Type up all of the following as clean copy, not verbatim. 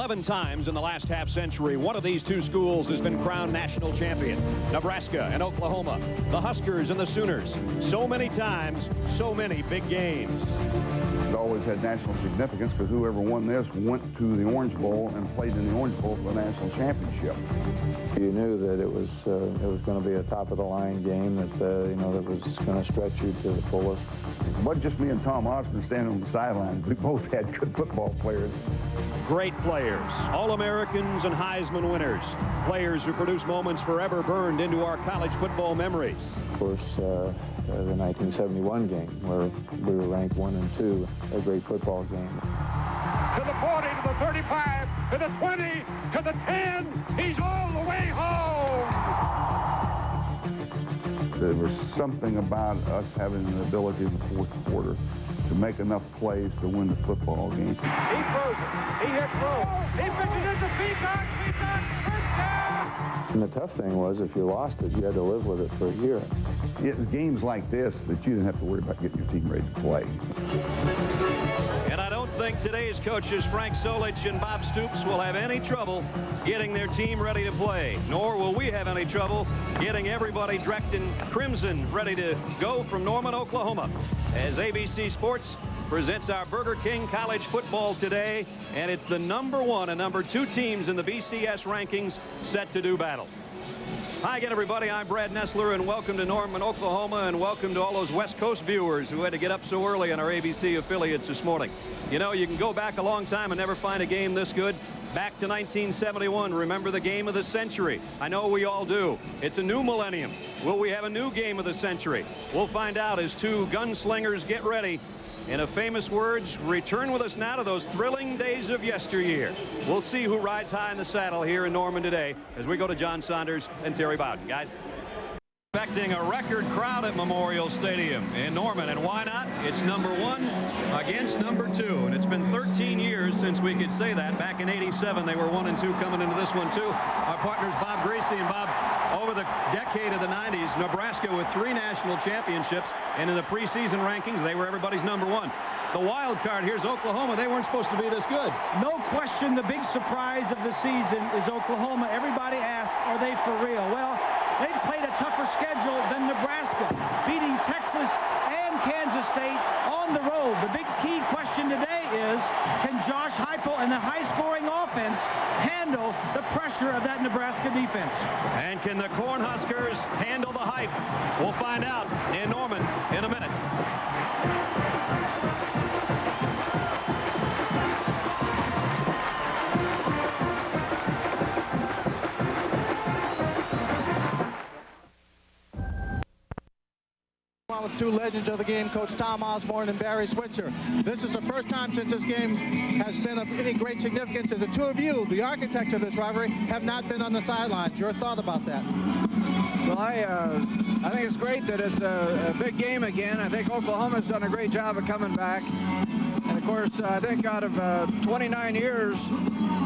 11 times in the last half century, one of these two schools has been crowned national champion. Nebraska and Oklahoma, the Huskers and the Sooners. So many times, so many big games. It always had national significance because whoever won this went to the Orange Bowl and played in the Orange Bowl for the national championship. You knew that it was going to be a top-of-the-line game that that was going to stretch you to the fullest. It wasn't just me and Tom Osborne standing on the sidelines. We both had good football players. Great players, All-Americans and Heisman winners, players who produce moments forever burned into our college football memories. Of course, the 1971 game where we were ranked 1 and 2, a great football game. To the 40, to the 35, to the 20, to the 10. He's all the way home. There was something about us having the ability in the fourth quarter to make enough plays to win the football game. He throws it. He hits low. He pitches it to Peacock. Peacock, first down. And the tough thing was, if you lost it, you had to live with it for a year. It was games like this that you didn't have to worry about getting your team ready to play. And I don't think today's coaches, Frank Solich and Bob Stoops, will have any trouble getting their team ready to play, nor will we have any trouble getting everybody drecked in crimson ready to go from Norman, Oklahoma, as ABC Sports presents our Burger King College Football today, and it's the #1 and #2 teams in the BCS rankings set to do battle. Hi again, everybody. I'm Brad Nessler, and welcome to Norman, Oklahoma, and welcome to all those West Coast viewers who had to get up so early on our ABC affiliates this morning. You know, you can go back a long time and never find a game this good. Back to 1971, remember the game of the century? I know we all do. It's a new millennium. Will we have a new game of the century? We'll find out as two gunslingers get ready. In a famous words, return with us now to those thrilling days of yesteryear. We'll see who rides high in the saddle here in Norman today as we go to John Saunders and Terry Bowden. Guys. Expecting a record crowd at Memorial Stadium in Norman, and why not? It's #1 against #2, and it's been 13 years since we could say that. Back in '87, they were 1 and 2 coming into this one too. Our partners Bob Greasy and Bob, over the decade of the 90s, Nebraska with 3 national championships, and in the preseason rankings, they were everybody's #1. The wild card here's Oklahoma. They weren't supposed to be this good. No question, the big surprise of the season is Oklahoma. Everybody asks, are they for real? Well, they've played a tougher schedule than Nebraska, beating Texas and Kansas State on the road. The big key question today is, can Josh Heupel and the high-scoring offense handle the pressure of that Nebraska defense? And can the Cornhuskers handle the hype? We'll find out in Norman in a minute. With 2 legends of the game, Coach Tom Osborne and Barry Switzer. This is the first time since this game has been of any great significance, and the two of you, the architects of this rivalry, have not been on the sidelines. Your thought about that? Well, I think it's great that it's a big game again. I think Oklahoma's done a great job of coming back. And, of course, I think out of 29 years,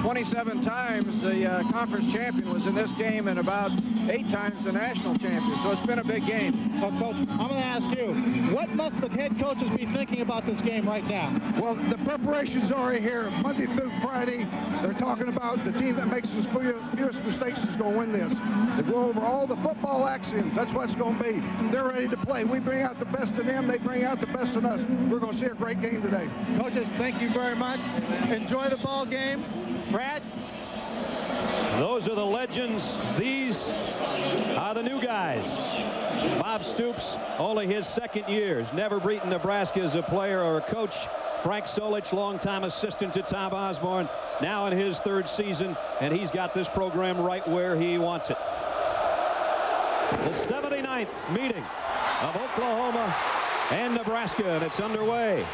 27 times the conference champion was in this game, and about 8 times the national champion. So it's been a big game. Well, Coach, I'm going to ask you, what must the head coaches be thinking about this game right now? Well, the preparation's already here. Monday through Friday, they're talking about the team that makes the fewest mistakes is going to win this. They go over all the football axioms. That's what it's going to be. They're ready to play. We bring out the best in them. They bring out the best in us. We're going to see a great game today. Coaches, thank you very much. Enjoy the ball game. Brad? Those are the legends. These are the new guys. Bob Stoops, only his 2nd year. Has never beaten Nebraska as a player or a coach. Frank Solich, longtime assistant to Tom Osborne, now in his 3rd season, and he's got this program right where he wants it. The 79th meeting of Oklahoma and Nebraska, and it's underway.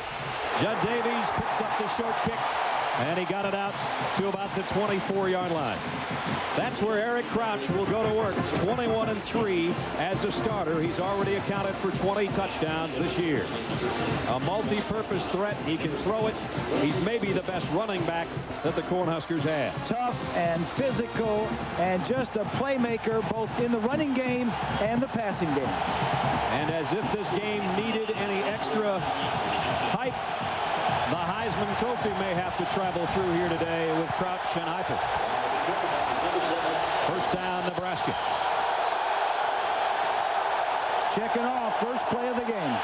Judd Davies picks up the short kick, and he got it out to about the 24-yard line. That's where Eric Crouch will go to work. 21 and 3 as a starter. He's already accounted for 20 touchdowns this year. A multi-purpose threat. He can throw it. He's maybe the best running back that the Cornhuskers have. Tough and physical and just a playmaker both in the running game and the passing game. And as if this game needed any extra hype, the Heisman Trophy may have to travel through here today with Crouch Crouch and Eifel. First down, Nebraska. Checking off, first play of the game.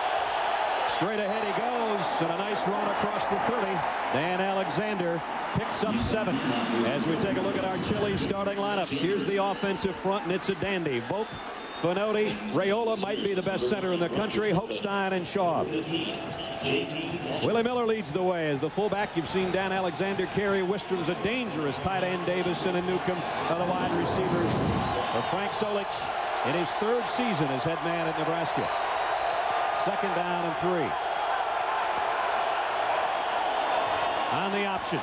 Straight ahead he goes, and a nice run across the 30. Dan Alexander picks up 7. As we take a look at our Chile starting lineups, here's the offensive front, and it's a dandy. Volk, Finotti, Raiola might be the best center in the country, Hochstein and Shaw. Willie Miller leads the way as the fullback. You've seen Dan Alexander carry. Wistrom's a dangerous tight end. Davison and Newcomb are the wide receivers. For Frank Solich in his 3rd season as head man at Nebraska. Second down and 3. On the option.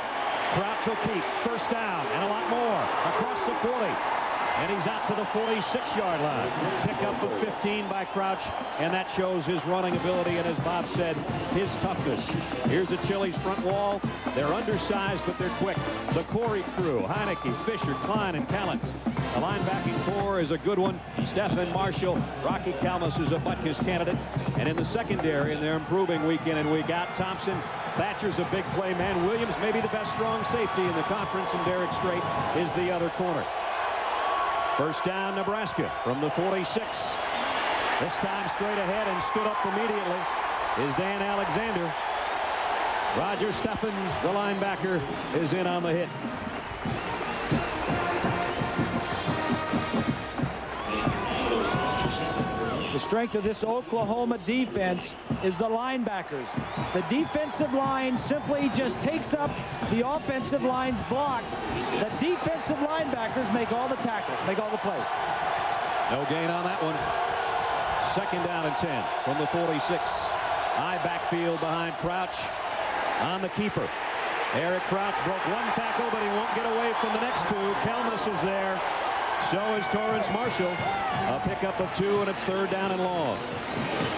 Crouch will keep. First down and a lot more. Across the 40. And he's out to the 46-yard line. Pickup of 15 by Crouch, and that shows his running ability and, as Bob said, his toughness. Here's the Chile's front wall. They're undersized, but they're quick. The Corey crew, Heineke, Fisher, Klein, and Callens. The linebacking core is a good one. Stephen Marshall, Rocky Kalmus is a Butkus candidate. And in the secondary, and they're improving week in and week out, Thompson, Thatcher's a big play man. Williams may be the best strong safety in the conference, and Derek Strait is the other corner. First down, Nebraska from the 46. This time straight ahead and stood up immediately is Dan Alexander. Roger Steffen, the linebacker, is in on the hit. The strength of this Oklahoma defense is the linebackers. The defensive line simply just takes up the offensive line's blocks. The defensive linebackers make all the tackles, make all the plays. No gain on that one. Second down and 10 from the 46. High backfield behind Crouch on the keeper. Eric Crouch broke one tackle, but he won't get away from the next 2. Kalmus is there. So is Torrance Marshall. A pickup of 2, and it's 3rd down and long.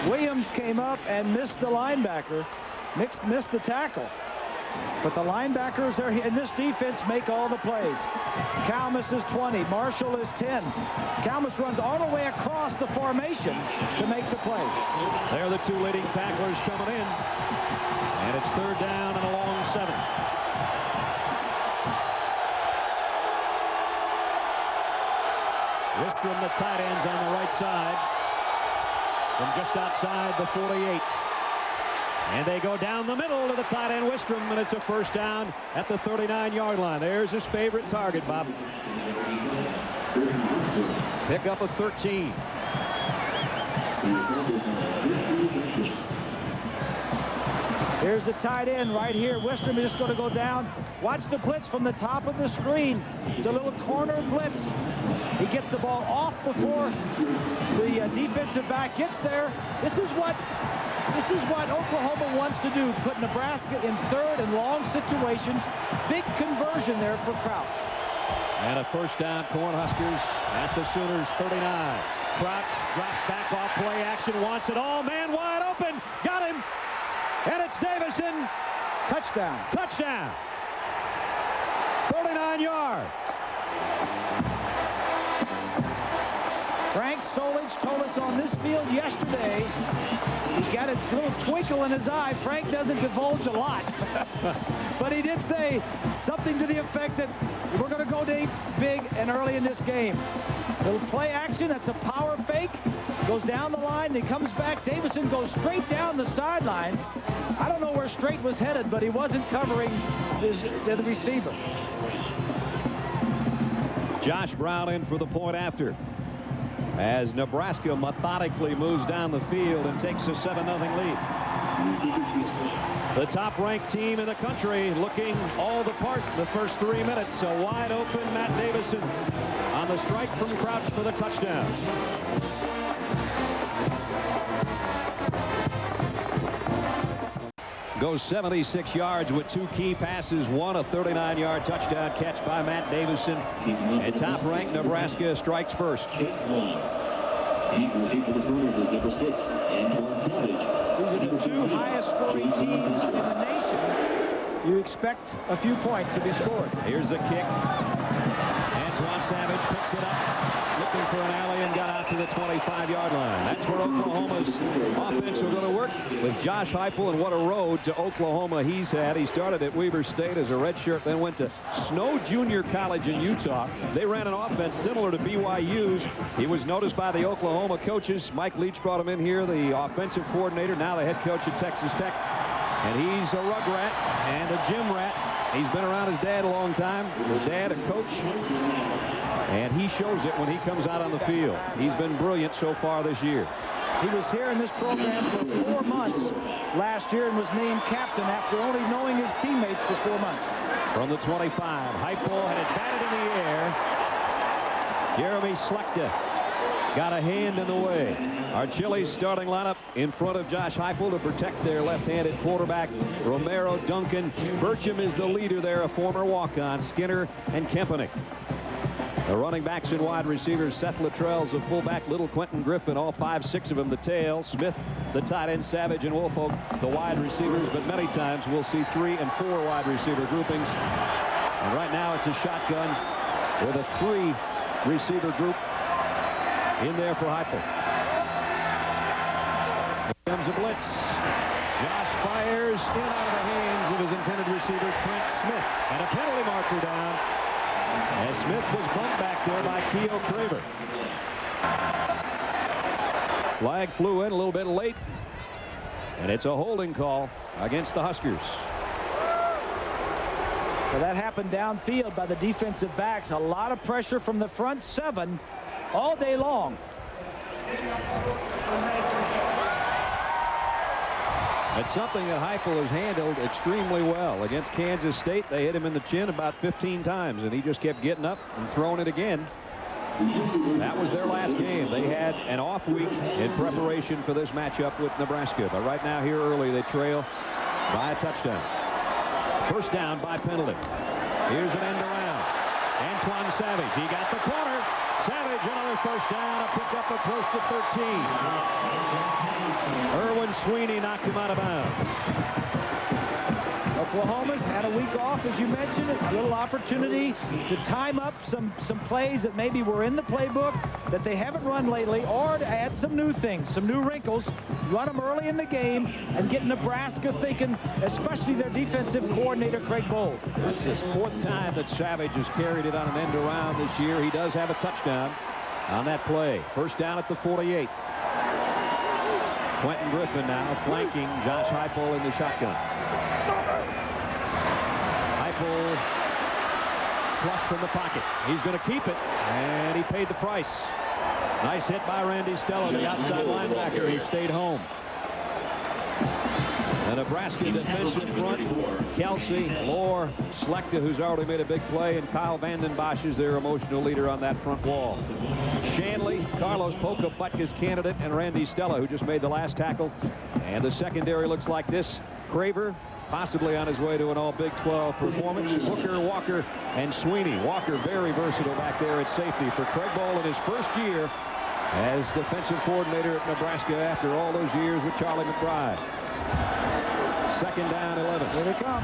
Williams came up and missed the linebacker, missed the tackle. But the linebackers are in this defense make all the plays. Kalmus is 20, Marshall is 10. Kalmus runs all the way across the formation to make the play. They're the 2 leading tacklers coming in. And it's 3rd down and a long 7. Wistrom, the tight ends on the right side from just outside the 48. And they go down the middle to the tight end, Wistrom, and it's a first down at the 39-yard line. There's his favorite target, Bob. Pickup of 13. Here's the tight end right here. Wistrom is just going to go down. Watch the blitz from the top of the screen. It's a little corner blitz. He gets the ball off before the defensive back gets there. This is what Oklahoma wants to do. Put Nebraska in 3rd and long situations. Big conversion there for Crouch. And a first down, Cornhuskers at the Sooners 39. Crouch drops back off play action, wants it all. Man wide open. Got him. And it's Davison. Touchdown. Touchdown. 39 yards. Frank Solich told us on this field yesterday, he got a little twinkle in his eye. Frank doesn't divulge a lot, but he did say something to the effect that we're going to go deep, big, and early in this game. Little play action, that's a power fake, goes down the line, and he comes back. Davison goes straight down the sideline. I don't know where Strait was headed, but he wasn't covering the receiver. Josh Brown in for the point after, as Nebraska methodically moves down the field and takes a 7-0 lead. The top-ranked team in the country looking all the part in the first 3 minutes. A wide-open Matt Davison on the strike from Crouch for the touchdown. Goes 76 yards with 2 key passes, one a 39-yard touchdown catch by Matt Davison. And top-ranked Nebraska strikes first. These are the 2 highest-scoring teams in the nation. You expect a few points to be scored. Here's the kick. And Antoine Savage picks it up, looking for an alley, and got out to the 25-yard line. That's where Oklahoma's offense will go to work with Josh Heupel, and what a road to Oklahoma he's had. He started at Weber State as a redshirt, then went to Snow Junior College in Utah. They ran an offense similar to BYU's. He was noticed by the Oklahoma coaches. Mike Leach brought him in here, the offensive coordinator, now the head coach at Texas Tech. And he's a rug rat and a gym rat. He's been around his dad a long time. His dad, a coach. And he shows it when he comes out on the field. He's been brilliant so far this year. He was here in this program for 4 months last year and was named captain after only knowing his teammates for 4 months. From the 25, Heupel had it batted in the air. Jeremy Slechta got a hand in the way. Our Chili's starting lineup in front of Josh Heupel to protect their left-handed quarterback, Romero, Duncan. Burcham is the leader there, a former walk-on. Skinner and Kempenick. The running backs and wide receivers, Seth Luttrell's the fullback, Little Quentin Griffin, all 5-6 of them the tail. Smith, the tight end, Savage and Woolfolk, the wide receivers, but many times we'll see 3 and 4 wide receiver groupings. And right now it's a shotgun with a 3 receiver group in there for Heupel. Here comes a blitz. Josh fires in out of the hands of his intended receiver, Trent Smith. And a penalty marker down as Smith was bumped back there by Keo Craver. Flag flew in a little bit late. And it's a holding call against the Huskers. Well, that happened downfield by the defensive backs. A lot of pressure from the front 7 all day long. It's something that Heupel has handled extremely well. Against Kansas State, they hit him in the chin about 15 times, and he just kept getting up and throwing it again. That was their last game. They had an off week in preparation for this matchup with Nebraska. But right now, here early, they trail by a touchdown. First down by penalty. Here's an end around. Antoine Savage. He got the corner. Savage, another first down, a pickup of close to 13. Erwin Sweeney knocked him out of bounds. Oklahoma's had a week off, as you mentioned. A little opportunity to time up some plays that maybe were in the playbook that they haven't run lately, or to add some new things, some new wrinkles, run them early in the game, and get Nebraska thinking, especially their defensive coordinator, Craig Bohl. This is 4th time that Savage has carried it on an end around this year. He does have a touchdown on that play. First down at the 48. Quentin Griffin now flanking Josh Heupel in the shotgun. Heupel flush from the pocket. He's going to keep it, and he paid the price. Nice hit by Randy Stella, the outside linebacker. He stayed home. The Nebraska defensive front, Kelsey, Lohr, Slechta, who's already made a big play, and Kyle Vandenbosch is their emotional leader on that front wall. Shanley, Carlos Poca, Butkus candidate, and Randy Stella, who just made the last tackle. And the secondary looks like this. Craver, possibly on his way to an all Big 12 performance. Booker, Walker, and Sweeney. Walker very versatile back there at safety for Craig Bohl in his first year as defensive coordinator at Nebraska after all those years with Charlie McBride. Second down, 11. Here they come.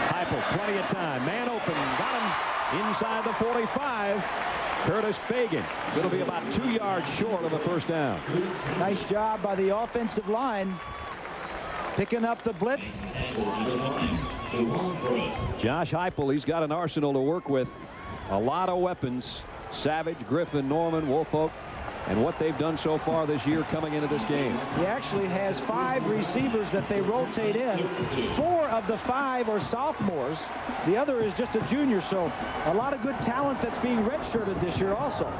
Heupel, plenty of time. Man open. Got him inside the 45. Curtis Fagan. It'll be about 2 yards short of a first down. Nice job by the offensive line, picking up the blitz. Josh Heupel, he's got an arsenal to work with. A lot of weapons. Savage, Griffin, Norman, Woolfolk, and what they've done so far this year coming into this game. He actually has 5 receivers that they rotate in. 4 of the 5 are sophomores. The other is just a junior, so a lot of good talent that's being redshirted this year also.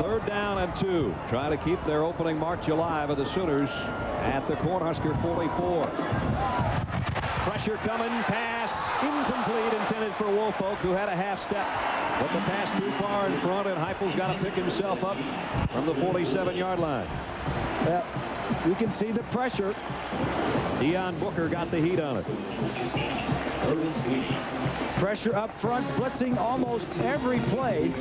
Third down and 2. Trying to keep their opening march alive of the Sooners at the Cornhusker 44. Pressure coming, pass incomplete, intended for Woolfolk, who had a half step. But the pass too far in front, and Heupel's got to pick himself up from the 47-yard line. Well, You can see the pressure. Deion Booker got the heat on it. Pressure up front, blitzing almost every play.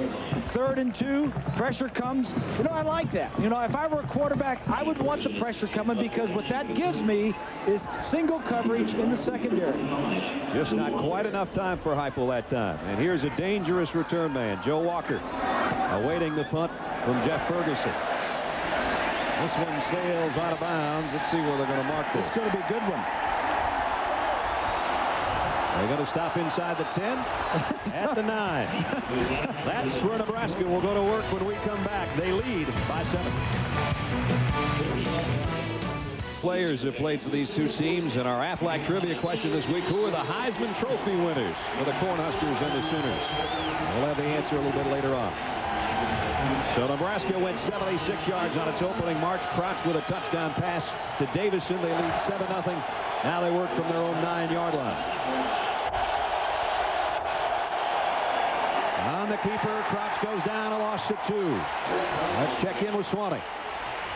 3rd and 2, pressure comes. You know, I like that. You know, if I were a quarterback, I would want the pressure coming, because what that gives me is single coverage in the secondary. Just not quite enough time for Heupel that time. And here's a dangerous return man, Joe Walker, awaiting the punt from Jeff Ferguson. This one sails out of bounds. Let's see where they're going to mark this. It's going to be a good one. They're going to stop inside the 10 at the 9. That's where Nebraska will go to work when we come back. They lead by 7. Players have played for these two teams. And our Aflac trivia question this week: who are the Heisman Trophy winners for the Cornhuskers and the Sooners? We'll have the answer a little bit later on. So Nebraska went 76 yards on its opening march. Crouch with a touchdown pass to Davison. They lead 7-0. Now they work from their own 9-yard line. On the keeper, Crouch goes down, a loss of 2. Let's check in with Swanee.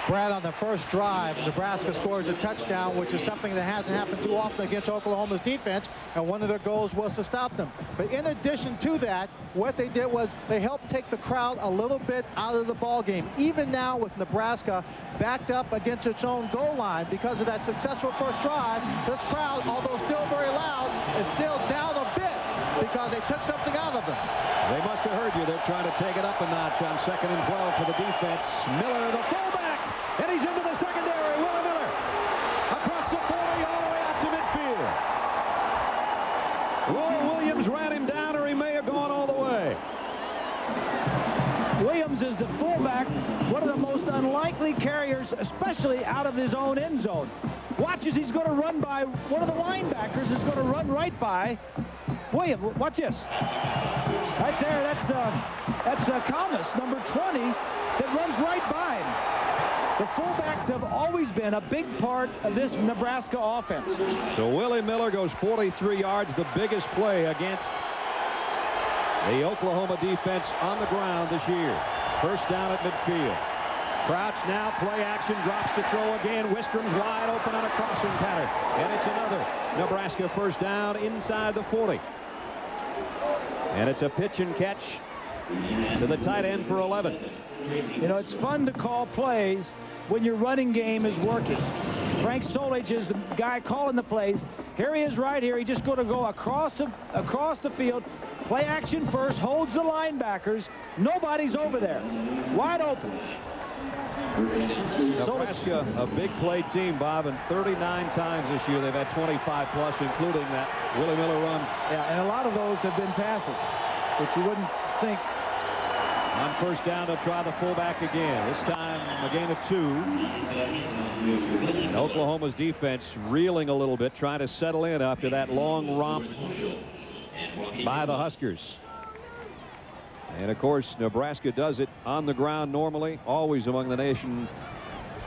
Brad, on the first drive, Nebraska scores a touchdown, which is something that hasn't happened too often against Oklahoma's defense, and one of their goals was to stop them. But in addition to that, what they did was they helped take the crowd a little bit out of the ball game. Even now with Nebraska backed up against its own goal line because of that successful first drive, this crowd, although still very loud, is still down a bit because they took something out of them. They must have heard you. They're trying to take it up a notch on 2nd and 12 for the defense. Miller, the fullback, and he's into the secondary. Willie Miller across the 40 all the way out to midfield. Roy Williams ran him down, or he may have gone all the way. Williams is the fullback, one of the most unlikely carriers, especially out of his own end zone. Watch as he's going to run by one of the linebackers, is going to run right by Williams. Watch this. Right there, that's Calmus, number 20, that runs right by him. The fullbacks have always been a big part of this Nebraska offense. So Willie Miller goes 43 yards, the biggest play against the Oklahoma defense on the ground this year. First down at midfield. Crouch now, play action, drops to throw again. Wistrom's wide open on a crossing pattern. And it's another Nebraska first down inside the 40. And it's a pitch and catch to the tight end for 11. You know, it's fun to call plays when your running game is working. Frank Solich is the guy calling the plays. Here he is right here. He's just going to go across the field. Play action first, holds the linebackers. Nobody's over there. Wide open. Nebraska, a big play team, Bob, and 39 times this year they've had 25 plus, including that Willie Miller run. Yeah, and a lot of those have been passes, which you wouldn't think. On first down, they'll try the fullback again. This time a gain of 2. And Oklahoma's defense reeling a little bit, trying to settle in after that long romp by the Huskers. And of course, Nebraska does it on the ground normally, always among the nation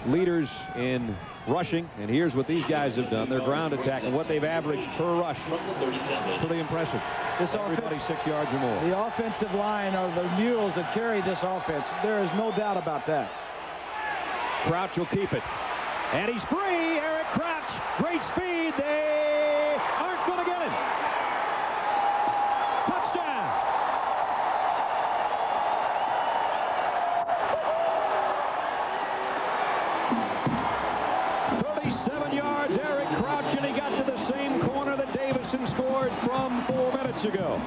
leaders in rushing. And here's what these guys have done. Their ground attack and what they've averaged per rush. Pretty impressive. Everybody 6 yards or more. The offensive line are the mules that carry this offense. There is no doubt about that. Crouch will keep it. And he's free. Eric Crouch. Great speed. They aren't going to get him. Touchdown. Eric Crouch, and he got to the same corner that Davison scored from 4 minutes ago.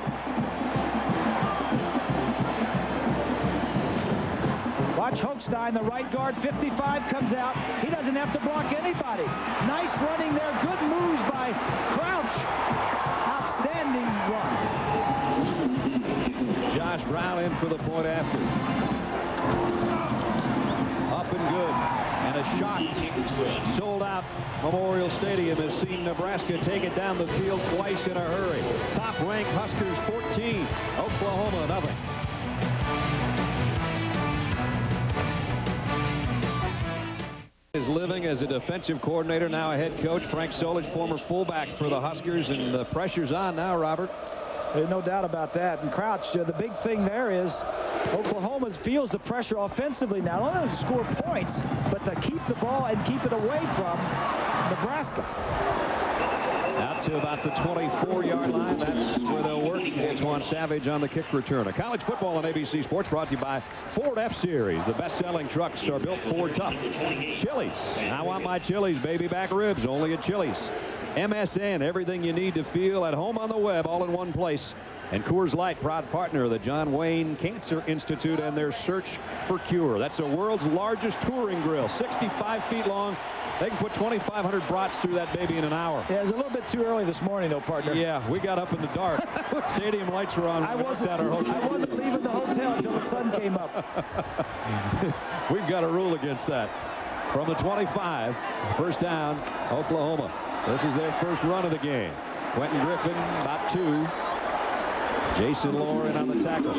Watch Hochstein, the right guard, 55, comes out. He doesn't have to block anybody. Nice running there. Good moves by Crouch. Outstanding run. Josh Brown in for the point after. Up and good. And a shocked, sold-out Memorial Stadium has seen Nebraska take it down the field twice in a hurry. Top-ranked Huskers 14, Oklahoma nothing. Is living as a defensive coordinator, now a head coach. Frank Solich, former fullback for the Huskers, and the pressure's on now, Robert. There's no doubt about that. And Crouch, the big thing there is Oklahoma feels the pressure offensively now, not only to score points, but to keep the ball and keep it away from Nebraska. Out to about the 24-yard line. That's where they'll work. Antoine Savage on the kick return. A college football on ABC Sports brought to you by Ford F-Series. The best-selling trucks are built Ford tough. Chili's. I want my Chili's baby back ribs only at Chili's. MSN, everything you need to feel at home on the web, all in one place. And Coors Light, proud partner of the John Wayne Cancer Institute and their search for cure. That's the world's largest touring grill, 65 feet long. They can put 2,500 brats through that baby in an hour. Yeah, it was a little bit too early this morning, though, partner. Yeah, we got up in the dark. Stadium lights were on. I wasn't leaving the hotel until the sun came up. We've got a rule against that. From the 25, first down, Oklahoma. This is their first run of the game. Quentin Griffin, about 2. Jason Lauren on the tackle.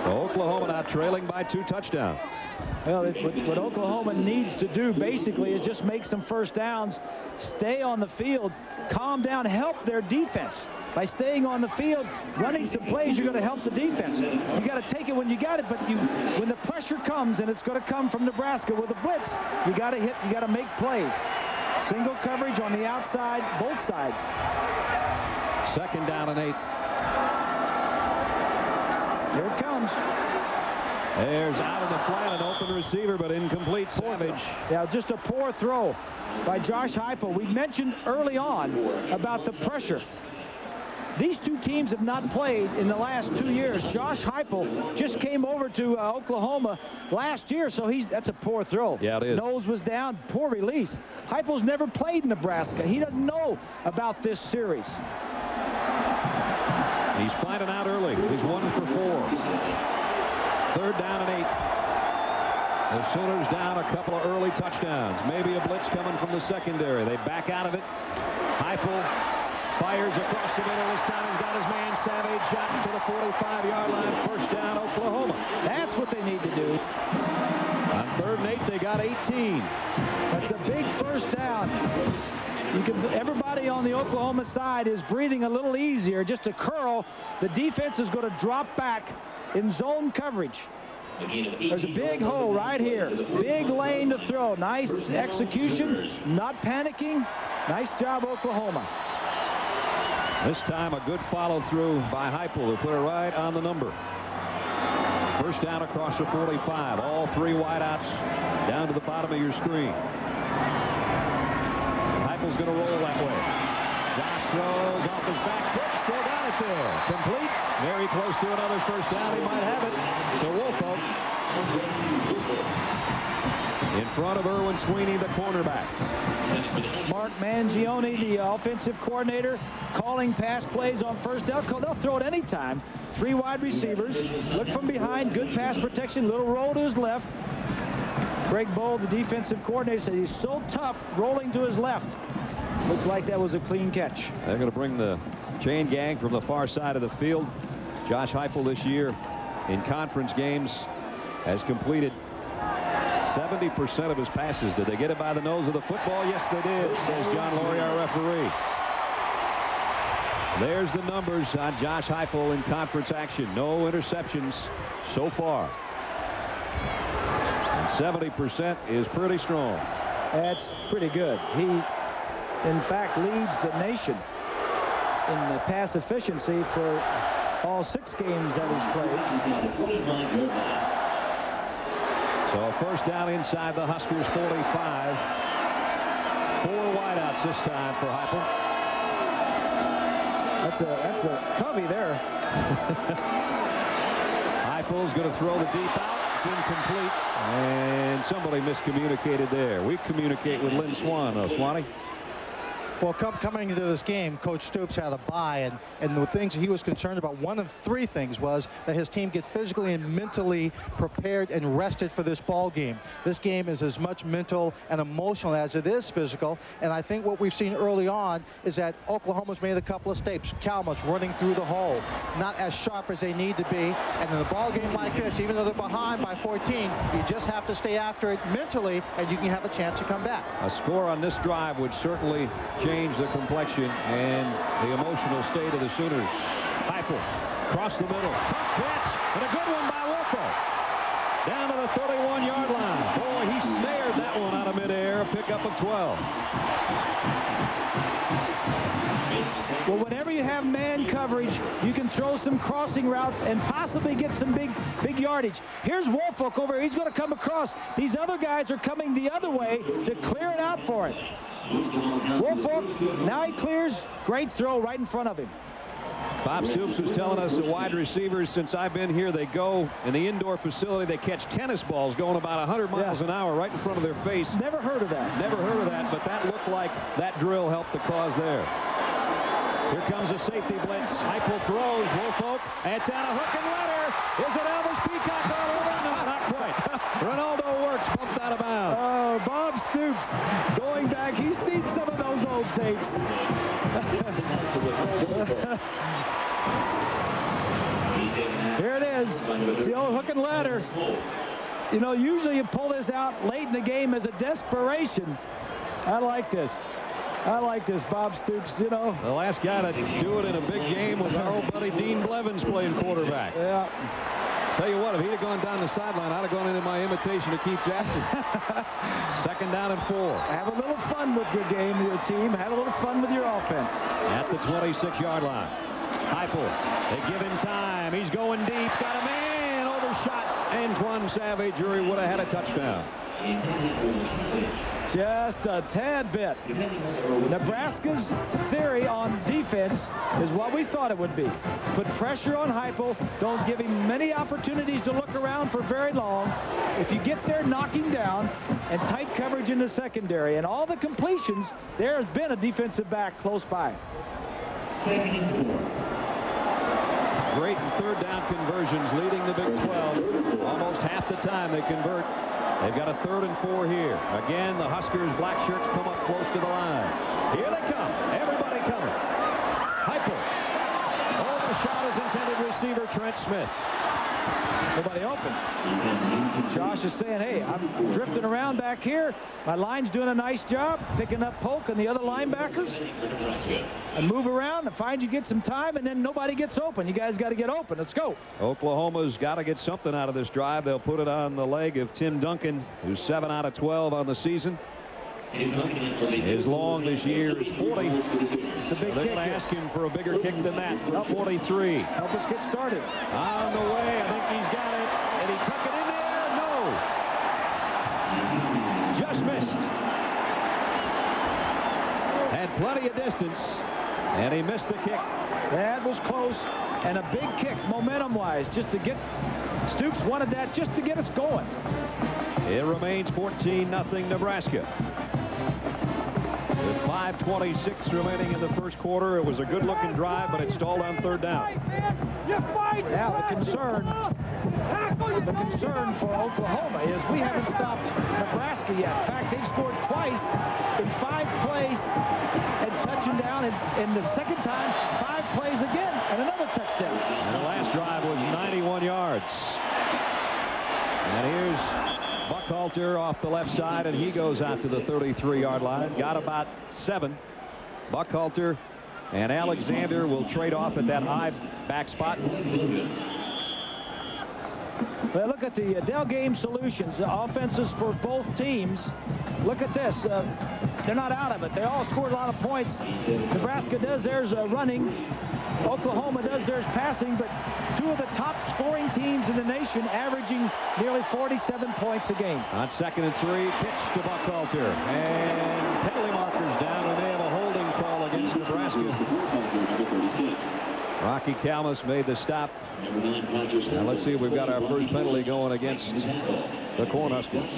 So Oklahoma now trailing by 2 touchdowns. Well, what Oklahoma needs to do basically is just make some first downs, stay on the field, calm down, help their defense. By staying on the field, running some plays, you're going to help the defense. You got to take it when you got it, but when the pressure comes, and it's going to come from Nebraska with a blitz, you got to hit, you got to make plays. Single coverage on the outside, both sides. Second down and 8. Here it comes. There's out of the flat, an open receiver, but incomplete. Savage. Yeah, just a poor throw by Josh Heupel. We mentioned early on about the pressure. These two teams have not played in the last 2 years. Josh Heupel just came over to Oklahoma last year, so that's a poor throw. Yeah, it is. Nose was down, poor release. Heupel's never played in Nebraska. He doesn't know about this series. He's finding out early. He's 1 for 4. Third down and 8. The Sooners down a couple of early touchdowns. Maybe a blitz coming from the secondary. They back out of it. Heupel fires across the middle. This time he's got his man Savage shot to the 45-yard line. First down, Oklahoma. That's what they need to do. On 3rd and 8, they got 18. That's a big first down. Everybody on the Oklahoma side is breathing a little easier. Just a curl. The defense is going to drop back in zone coverage. There's a big hole right here. Big lane to throw. Nice execution. Not panicking. Nice job, Oklahoma. This time a good follow-through by Heupel to put it right on the number. First down across the 45. All 3 wideouts down to the bottom of your screen. Heupel's going to roll that way. Josh throws off his back foot. Still got it there. Complete. Very close to another first down. He might have it. To Wolfo. In front of Erwin Sweeney, the cornerback. Mark Mangione, the offensive coordinator, calling pass plays on first down. They'll throw it anytime. 3 wide receivers. Look from behind. Good pass protection. Little roll to his left. Greg Bowl, the defensive coordinator, said he's so tough rolling to his left. Looks like that was a clean catch. They're going to bring the chain gang from the far side of the field. Josh Heupel this year in conference games has completed 70% of his passes. Did they get it by the nose of the football? Yes, they did, says John Laurie, our referee. There's the numbers on Josh Heupel in conference action. No interceptions so far. And 70% is pretty strong. That's pretty good. He, in fact, leads the nation in the pass efficiency for all 6 games that he's played. So a first down inside the Huskers 45. 4 wideouts this time for Heupel. That's a covey there. Heupel's going to throw the deep out. It's incomplete. And somebody miscommunicated there. We communicate with Lynn Swan, though. Swanee? Well, coming into this game, Coach Stoops had a bye, and the things he was concerned about, one of 3 things was that his team get physically and mentally prepared and rested for this ball game. This game is as much mental and emotional as it is physical, and I think what we've seen early on is that Oklahoma's made a couple of mistakes. Calmuts running through the hole, not as sharp as they need to be, and in a ball game like this, even though they're behind by 14, you just have to stay after it mentally, and you can have a chance to come back. A score on this drive would certainly change change the complexion and the emotional state of the Sooners. Heupel across the middle. Tough catch, and a good one by Wolfo. Down to the 31-yard line. Boy, he snared that one out of midair. A pickup of 12. Well, whenever you have man coverage, you can throw some crossing routes and possibly get some big yardage. Here's Wolfolk over here. He's going to come across. These other guys are coming the other way to clear it out for it. Wolfolk, now he clears. Great throw right in front of him. Bob Stoops was telling us that wide receivers, since I've been here, they go in the indoor facility, they catch tennis balls going about 100 miles an hour right in front of their face. Never heard of that. Never heard of that, but that looked like that drill helped the cause there. Here comes a safety blitz. Heupel throws. Wolfolk. It's down a hook and ladder. Is it Elvis Peacock all over? No, not quite. Ronaldo Works bumped out of bounds. Oh, Bob Stoops going back. He's seen some of those old tapes. Here it is. It's the old hook and ladder. You know, usually you pull this out late in the game as a desperation. I like this. I like this, Bob Stoops, you know. The last guy to do it in a big game was our old buddy Dean Blevins playing quarterback. Yeah. Tell you what, if he'd have gone down the sideline, I'd have gone into my imitation of Keith Jackson. 2nd down and 4. Have a little fun with your game, your team. Have a little fun with your offense. At the 26-yard line. Heupel, they give him time. He's going deep. Got a man overshot. Antoine Savage, or he would have had a touchdown. Just a tad bit. Nebraska's theory on defense is what we thought it would be. Put pressure on Heupel. Don't give him many opportunities to look around for very long. If you get there, knock him down, and tight coverage in the secondary. And all the completions, there has been a defensive back close by. Great 3rd down conversions leading the Big 12. Almost half the time they convert. They've got a 3rd and 4 here. Again, the Huskers black shirts come up close to the line. Here they come. Everybody coming. Heupel. Oh, the shot is intended receiver Trent Smith. Nobody open. Josh is saying, hey, I'm drifting around back here. My line's doing a nice job picking up Polk and the other linebackers. And move around and find you get some time, and then nobody gets open. You guys got to get open. Let's go. Oklahoma's got to get something out of this drive. They'll put it on the leg of Tim Duncan, who's 7 out of 12 on the season. His long this year is 40. It's a big kick. They're going to ask him for a bigger kick than that. 43. Help us get started. On the way. I think he's got it. And he tuck it in there. No. Just missed. Had plenty of distance. And he missed the kick. That was close. And a big kick, momentum-wise, just to get... Stoops wanted that just to get us going. It remains 14-0 Nebraska. With 5:26 remaining in the first quarter, it was a good-looking drive, but it stalled on 3rd down. Now the concern for Oklahoma is we haven't stopped Nebraska yet. In fact, they've scored twice in 5 plays and touching down, and the second time, 5 plays again and another touchdown. And the last drive was 91 yards. And here's Buckhalter off the left side, and he goes out to the 33-yard line. Got about 7. Buckhalter and Alexander will trade off at that high back spot. Well, look at the Dell Game Solutions offenses for both teams. Look at this. They're not out of it. They all scored a lot of points. Nebraska does theirs running. Oklahoma does theirs passing, but 2 of the top scoring teams in the nation averaging nearly 47 points a game. On 2nd and 3, pitch to Buckhalter. And penalty markers down, and they have a holding call against Nebraska. Rocky Kalmus made the stop. Now let's see if we've got our first penalty going against the Cornhuskers.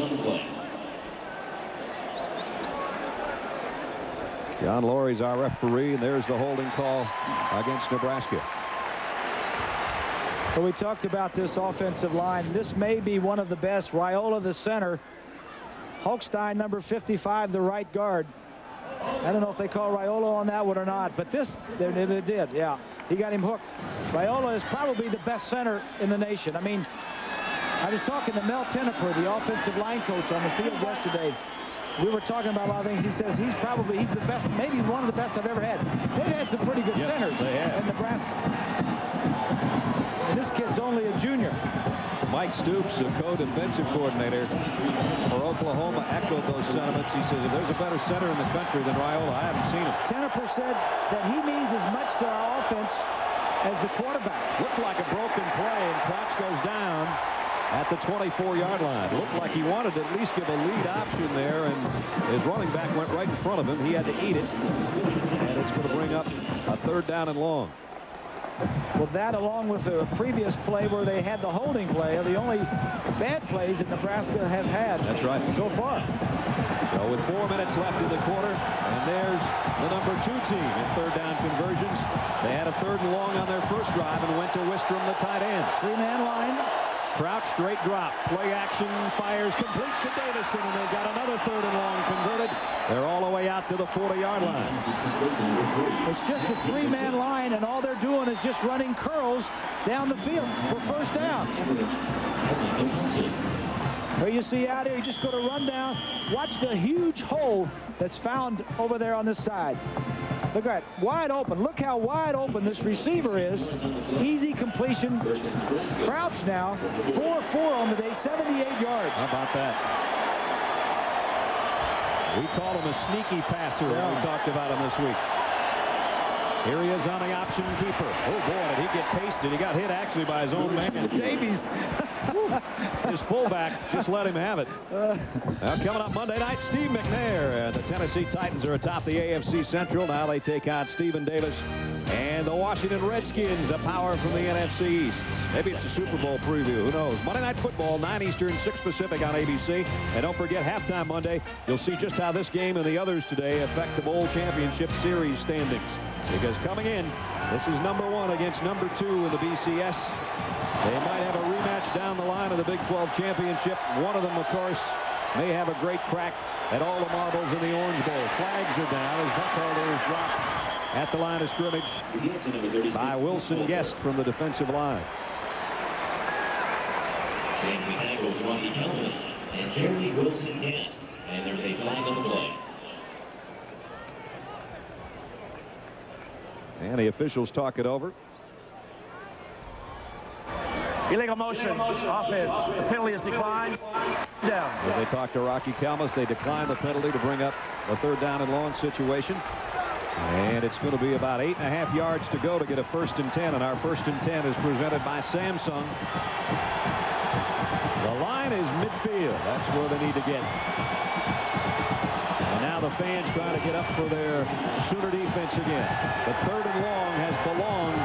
John Laurie's our referee, and there's the holding call against Nebraska. Well, we talked about this offensive line. This may be one of the best. Raiola, the center. Holstein, number 55, the right guard. I don't know if they call Raiola on that one or not, but this, they did, yeah. He got him hooked. Raiola is probably the best center in the nation. I mean, I was talking to Mel Tenneper, the offensive line coach, on the field yesterday. we were talking about a lot of things. He says he's the best, maybe one of the best I've ever had. They've had some pretty good centers in Nebraska. And this kid's only a junior. Mike Stoops, the co-defensive coordinator for Oklahoma, echoed those sentiments. He says, if there's a better center in the country than Raiola, I haven't seen him. Tenopur said that he means as much to our offense as the quarterback. Looked like a broken play, and Crouch goes down at the 24-yard line. Looked like he wanted to at least give a lead option there, and his running back went right in front of him. He had to eat it, and it's going to bring up a 3rd down and long. Well, that along with the previous play where they had the holding play are the only bad plays that Nebraska have had. That's right. So far. So with 4 minutes left in the quarter, and there's the number 2 team in 3rd down conversions. They had a 3rd and long on their first drive and went to Wistrom, the tight end. 3-man line. Crouch, straight drop, play action, fires complete to Davison, and they've got another 3rd and long converted. They're all the way out to the 40-yard line. It's just a 3-man line, and all they're doing is just running curls down the field for first downs. Here you see out here, you just go to run down. Watch the huge hole that's found over there on this side. Look at that, wide open. Look how wide open this receiver is. Easy completion. Crouch now, 4-4 on the day, 78 yards. How about that? We call him a sneaky passer when we talked about him this week. Here he is on the option keeper. Oh, boy, did he get pasted. He got hit actually by his own man. Davies. His fullback just let him have it. Now coming up Monday night, Steve McNair and the Tennessee Titans are atop the AFC Central. Now they take on Stephen Davis and the Washington Redskins, a power from the NFC East. Maybe it's a Super Bowl preview. Who knows? Monday Night Football, 9 Eastern, 6 Pacific on ABC. And don't forget, halftime Monday, you'll see just how this game and the others today affect the Bowl Championship Series standings. Because coming in, this is number 1 against number 2 in the BCS. They might have a rematch down the line of the Big 12 Championship. One of them, of course, may have a great crack at all the marbles in the Orange Bowl. Flags are down as Buckholder is dropped at the line of scrimmage by Wilson Guest from the defensive line. And we tackle Ronnie Ellis and Jeremy Wilson Guest. And there's a flag on the play. And the officials talk it over. Illegal motion, offense. The penalty is declined. Down. As they talk to Rocky Kalmus, they decline the penalty to bring up a 3rd down and long situation. And it's going to be about 8.5 yards to go to get a 1st and 10. And our 1st and 10 is presented by Samsung. The line is midfield. That's where they need to get. And now the fans trying to get up for their Sooner defense again. The 3rd and long has belonged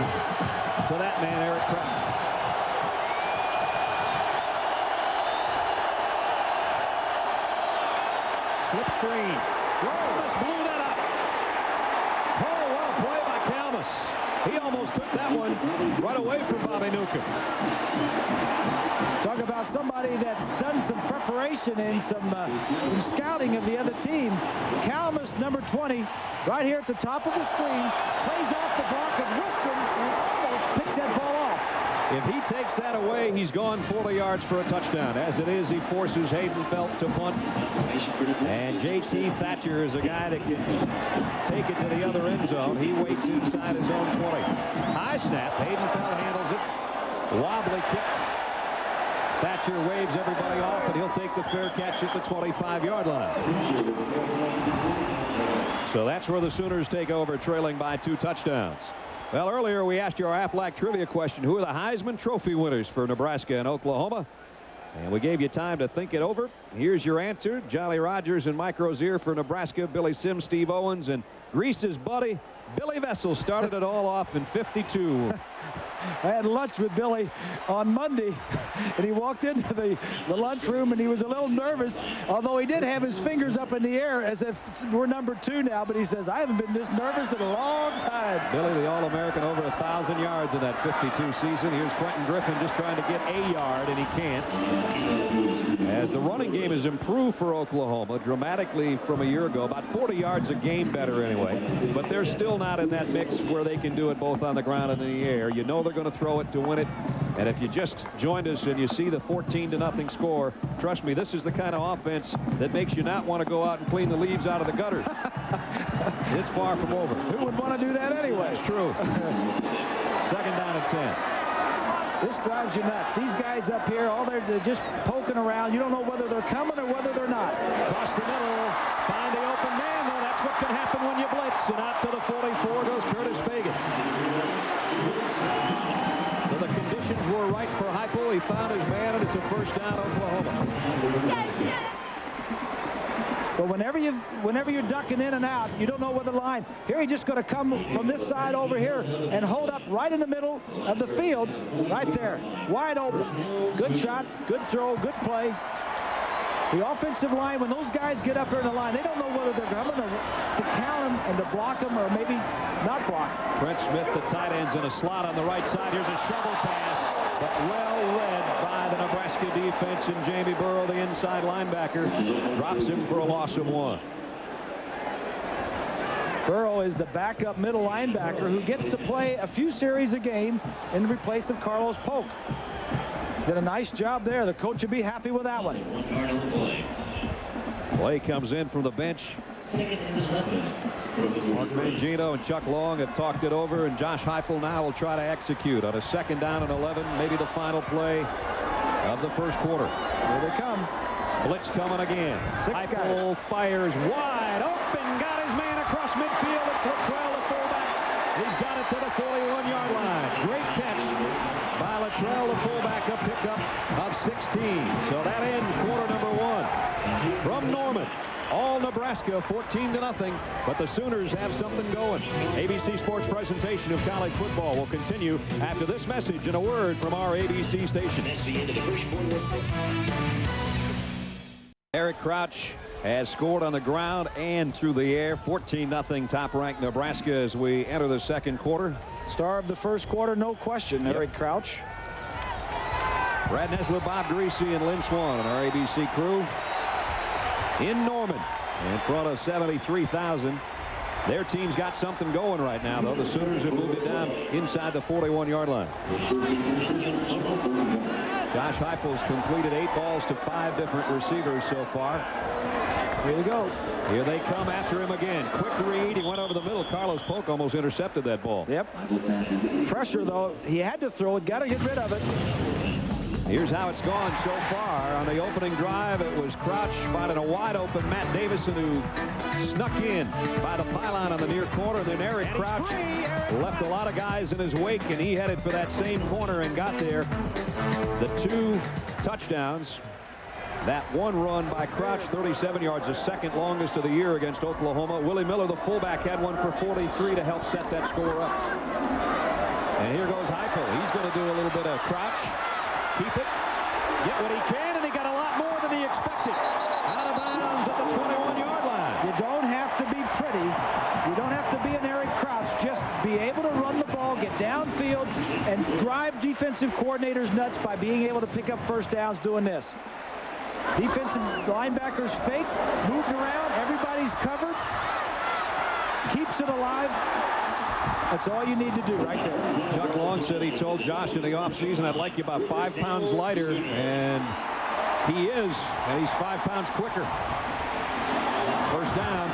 to that man, Eric Crouch. Slip screen. Whoa, just blew that up. Oh, what a play by Kalmus. He almost took that one right away from Bobby Newcomb. Talk about somebody that's done some preparation and some scouting of the other team. Kalmus, number 20, right here at the top of the screen, plays off the block of Wistrom and almost picks that ball off. If he takes that away, he's gone 40 yards for a touchdown. As it is, he forces Hayden Felt to punt. And J.T. Thatcher is a guy that can take it to the other end zone. He waits inside his own 20. High snap. Hayden Felt handles it. Wobbly kick. Thatcher waves everybody off, and he'll take the fair catch at the 25-yard line. So that's where the Sooners take over, trailing by 2 touchdowns. Well, earlier we asked you our Aflac trivia question. Who are the Heisman Trophy winners for Nebraska and Oklahoma? And we gave you time to think it over. Here's your answer. Jolly Rogers and Mike Rozier for Nebraska. Billy Sims, Steve Owens, and Grease's buddy, Billy Vessel, started it all off in 52. I had lunch with Billy on Monday, and he walked into the lunchroom, and he was a little nervous, although he did have his fingers up in the air as if we're number 2 now, but he says, I haven't been this nervous in a long time. Billy, the All-American, over 1,000 yards in that 52 season. Here's Quentin Griffin just trying to get a yard, and he can't. As the running game has improved for Oklahoma dramatically from a year ago, about 40 yards a game better anyway, but they're still not in that mix where they can do it both on the ground and in the air. You know they're going to throw it to win it. And if you just joined us and you see the 14-0 score, trust me, this is the kind of offense that makes you not want to go out and clean the leaves out of the gutter. It's far from over. Who would want to do that anyway? That's true. Second down and 10. This drives you nuts. These guys up here, they're just poking around. You don't know whether they're coming or whether they're not. Across the middle, find the open man. Well, that's what can happen when you blitz. And out to the 44 goes Curtis Fagan. So the conditions were right for Heupel. He found his man, and it's a first down, Oklahoma. But whenever you're ducking in and out, you don't know where the line. Here he's just going to come from this side over here and hold up right in the middle of the field, right there, wide open. Good shot, good throw, good play. The offensive line, when those guys get up here in the line, they don't know whether they're coming to count them and to block them or maybe not block. Trent Smith, the tight end's in a slot on the right side. Here's a shovel pass, but well read by the Nebraska defense, and Jamie Burrow, the inside linebacker, drops him for a loss of 1. Burrow is the backup middle linebacker who gets to play a few series a game in replace of Carlos Polk. Did a nice job there. The coach would be happy with that one. Play comes in from the bench. Mark Mangino and Chuck Long have talked it over, and Josh Heupel now will try to execute on a second down and 11, maybe the final play of the first quarter. Here they come. Blitz coming again. Heupel fires wide open, got his man across midfield. It's Luttrell, the fullback. He's got it to the 41-yard line. Great catch by Luttrell, the fullback, a pickup of 16. So that ends quarter number 1. From Norman, all Nebraska 14-0, but the Sooners have something going. ABC Sports presentation of college football will continue after this message and a word from our ABC stations. Eric Crouch has scored on the ground and through the air. 14-0 top-ranked Nebraska as we enter the second quarter. Star of the first quarter, no question, Eric Crouch. Brad Nesler, Bob Greasy, and Lynn Swan and our ABC crew in Norman in front of 73,000. Their team's got something going right now, though. The Sooners have moved it down inside the 41-yard line. Josh Heupel's completed 8 balls to 5 different receivers so far. Here we go. Here they come after him again. Quick read. He went over the middle. Carlos Polk almost intercepted that ball. Yep. Pressure, though. He had to throw it. Got to get rid of it. Here's how it's gone so far. On the opening drive, it was Crouch finding a wide-open Matt Davison who snuck in by the pylon on the near corner. Then Eric Crouch left a lot of guys in his wake, and he headed for that same corner and got there. The 2 touchdowns. That one run by Crouch, 37 yards, the second longest of the year against Oklahoma. Willie Miller, the fullback, had one for 43 to help set that score up. And here goes Heupel. He's going to do a little bit of Crouch. Keep it, get what he can, and he got a lot more than he expected. Out of bounds at the 21-yard line. You don't have to be pretty. You don't have to be an Eric Crouch. Just be able to run the ball, get downfield, and drive defensive coordinators nuts by being able to pick up first downs doing this. Defensive linebackers faked, moved around, everybody's covered, keeps it alive. That's all you need to do right there. Chuck Long said he told Josh in the offseason, I'd like you about 5 pounds lighter, and he is, and he's 5 pounds quicker. First down.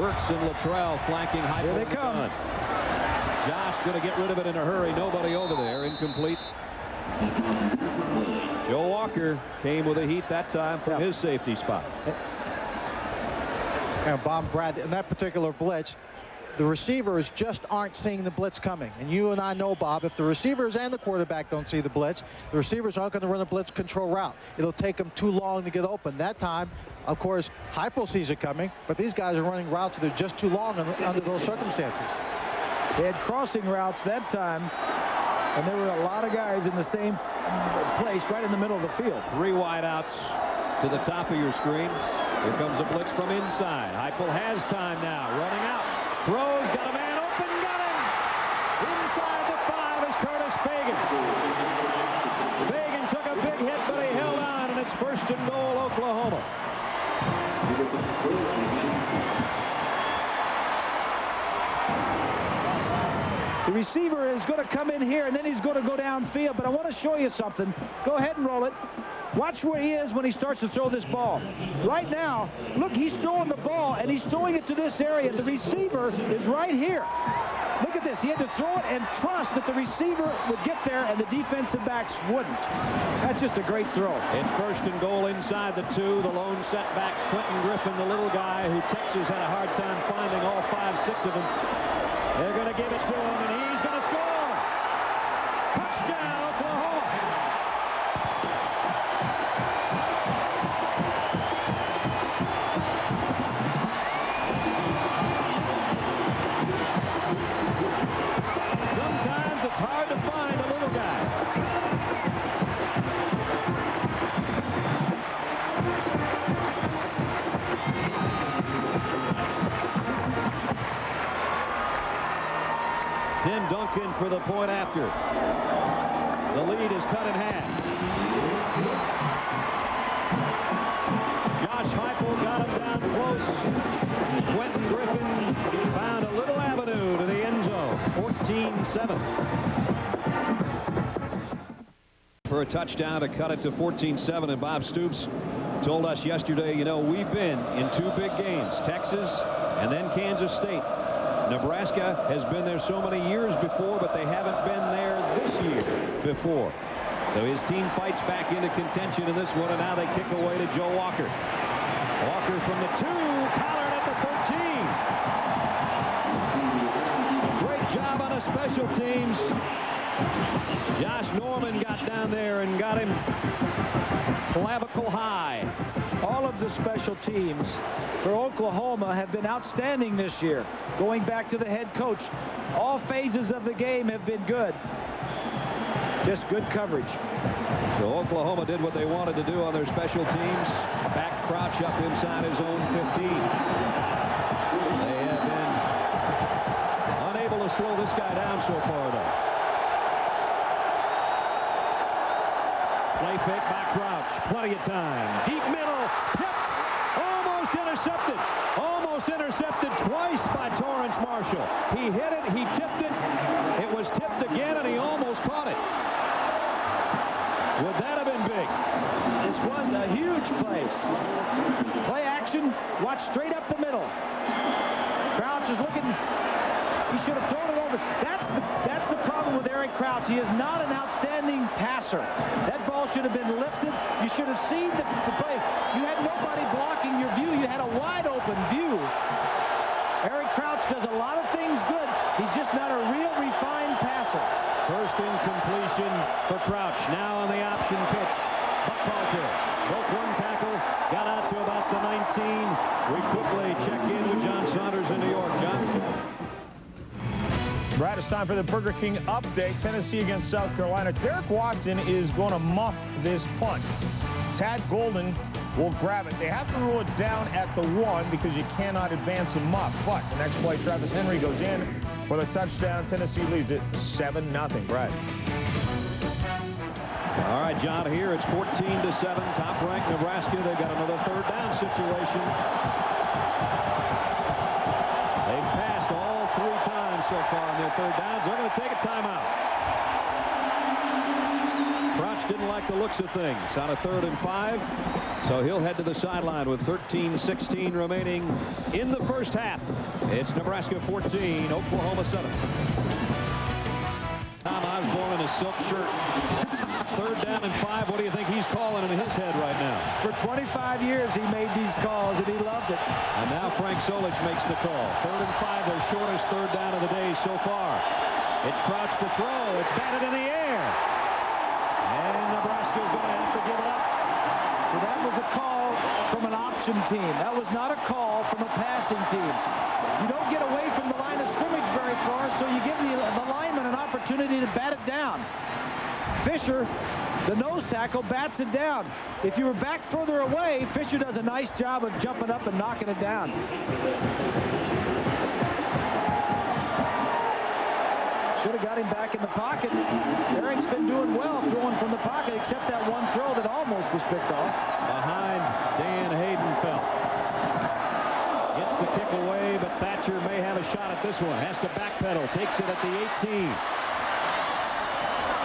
Works in Luttrell, flanking Heupel. Here they come. Josh going to get rid of it in a hurry. Nobody over there. Incomplete. Joe Walker came with a heat that time from his safety spot. And Bob, Brad, in that particular blitz, the receivers just aren't seeing the blitz coming. And you and I know, Bob, if the receivers and the quarterback don't see the blitz, the receivers aren't going to run a blitz control route. It'll take them too long to get open. That time, of course, Heupel sees it coming, but these guys are running routes that are just too long under those circumstances. They had crossing routes that time, and there were a lot of guys in the same place right in the middle of the field. 3 wideouts to the top of your screen. Here comes a blitz from inside. Heupel has time now. Running out. Throws. Got a man open. Got him. Inside the 5 is Curtis Fagan. Fagan took a big hit, but he held on, and it's 1st and goal, Oklahoma. The receiver is going to come in here, and then he's going to go downfield. But I want to show you something. Go ahead and roll it. Watch where he is when he starts to throw this ball. Right now, look, he's throwing the ball, and he's throwing it to this area. The receiver is right here. Look at this. He had to throw it and trust that the receiver would get there and the defensive backs wouldn't. That's just a great throw. It's 1st and goal inside the 2. The lone setbacks, Quentin Griffin, the little guy who Texas had a hard time finding all 5, 6 of them. They're going to give it to him, and he's going to score. Touchdown, Oklahoma. Sometimes it's hard to find a little guy. Tim Duncan for the point after. The lead is cut in half. Josh Heupel got him down close. Quentin Griffin found a little avenue to the end zone. 14-7. For a touchdown to cut it to 14-7, and Bob Stoops told us yesterday, you know, we've been in 2 big games, Texas and then Kansas State. Nebraska has been there so many years before, but they haven't been there this year before. So his team fights back into contention in this one, and now they kick away to Joe Walker. Walker from the 2, collared at the 13. Great job on the special teams. Josh Norman got down there and got him clavicle high. All of the special teams for Oklahoma have been outstanding this year. Going back to the head coach, all phases of the game have been good. Just good coverage. So Oklahoma did what they wanted to do on their special teams. Back Crouch up inside his own 15. They have been unable to slow this guy down so far, though. Play fake by Crouch. Plenty of time. Deep middle. Hit. Almost intercepted. Almost intercepted twice by Torrance Marshall. He hit it. He tipped it. It was tipped again, and he almost caught it. Would that have been big? This was a huge play. Play action. Watch straight up the middle. Crouch is looking. He should have thrown it over. That's the problem with Eric Crouch. He is not an outstanding passer. That ball should have been lifted. You should have seen the play. You had nobody blocking your view. You had a wide open view. Eric Crouch does a lot of things good. He's just not a real refined passer. First incompletion for Crouch. Now on the option pitch. Buckhalter broke one tackle, got out to about the 19. We quickly check in with John Saunders in New York. John? Brad, it's time for the Burger King update. Tennessee against South Carolina. Derek Watson is going to muff this punt. Tad Golden will grab it. They have to rule it down at the 1 because you cannot advance a muff. But the next play, Travis Henry goes in for the touchdown. Tennessee leads it 7-0. Brad. All right, John, here it's 14-7. Top-ranked Nebraska. They've got another 3rd down situation. They've passed all 3 times so far on their 3rd downs. They're going to take a timeout. Crouch didn't like the looks of things on a 3rd and 5, so he'll head to the sideline with 13-16 remaining in the first half. It's Nebraska 14, Oklahoma 7. Tom Osborne in a silk shirt. 3rd down and 5. What do you think he's calling in his head right now? For 25 years he made these calls, and he loved it. And now Frank Solich makes the call. 3rd and 5, their shortest 3rd down of the day so far. It's Crouch to throw. It's batted in the air. And Nebraska's going to have to give it up. So that was a call from an option team. That was not a call from a passing team. You don't get away from the line of scrimmage very far, so you give the lineman an opportunity to bat it down. Fisher, the nose tackle, bats it down. If you were back further away, Fisher does a nice job of jumping up and knocking it down. Should have got him back in the pocket. Eric's been doing well throwing from the pocket, except that one throw that almost was picked off. Behind Dan Haydenfeld. Gets the kick away, but Thatcher may have a shot at this one. Has to backpedal. Takes it at the 18.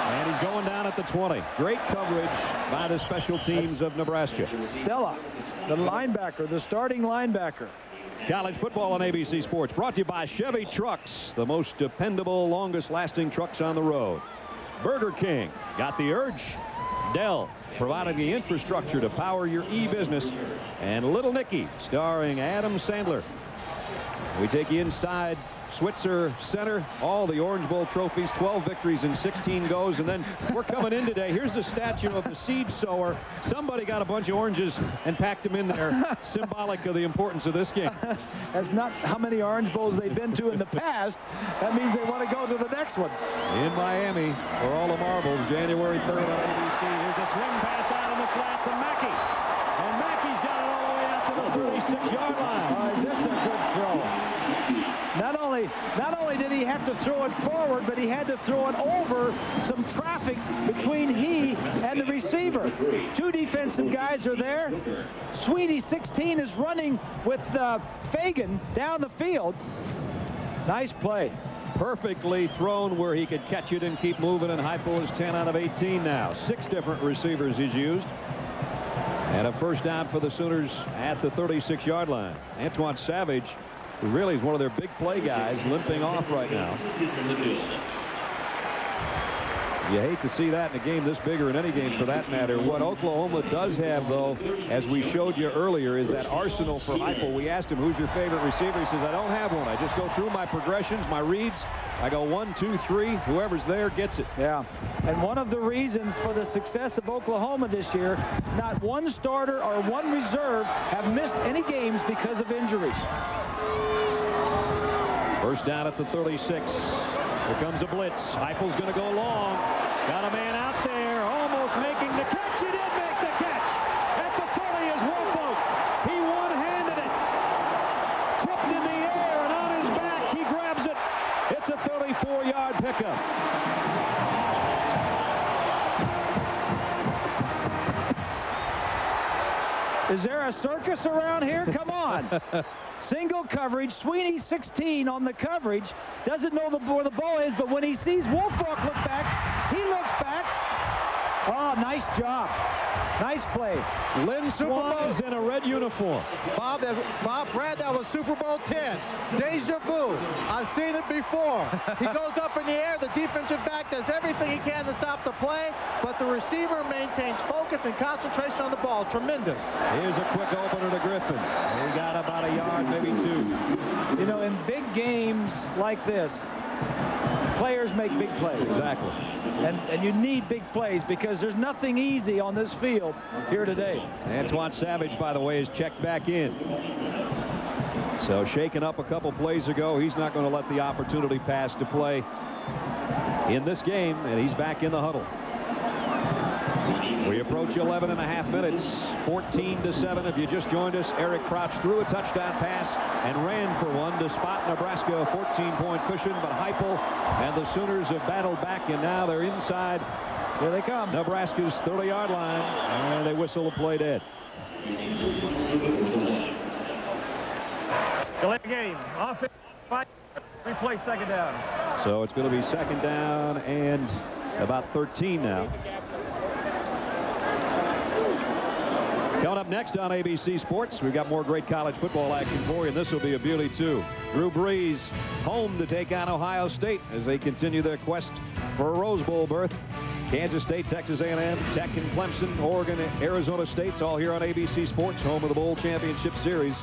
And he's going down at the 20. Great coverage by the special teams of Nebraska. Stella, the linebacker, the starting linebacker. College football on ABC Sports, brought to you by Chevy Trucks, the most dependable, longest-lasting trucks on the road. Burger King got the urge. Dell providing the infrastructure to power your e-business. And Little Nicky, starring Adam Sandler. We take you inside Switzer Center, all the Orange Bowl trophies, 12 victories and 16 goes. And then we're coming in today. Here's the statue of the seed sower. Somebody got a bunch of oranges and packed them in there, symbolic of the importance of this game. That's not how many Orange Bowls they've been to in the past. That means they want to go to the next one. In Miami, for all the marbles, January 3rd on ABC. Here's a swing pass out in the flat to Mackey. And Mackey's got it all the way out to the 36-yard line. Is this a good throw? Not only did he have to throw it forward, but he had to throw it over some traffic between he and the receiver. Two defensive guys are there. Sweetie, 16, is running with Fagan down the field. Nice play. Perfectly thrown where he could catch it and keep moving, and Heupel is 10 out of 18 now. 6 different receivers he's used. And a first down for the Sooners at the 36-yard line. Antoine Savage, who really is one of their big play guys, limping off right now. You hate to see that in a game this big, or in any game for that matter. What Oklahoma does have, though, as we showed you earlier, is that arsenal for Heupel. We asked him, who's your favorite receiver? He says, I don't have one. I just go through my progressions, my reads. I go 1, 2, 3. Whoever's there gets it. Yeah. And one of the reasons for the success of Oklahoma this year, not one starter or one reserve have missed any games because of injuries. First down at the 36. Here comes a blitz. Heupel's going to go long. Got a man out there, almost making the catch. He did make the catch. At the 30 is Woolfolk. He one-handed it. Tipped in the air, and on his back, he grabs it. It's a 34-yard pickup. Is there a circus around here? Come on. Single coverage. Sweeney 16 on the coverage. Doesn't know where the ball is, but when he sees Woolfolk look back, he looks back. Oh, nice job. Nice play. Lynn Swan is in a red uniform. Bob, Brad, that was Super Bowl 10. Deja vu. I've seen it before. He goes up in the air. The defensive back does everything he can to stop the play, but the receiver maintains focus and concentration on the ball. Tremendous. Here's a quick opener to Griffin. He got about a yard, maybe 2. You know, in big games like this, players make big plays. Exactly. And you need big plays because there's nothing easy on this field here today. Antoine Savage, by the way, is checked back in. So shaken up a couple plays ago. He's not going to let the opportunity pass to play in this game, and he's back in the huddle. We approach 11 and a half minutes, 14-7. If you just joined us, Eric Crouch threw a touchdown pass and ran for one to spot Nebraska a 14-point cushion, but Heupel and the Sooners have battled back, and now they're inside. Here they come. Nebraska's 30-yard line, and they whistle the play dead. Delay game. Offense. Replay second down. So it's going to be second down and about 13 now. Coming up next on ABC Sports, we've got more great college football action for you, and this will be a beauty, too. Drew Brees home to take on Ohio State as they continue their quest for a Rose Bowl berth. Kansas State, Texas A&M, Tech and Clemson, Oregon, Arizona State's all here on ABC Sports, home of the Bowl Championship Series.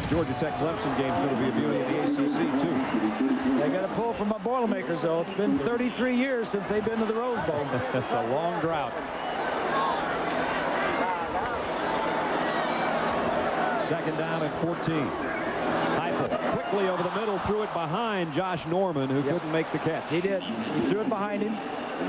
Georgia Tech-Clemson game's going to be a beauty in the ACC, too. They got to pull from my Boilermakers, though. It's been 33 years since they've been to the Rose Bowl. It's a long drought. Second down at 14. Heupel quickly over the middle, threw it behind Josh Norman, who couldn't make the catch. He did. He threw it behind him.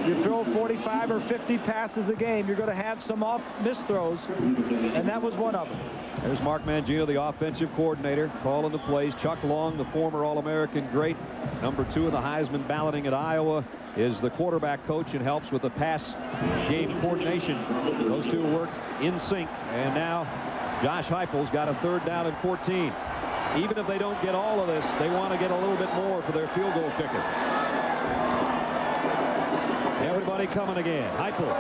You throw 45 or 50 passes a game, you're going to have some missed throws, and that was one of them. There's Mark Mangino, the offensive coordinator, calling the plays. Chuck Long, the former All-American great, number 2 in the Heisman balloting at Iowa, is the quarterback coach and helps with the pass game coordination. Those two work in sync, and now Josh Heupel's got a third down and 14. even if they don't get all of this, they want to get a little bit more for their field goal kicker. Everybody coming again. Heupel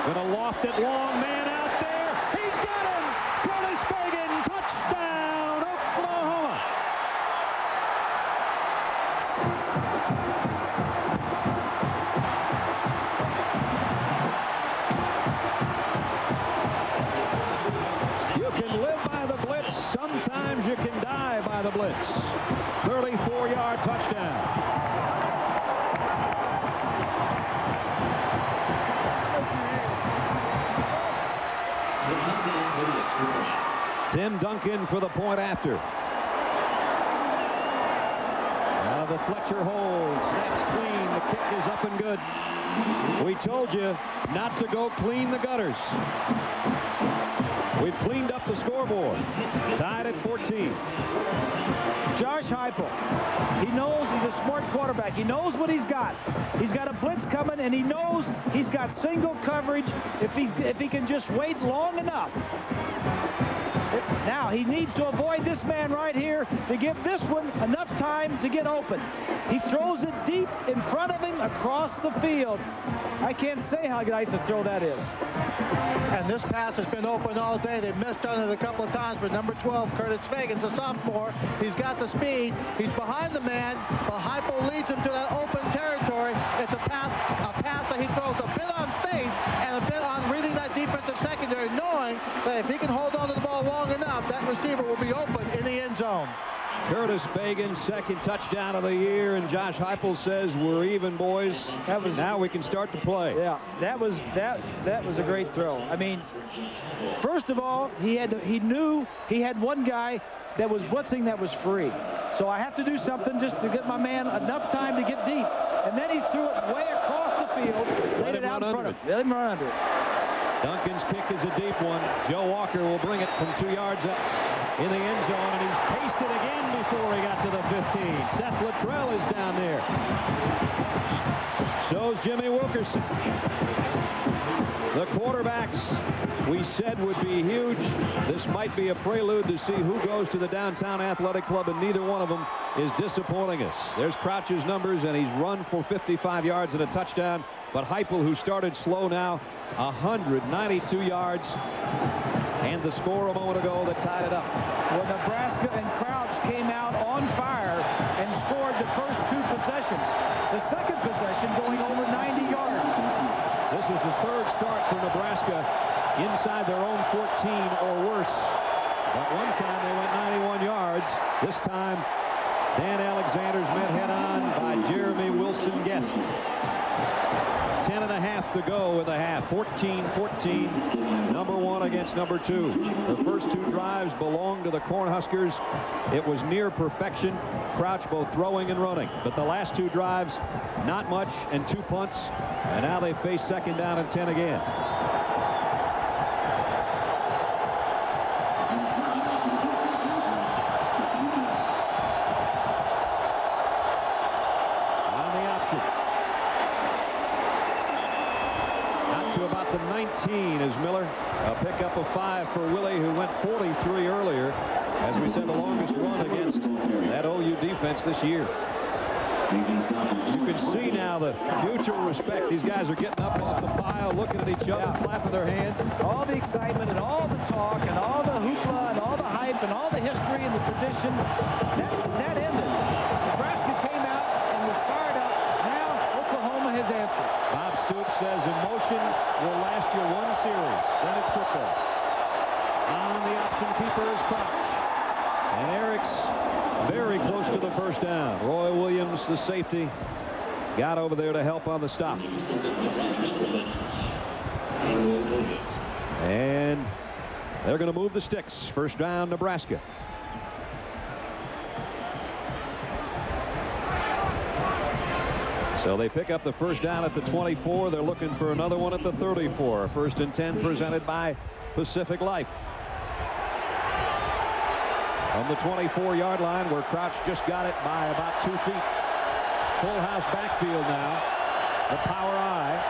going to loft it long, man out there. He's got him. Curtis Fagan, touchdown, Oklahoma. You can live by the blitz. Sometimes you can die by the blitz. 34-yard touchdown. Tim Duncan for the point after. Out of the Fletcher hold. Snaps clean. The kick is up and good. We told you not to go clean the gutters. We've cleaned up the scoreboard. Tied at 14. Josh Heupel. He knows he's a smart quarterback. He knows what he's got. He's got a blitz coming, and he knows he's got single coverage if he can just wait long enough. Now, he needs to avoid this man right here to give this one enough time to get open. He throws it deep in front of him across the field. I can't say how nice a throw that is. And this pass has been open all day. They missed on it a couple of times, but number 12, Curtis Fagan's a sophomore. He's got the speed. He's behind the man, but Heupel leads him to that open territory. It's a pass that he throws a bit on faith and a bit on reading that defensive secondary, knowing that if he can hold on to the ball long enough, that receiver will be open in the end zone. Curtis Fagan's second touchdown of the year, and Josh Heupel says we're even, boys. Now we can start to play. Yeah, that was a great throw. I mean, first of all, he knew he had one guy that was blitzing that was free. So I have to do something just to get my man enough time to get deep. And then he threw it way across the field, laid it out in front of him. Let him run under it. Duncan's kick is a deep one. Joe Walker will bring it from 2 yards up in the end zone, and he's paced it again before he got to the 15. Seth Luttrell is down there. So's Jimmy Wilkerson. The quarterbacks we said would be huge. This might be a prelude to see who goes to the Downtown Athletic Club, and neither one of them is disappointing us. There's Crouch's numbers, and he's run for 55 yards and a touchdown. But Heupel, who started slow now, 192 yards. And the score a moment ago that tied it up. Well, Nebraska and Crouch came out on fire and scored the first 2 possessions. The second possession going over 90 yards. This is the third start for Nebraska inside their own 14 or worse. But one time they went 91 yards. This time, Dan Alexander's met head-on by Jeremy Wilson Guest. 10.5 to go in the half. 14-14. Number 1 against number 2. The first 2 drives belonged to the Cornhuskers. It was near perfection. Crouch both throwing and running. But the last 2 drives, not much, and 2 punts. And now they face second down and 10 again. To 19 is Miller. A pickup of 5 for Willie, who went 43 earlier. As we said, the longest run against that OU defense this year. You can see now the mutual respect. These guys are getting up off the pile, looking at each other, clapping their hands. All the excitement and all the talk and all the hoopla and all the hype and all the history and the tradition, that ended. Nebraska came out and was fired up. Now Oklahoma has answered. Bob Stoops says emotion will last you 1 series. Then it's football. On the option keeper is Crouch. And Eric's very close to the first down. Roy Williams, the safety, got over there to help on the stop. And they're going to move the sticks. First down, Nebraska. So they pick up the first down at the 24. They're looking for another one at the 34. First and 10 presented by Pacific Life. From the 24-yard line, where Crouch just got it by about 2 feet. Full house backfield now. The power eye.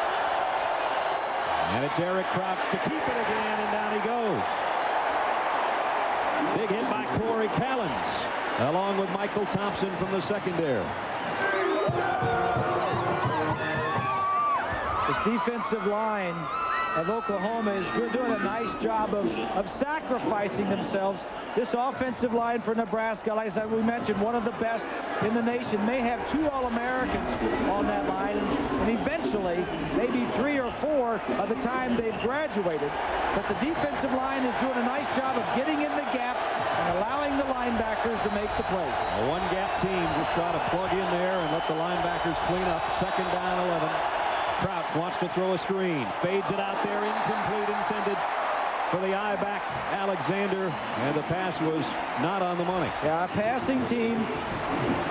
And it's Eric Crouch to keep it again, and down he goes. Big hit by Corey Callens, along with Michael Thompson from the secondary. This defensive line of Oklahoma is doing a nice job of sacrificing themselves. This offensive line for Nebraska, like I said, we mentioned, one of the best in the nation, may have 2 All-Americans on that line, and eventually maybe 3 or 4 by the time they've graduated. But the defensive line is doing a nice job of getting in the gaps and allowing the linebackers to make the plays. A one-gap team just try to plug in there and let the linebackers clean up. 2nd down 11. Crouch wants to throw a screen. Fades it out there. Incomplete, intended for the I-back Alexander, and the pass was not on the money. Yeah, a passing team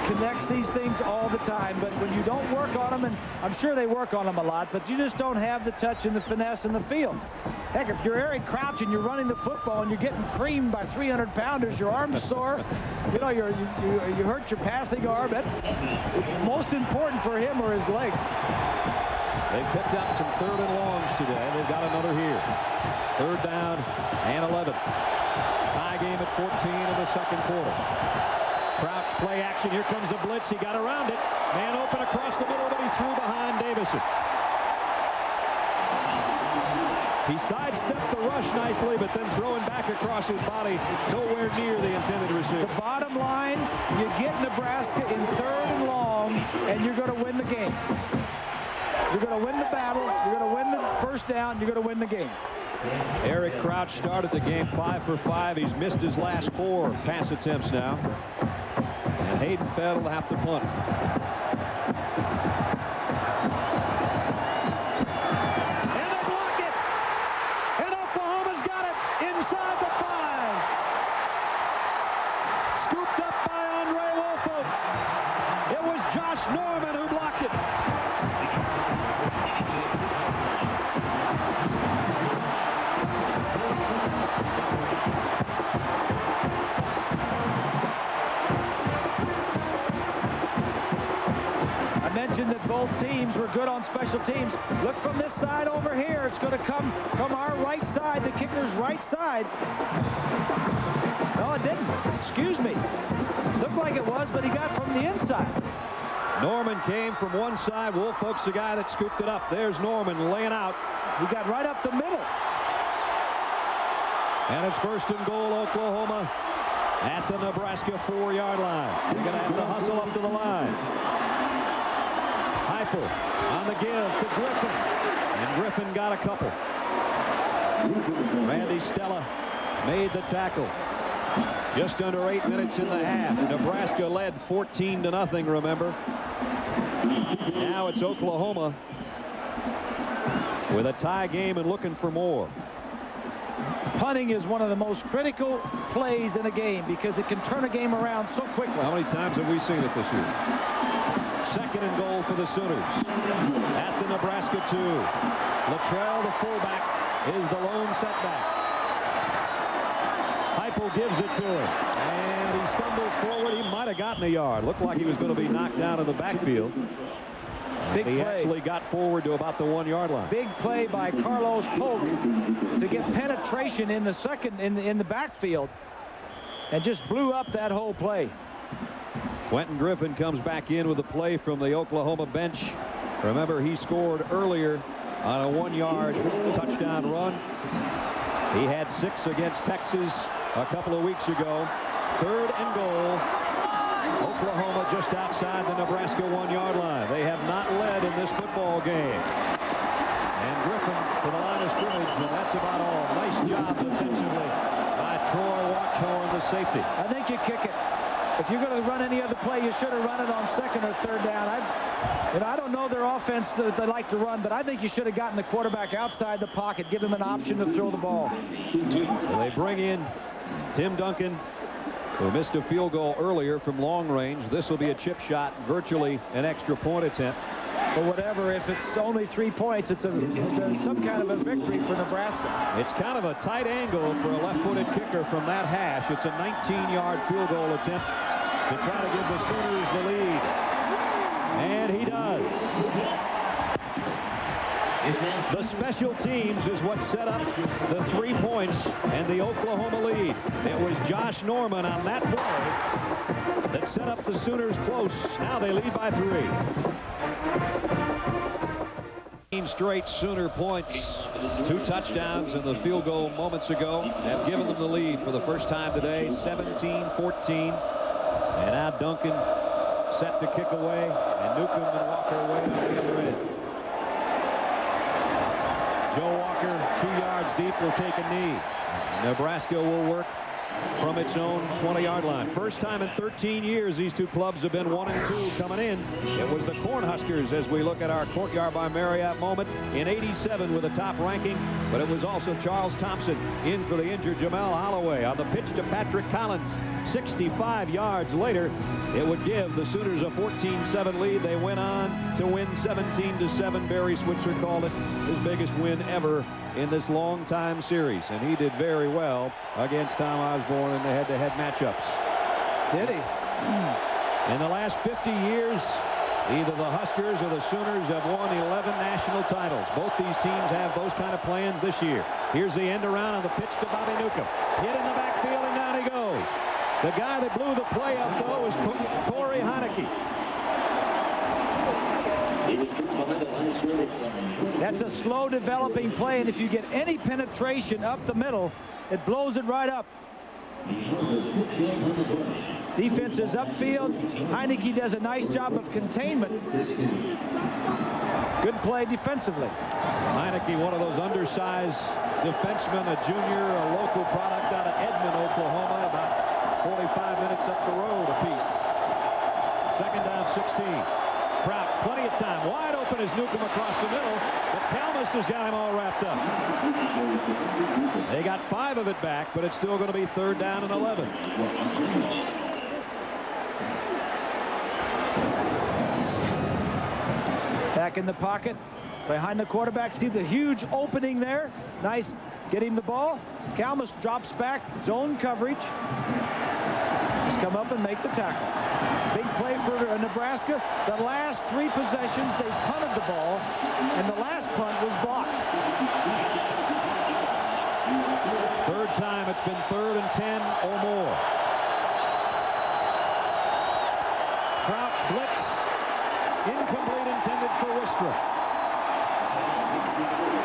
connects these things all the time, but when you don't work on them, and I'm sure they work on them a lot, but you just don't have the touch and the finesse in the field. Heck, if you're Eric Crouch and you're running the football and you're getting creamed by 300-pounders, your arm's sore, you know, you hurt your passing arm. Most important for him are his legs. They picked up some 3rd and longs today. They've got another here. 3rd down and 11. Tie game at 14 in the 2nd quarter. Crouch play action. Here comes a blitz. He got around it. Man open across the middle, but he threw behind Davison. He sidestepped the rush nicely, but then throwing back across his body, nowhere near the intended receiver. The bottom line, you get Nebraska in 3rd and long, and you're going to win the game. You're going to win the battle. You're going to win the 1st down. You're going to win the game. Eric Crouch started the game 5 for 5. He's missed his last 4 pass attempts now. And Hayden Feld will have to punt. And they block it. And Oklahoma's got it inside the 5. Scooped up by Andre Wolfold. It was Josh Norman who blocked it. Mentioned that both teams were good on special teams. Look from this side over here. It's going to come from our right side, the kicker's right side. No, it didn't. Excuse me. Looked like it was, but he got from the inside. Norman came from one side. Wolfolk's the guy that scooped it up. There's Norman laying out. He got right up the middle. And it's 1st and goal, Oklahoma at the Nebraska 4-yard line. They're going to have to hustle up to the line. On the give to Griffin, and Griffin got a couple. Randy Stella made the tackle. Just under 8 minutes in the half. Nebraska led 14-0, remember. Now it's Oklahoma with a tie game and looking for more. Punting is one of the most critical plays in a game because it can turn a game around so quickly. How many times have we seen it this year? 2nd and goal for the Sooners at the Nebraska 2. Luttrell, the fullback, is the lone setback. Heupel gives it to him, and he stumbles forward. He might have gotten a yard. Looked like he was going to be knocked down in the backfield. Big he play. Actually got forward to about the 1-yard line. Big play by Carlos Polk to get penetration in the second in the backfield, and just blew up that whole play. Quentin Griffin comes back in with a play from the Oklahoma bench. Remember, he scored earlier on a 1-yard touchdown run. He had 6 against Texas a couple of weeks ago. 3rd and goal. Oklahoma just outside the Nebraska 1-yard line. They have not led in this football game. And Griffin to the line of scrimmage, and that's about all. Nice job defensively by Troy Watchorn, the safety. I think you kick it. If you're going to run any other play, you should have run it on 2nd or 3rd down. I don't know their offense that they like to run, but I think you should have gotten the quarterback outside the pocket, give him an option to throw the ball. So they bring in Tim Duncan, who missed a field goal earlier from long range. This will be a chip shot, virtually an extra point attempt. But whatever, if it's only 3 points, it's some kind of a victory for Nebraska. It's kind of a tight angle for a left-footed kicker from that hash. It's a 19-yard field goal attempt to try to give the Sooners the lead. And he does. The special teams is what set up the 3 points and the Oklahoma lead. It was Josh Norman on that play that set up the Sooners close. Now they lead by 3. Straight Sooner points. 2 touchdowns and the field goal moments ago have given them the lead for the first time today, 17-14. And now Duncan set to kick away, and Newcomb and Walker away on the other end. Joe Walker, 2 yards deep, will take a knee. Nebraska will work from its own 20-yard line. First time in 13 years these two clubs have been 1-2 coming in. It was the Cornhuskers, as we look at our Courtyard by Marriott moment, in '87 with a top ranking, but it was also Charles Thompson in for the injured Jamel Holloway on the pitch to Patrick Collins. 65 yards later, it would give the Sooners a 14-7 lead. They went on to win 17-7. Barry Switzer called it his biggest win ever in this long-time series, and he did very well against Tom Osborne in the head-to-head matchups. Did he? In the last 50 years, either the Huskers or the Sooners have won 11 national titles. Both these teams have those kind of plans this year. Here's the end around on the pitch to Bobby Newcomb. Hit in the backfield, and down he goes. The guy that blew the play up, though, is Corey Heineke. That's a slow developing play, and if you get any penetration up the middle, it blows it right up. Defense is upfield. Heineke does a nice job of containment. Good play defensively. Heineke, one of those undersized defensemen, a junior, a local product out of Edmond, Oklahoma, about 45 minutes up the road apiece. Second down, 16. Crouch, plenty of time. Wide open is Newcomb across the middle, but Kalmus has got him all wrapped up. They got 5 of it back, but it's still going to be 3rd down and 11. Back in the pocket, behind the quarterback. See the huge opening there. Nice getting the ball. Kalmus drops back, zone coverage. Just come up and make the tackle. Big play for Nebraska. The last 3 possessions, they punted the ball, and the last punt was blocked. 3rd time it's been 3rd and 10 or more. Crouch blitz. Incomplete, intended for Wistra.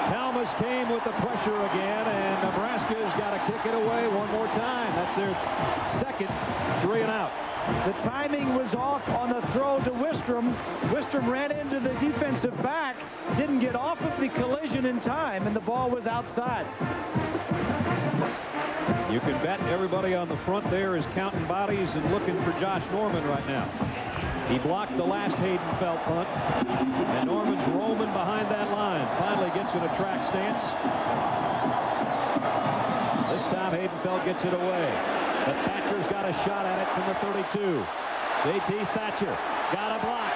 Kalmus came with the pressure again, and Nebraska's got to kick it away one more time. That's their second 3 and out. The timing was off on the throw to Wistrom. Wistrom ran into the defensive back, didn't get off of the collision in time, and the ball was outside. You can bet everybody on the front there is counting bodies and looking for Josh Norman right now. He blocked the last Haydenfeld punt, and Norman's roaming behind that line. Finally gets in a track stance. This time Haydenfeld gets it away. But Thatcher's got a shot at it from the 32. J.T. Thatcher got a block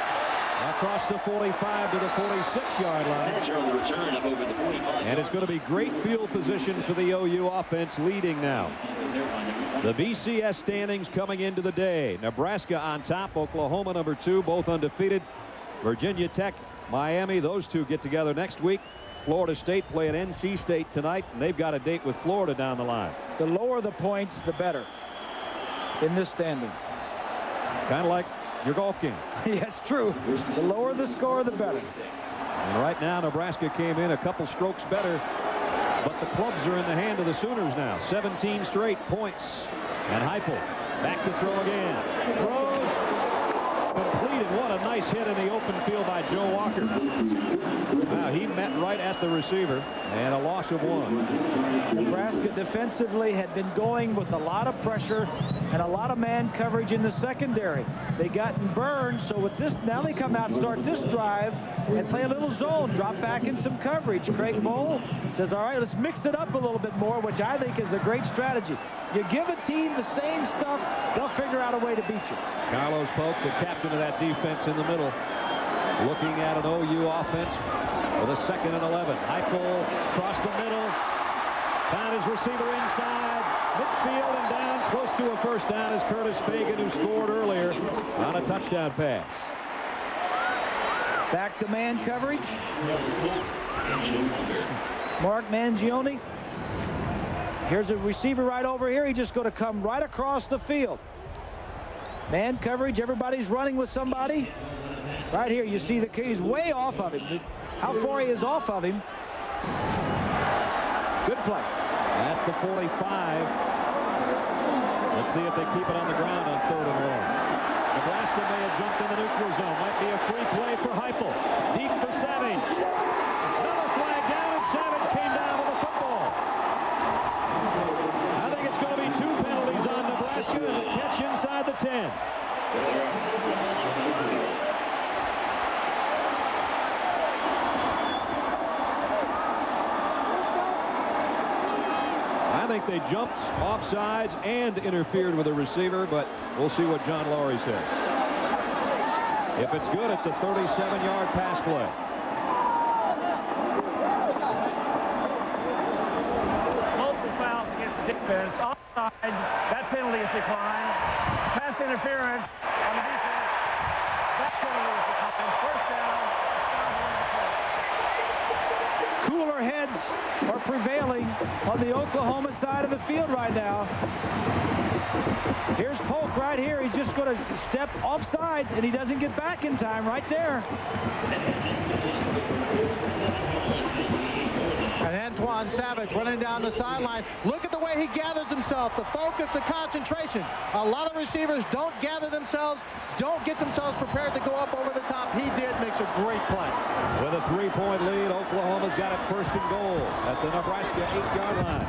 across the 45 to the 46-yard line. Thatcher on the return up over the 45. And it's going to be great field position for the OU offense, leading now. The BCS standings coming into the day. Nebraska on top, Oklahoma number 2, both undefeated. Virginia Tech, Miami, those two get together next week. Florida State play at NC State tonight, and they've got a date with Florida down the line. The lower the points, the better in this standing. Kind of like your golf game. Yes, true. The lower the score, the better. And right now, Nebraska came in a couple strokes better, but the clubs are in the hand of the Sooners now. 17 straight points. And Heupel back to throw again. Throws. Completed. What a nice hit in the open field by Joe Walker. Now he met right at the receiver, and a loss of 1. Nebraska defensively had been going with a lot of pressure and a lot of man coverage in the secondary. They gotten burned, so with this, now they come out and start this drive and play a little zone, drop back in some coverage. Craig Mole says, all right, let's mix it up a little bit more, which I think is a great strategy. You give a team the same stuff, they'll figure out a way to beat you. Carlos Polk, the captain of that defense in the middle, looking at an OU offense with a 2nd and 11. Heupel across the middle, found his receiver inside, midfield and down, close to a first down is Curtis Fagan, who scored earlier on a touchdown pass. Back to man coverage. Mark Mangione. Here's a receiver right over here. He's just going to come right across the field. Man coverage. Everybody's running with somebody. Right here, you see the he's way off of him. How far he is off of him. Good play. At the 45. Let's see if they keep it on the ground on 3rd and long. Nebraska may have jumped in the neutral zone. Might be a free play for Heupel. Deep for Savage. Another flag down, and Savage came down with the football. I think it's going to be 2 penalties on Nebraska and a catch inside the 10. I think they jumped offsides and interfered with the receiver, but we'll see what John Laurie says. If it's good, it's a 37-yard pass play. Multiple fouls against the defense. Offside, that penalty is declined. Pass interference on the defense. That penalty is declined. First down. Cooler heads are prevailing on the Oklahoma side of the field right now. Here's Polk right here. He's just going to step off sides, and he doesn't get back in time right there. And Antoine Savage running down the sideline. Look at the way he gathers himself, the focus, the concentration. A lot of receivers don't gather themselves, don't get themselves prepared to go up over the top. He did, makes a great play. With a 3-point lead, Oklahoma's got it 1st and goal at the Nebraska 8-yard line.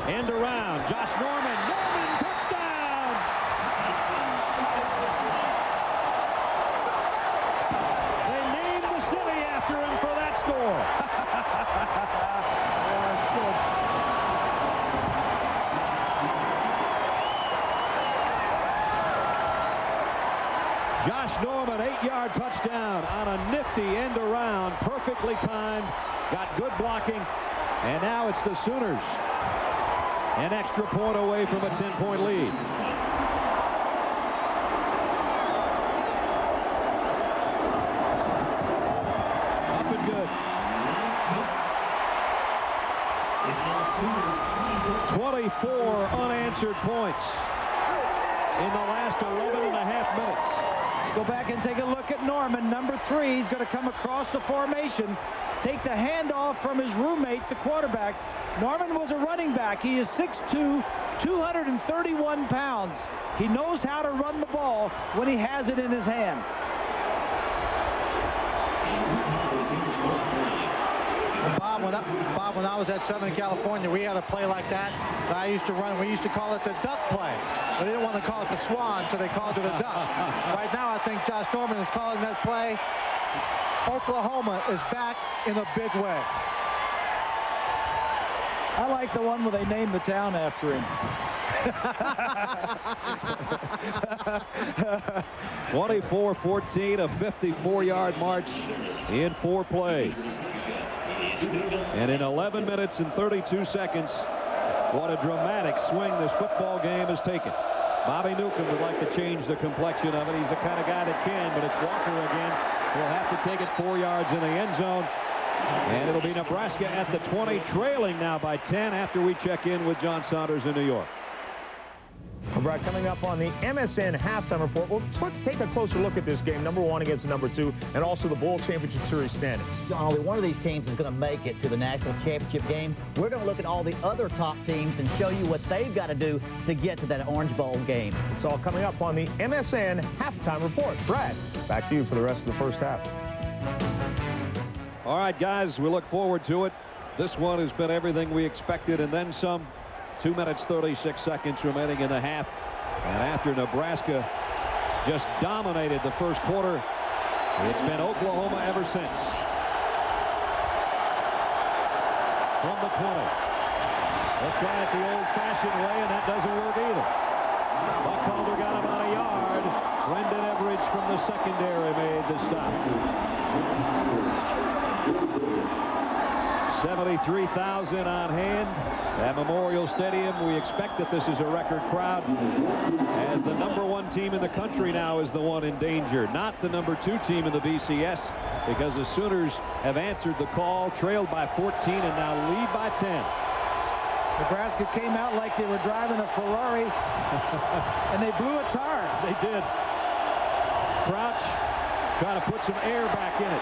End around, Josh Norman. Norman, touchdown! They named the city after him for that score. Josh Norman, 8-yard touchdown on a nifty end around, perfectly timed, got good blocking, and now it's the Sooners an extra point away from a 10-point lead. Up and good. 24 unanswered points in the last 11 and a half minutes. Let's go back and take a look at Norman, number 3. He's going to come across the formation, take the handoff from his roommate, the quarterback. Norman was a running back. He is 6'2", 231 pounds. He knows how to run the ball when he has it in his hand. Bob, when I was at Southern California, we had a play like that I used to run. We used to call it the duck play. They didn't want to call it the swan, so they called it the duck. Right now, I think Josh Norman is calling that play. Oklahoma is back in a big way. I like the one where they named the town after him. 24-14, a 54-yard march in 4 plays. And in 11 minutes and 32 seconds, what a dramatic swing this football game has taken. Bobby Newcomb would like to change the complexion of it. He's the kind of guy that can, but it's Walker again. He'll have to take it 4 yards in the end zone. And it'll be Nebraska at the 20, trailing now by 10 after we check in with John Saunders in New York. All right, coming up on the MSN halftime report, we'll take a closer look at this game, number 1 against number 2, and also the Bowl Championship Series standings. John, only one of these teams is going to make it to the national championship game. We're going to look at all the other top teams and show you what they've got to do to get to that Orange Bowl game. It's all coming up on the MSN halftime report. Brad, back to you for the rest of the first half. All right, guys, we look forward to it. This one has been everything we expected and then some. 2 minutes, 36 seconds remaining in the half. And after Nebraska just dominated the first quarter, it's been Oklahoma ever since. From the 20. They'll try it the old-fashioned way, and that doesn't work either. Buckhalter got about a yard. Brendan Everidge from the secondary made the stop. 73,000 on hand at Memorial Stadium. We expect that this is a record crowd, as the #1 team in the country now is the one in danger, not the #2 team in the BCS, because the Sooners have answered the call, trailed by 14, and now lead by 10. Nebraska came out like they were driving a Ferrari, and they blew a tire. They did. Crouch trying to put some air back in it.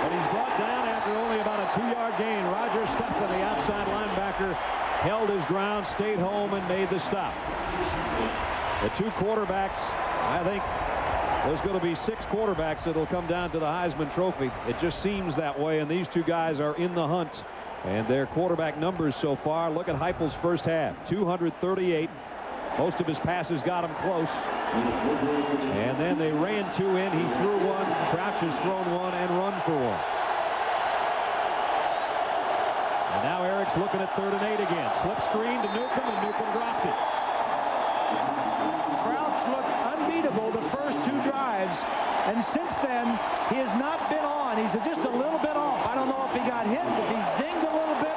But he's brought down after only about a 2-yard gain. Roger Stephan, the outside linebacker, held his ground, stayed home, and made the stop. The 2 quarterbacks, I think there's going to be 6 quarterbacks that will come down to the Heisman Trophy. It just seems that way, and these 2 guys are in the hunt. And their quarterback numbers so far, look at Heupel's first half, 238. Most of his passes got him close. And then they ran 2 in. He threw 1. Crouch has thrown 1 and run for 1. And now Eric's looking at 3rd and 8 again. Slip screen to Newcomb, and Newcomb dropped it. Crouch looked unbeatable the first 2 drives. And since then, he has not been on. He's just a little bit off. I don't know if he got hit, if he's dinged a little bit.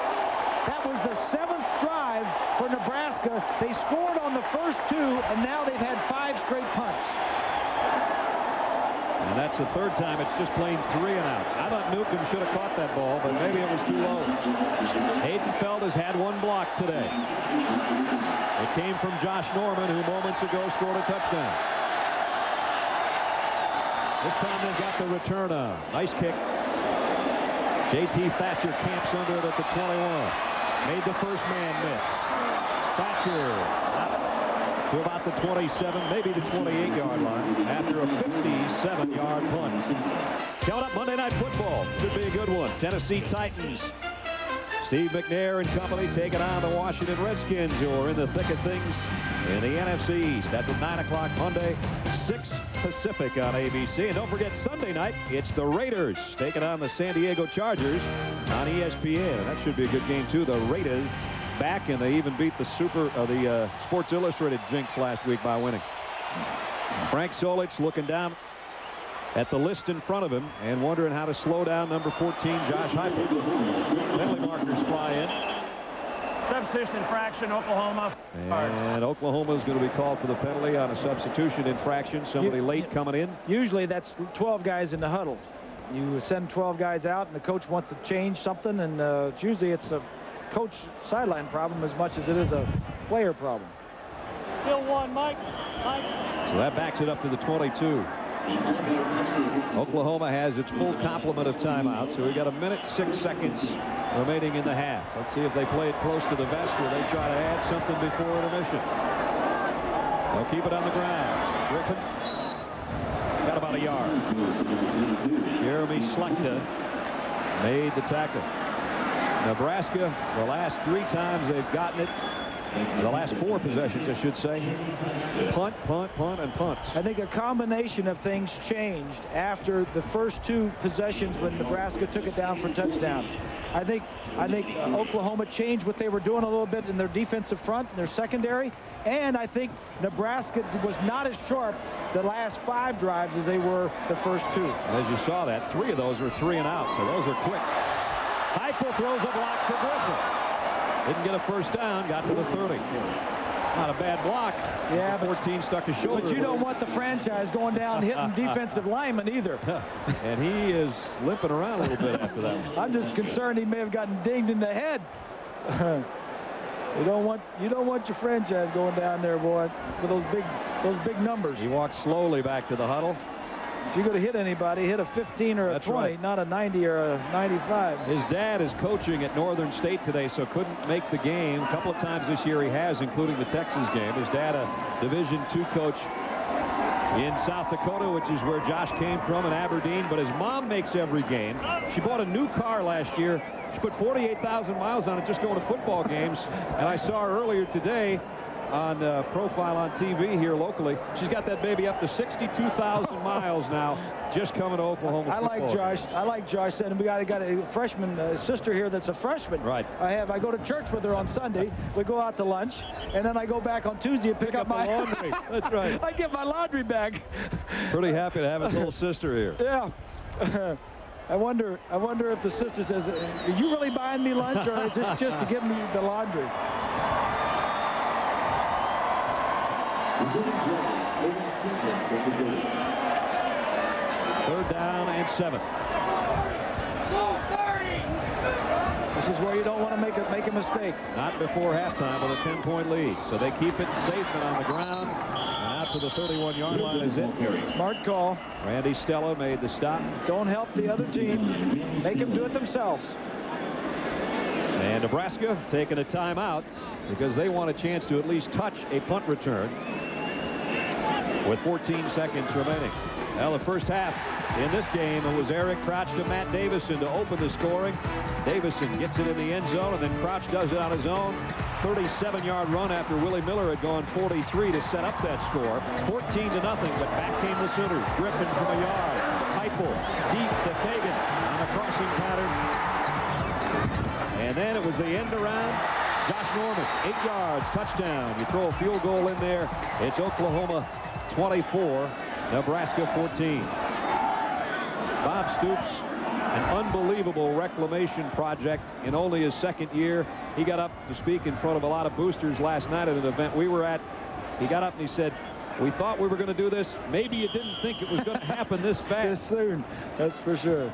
That was the 7th drive for Nebraska. They scored on the first 2, and now they've had 5 straight punts. And that's the 3rd time it's just plain 3 and out. I thought Newcomb should have caught that ball, but maybe it was too low. Haydenfeld has had 1 block today. It came from Josh Norman, who moments ago scored a touchdown. This time they've got the return on. Nice kick. J.T. Thatcher camps under it at the 21. Made the first man miss. Thatcher up to about the 27, maybe the 28-yard line after a 57-yard punt. Coming up Monday Night Football. Should be a good one. Tennessee Titans. Steve McNair and company taking on the Washington Redskins, who are in the thick of things in the NFC East. That's at 9 o'clock Monday, 6 Pacific on ABC. And don't forget Sunday night, it's the Raiders taking on the San Diego Chargers on ESPN. And that should be a good game too. The Raiders back, and they even beat the Sports Illustrated jinx last week by winning. Frank Solich looking down at the list in front of him and wondering how to slow down number 14, Josh Heupel. Penalty markers fly in. Substitution infraction, Oklahoma. And Oklahoma is going to be called for the penalty on a substitution infraction. Somebody late coming in. Usually that's 12 guys in the huddle. You send 12 guys out, and the coach wants to change something, and usually it's a coach sideline problem as much as it is a player problem. Still 1, Mike. So that backs it up to the 22. Oklahoma has its full complement of timeouts, so we got 1 minute 6 seconds remaining in the half. Let's see if they play it close to the vest or they try to add something before intermission. They'll keep it on the ground. Griffin got about a yard. Jeremy Slechta made the tackle. Nebraska, the last 3 times they've gotten it, the last 4 possessions, I should say, punt, punt, punt, and punt. I think a combination of things changed after the first 2 possessions when Nebraska took it down for touchdowns. I think Oklahoma changed what they were doing a little bit in their defensive front, in their secondary, and I think Nebraska was not as sharp the last 5 drives as they were the first 2. And as you saw that, 3 of those were 3 and out, so those are quick. Heupel throws a block to Griffin. Didn't get a first down, got to the 30. Not a bad block. Yeah, but 14 stuck his shoulder. But you don't want the franchise going down hitting defensive linemen either. And he is limping around a little bit after that one. I'm just concerned he may have gotten dinged in the head. You don't want your franchise going down there, boy, with those big numbers. He walks slowly back to the huddle. If you're going to hit anybody, hit a 15 or a 20, right, not a 90 or a 95. His dad is coaching at Northern State today, so couldn't make the game. A couple of times this year he has, including the Texas game. His dad, a Division II coach in South Dakota, which is where Josh came from, in Aberdeen. But his mom makes every game. She bought a new car last year. She put 48,000 miles on it just going to football games. And I saw her earlier today on profile on TV here locally. She's got that baby up to 62,000 miles now, just coming to Oklahoma. I like Josh. And we got a freshman sister here that's a freshman. Right. I go to church with her on Sunday. We go out to lunch, and then I go back on Tuesday and pick up my laundry. That's right. I get my laundry bag. Pretty happy to have his little sister here. Yeah. I wonder if the sister says, "Are you really buying me lunch, or is this just to give me the laundry?" Third down and 7. This is where you don't want to make a mistake. Not before halftime with a 10-point lead. So they keep it safe and on the ground. And out to the 31-yard line is it. Smart call. Randy Stella made the stop. Don't help the other team. Make them do it themselves. And Nebraska taking a timeout because they want a chance to at least touch a punt return with 14 seconds remaining. Well, the first half in this game, it was Eric Crouch to Matt Davison to open the scoring. Davison gets it in the end zone, and then Crouch does it on his own. 37-yard run after Willie Miller had gone 43 to set up that score. 14-0, but back came the Sooners. Griffin from a yard. Heupel deep to Fagan on the crossing pattern. And then it was the end around. Josh Norman, 8 yards, touchdown. You throw a field goal in there. It's Oklahoma 24, Nebraska 14. Bob Stoops, an unbelievable reclamation project in only his second year. He got up to speak in front of a lot of boosters last night at an event we were at. He got up and he said, "We thought we were going to do this. Maybe you didn't think it was going to happen this fast." This soon, that's for sure.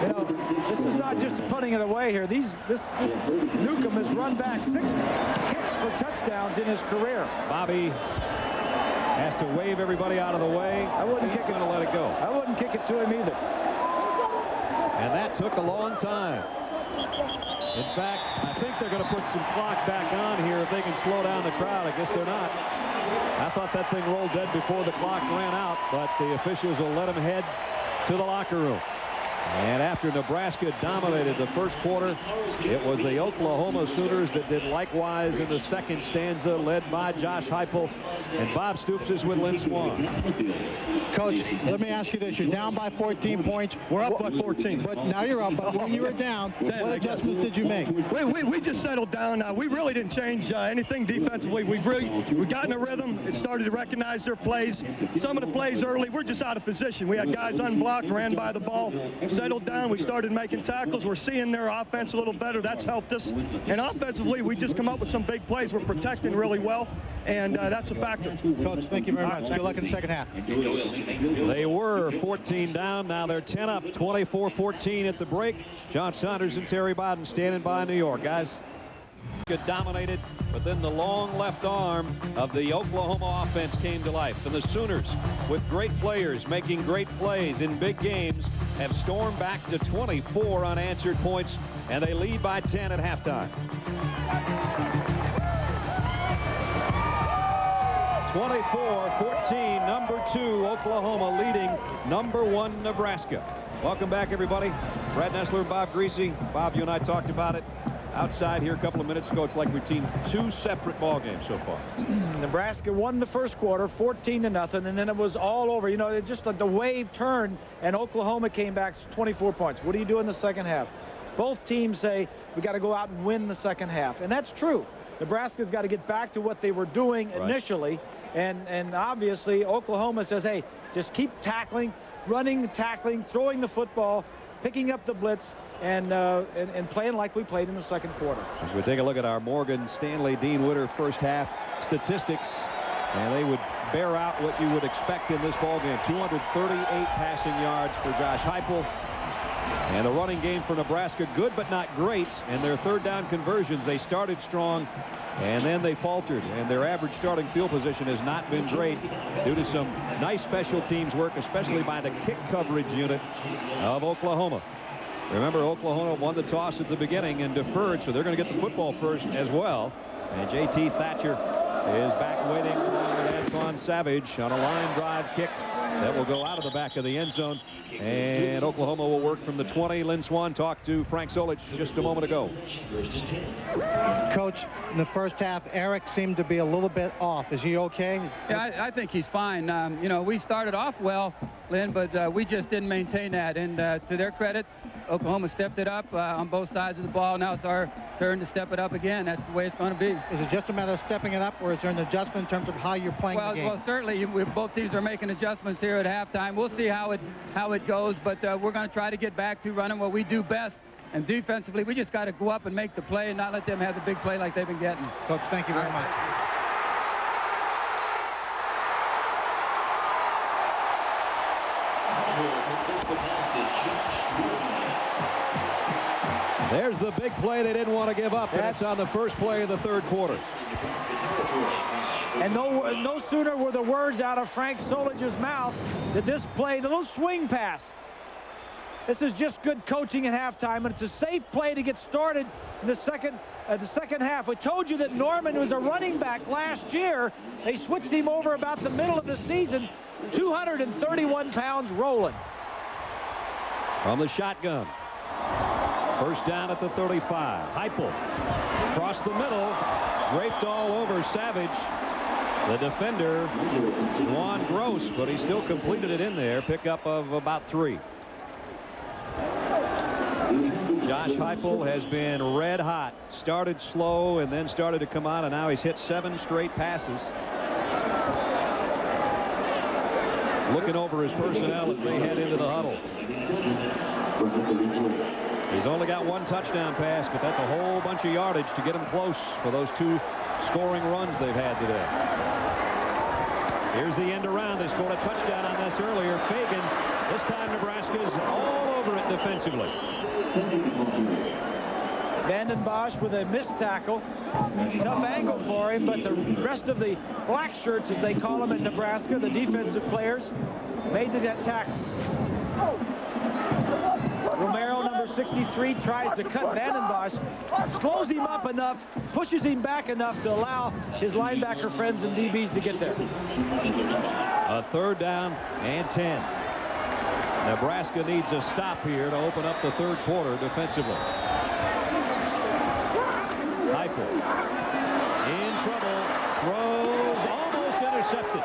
You know, this is not just punting it away here. This Newcomb has run back 6 kicks for touchdowns in his career. Bobby has to wave everybody out of the way. I wouldn't kick it. Going to let it go. I wouldn't kick it to him either. And that took a long time. In fact, I think they're going to put some clock back on here if they can slow down the crowd. I guess they're not. I thought that thing rolled dead before the clock ran out, but the officials will let him head to the locker room. And after Nebraska dominated the first quarter, it was the Oklahoma Sooners that did likewise in the second stanza, led by Josh Heupel. And Bob Stoops is with Lynn Swan. Coach, let me ask you this. You're down by 14 points. We're up by 14. But now you're up. But when you were down, what adjustments did you make? We just settled down. We really didn't change anything defensively. We got in a rhythm. It started to recognize their plays. Some of the plays early, we're just out of position. We had guys unblocked, ran by the ball, settled down. We started making tackles. We're seeing their offense a little better. That's helped us. And offensively, we just come up with some big plays. We're protecting really well, and that's a factor. Coach, thank you very much. Good luck in the second half. They were 14 down. Now they're 10 up, 24-14 at the break. John Saunders and Terry Bowden standing by in New York, guys. Dominated, but then the long left arm of the Oklahoma offense came to life. And the Sooners, with great players making great plays in big games, have stormed back to 24 unanswered points, and they lead by 10 at halftime. 24-14, number 2 Oklahoma leading number 1 Nebraska. Welcome back, everybody. Brad Nessler and Bob Greasy. Bob, you and I talked about it outside here a couple of minutes ago. It's like we've seen 2 separate ball games so far. Nebraska won the first quarter 14-0, and then it was all over. You know, it just like the wave turned, and Oklahoma came back 24 points. What do you do in the second half? Both teams say we got to go out and win the second half, and that's true. Nebraska's got to get back to what they were doing initially, and obviously Oklahoma says, hey, just keep tackling, running, tackling, throwing the football, picking up the blitz, and playing like we played in the second quarter. As we take a look at our Morgan Stanley Dean Witter first half statistics, and they would bear out what you would expect in this ball game. 238 passing yards for Josh Heupel. And the running game for Nebraska, good but not great. And their third down conversions, they started strong, and then they faltered. And their average starting field position has not been great due to some nice special teams work, especially by the kick coverage unit of Oklahoma. Remember, Oklahoma won the toss at the beginning and deferred, so they're going to get the football first as well. And J.T. Thatcher is back waiting along with Antoine Savage on a line drive kick that will go out of the back of the end zone. And Oklahoma will work from the 20. Lynn Swan talked to Frank Solich just a moment ago. Coach, in the first half, Eric seemed to be a little bit off. Is he okay? Yeah, I think he's fine. You know, we started off well, Lynn, but we just didn't maintain that. And to their credit, Oklahoma stepped it up on both sides of the ball. Now it's our turn to step it up again. That's the way it's going to be. Is it just a matter of stepping it up, or is there an adjustment in terms of how you're playing the game? Well, certainly both teams are making adjustments here at halftime. We'll see how it goes, but we're going to try to get back to running what we do best. And defensively, we just got to go up and make the play and not let them have the big play like they've been getting. Coach, thank you very much. There's the big play they didn't want to give up, and it's on the first play of the third quarter. And no sooner were the words out of Frank Solich's mouth did this play, the little swing pass. This is just good coaching at halftime, and it's a safe play to get started in the second half. We told you that Norman was a running back last year. They switched him over about the middle of the season. 231 pounds rolling. From the shotgun. First down at the 35. Heupel across the middle, draped all over Savage. The defender, Juan Gross, but he still completed it in there. Pickup of about 3. Josh Heupel has been red hot. Started slow and then started to come on, and now he's hit 7 straight passes. Looking over his personnel as they head into the huddle. He's only got 1 touchdown pass, but that's a whole bunch of yardage to get him close for those 2 scoring runs they've had today. Here's the end around. They scored a touchdown on this earlier. Fagan. This time Nebraska's all over it defensively. Vanden Bosch with a missed tackle. Tough angle for him, but the rest of the black shirts, as they call them in Nebraska, the defensive players, made that tackle. Romero, number 63, tries to cut Vanden Bosch, slows him up enough, pushes him back enough to allow his linebacker friends and DBs to get there. A third down and 10. Nebraska needs a stop here to open up the third quarter defensively. Heupel in trouble, throws, almost intercepted.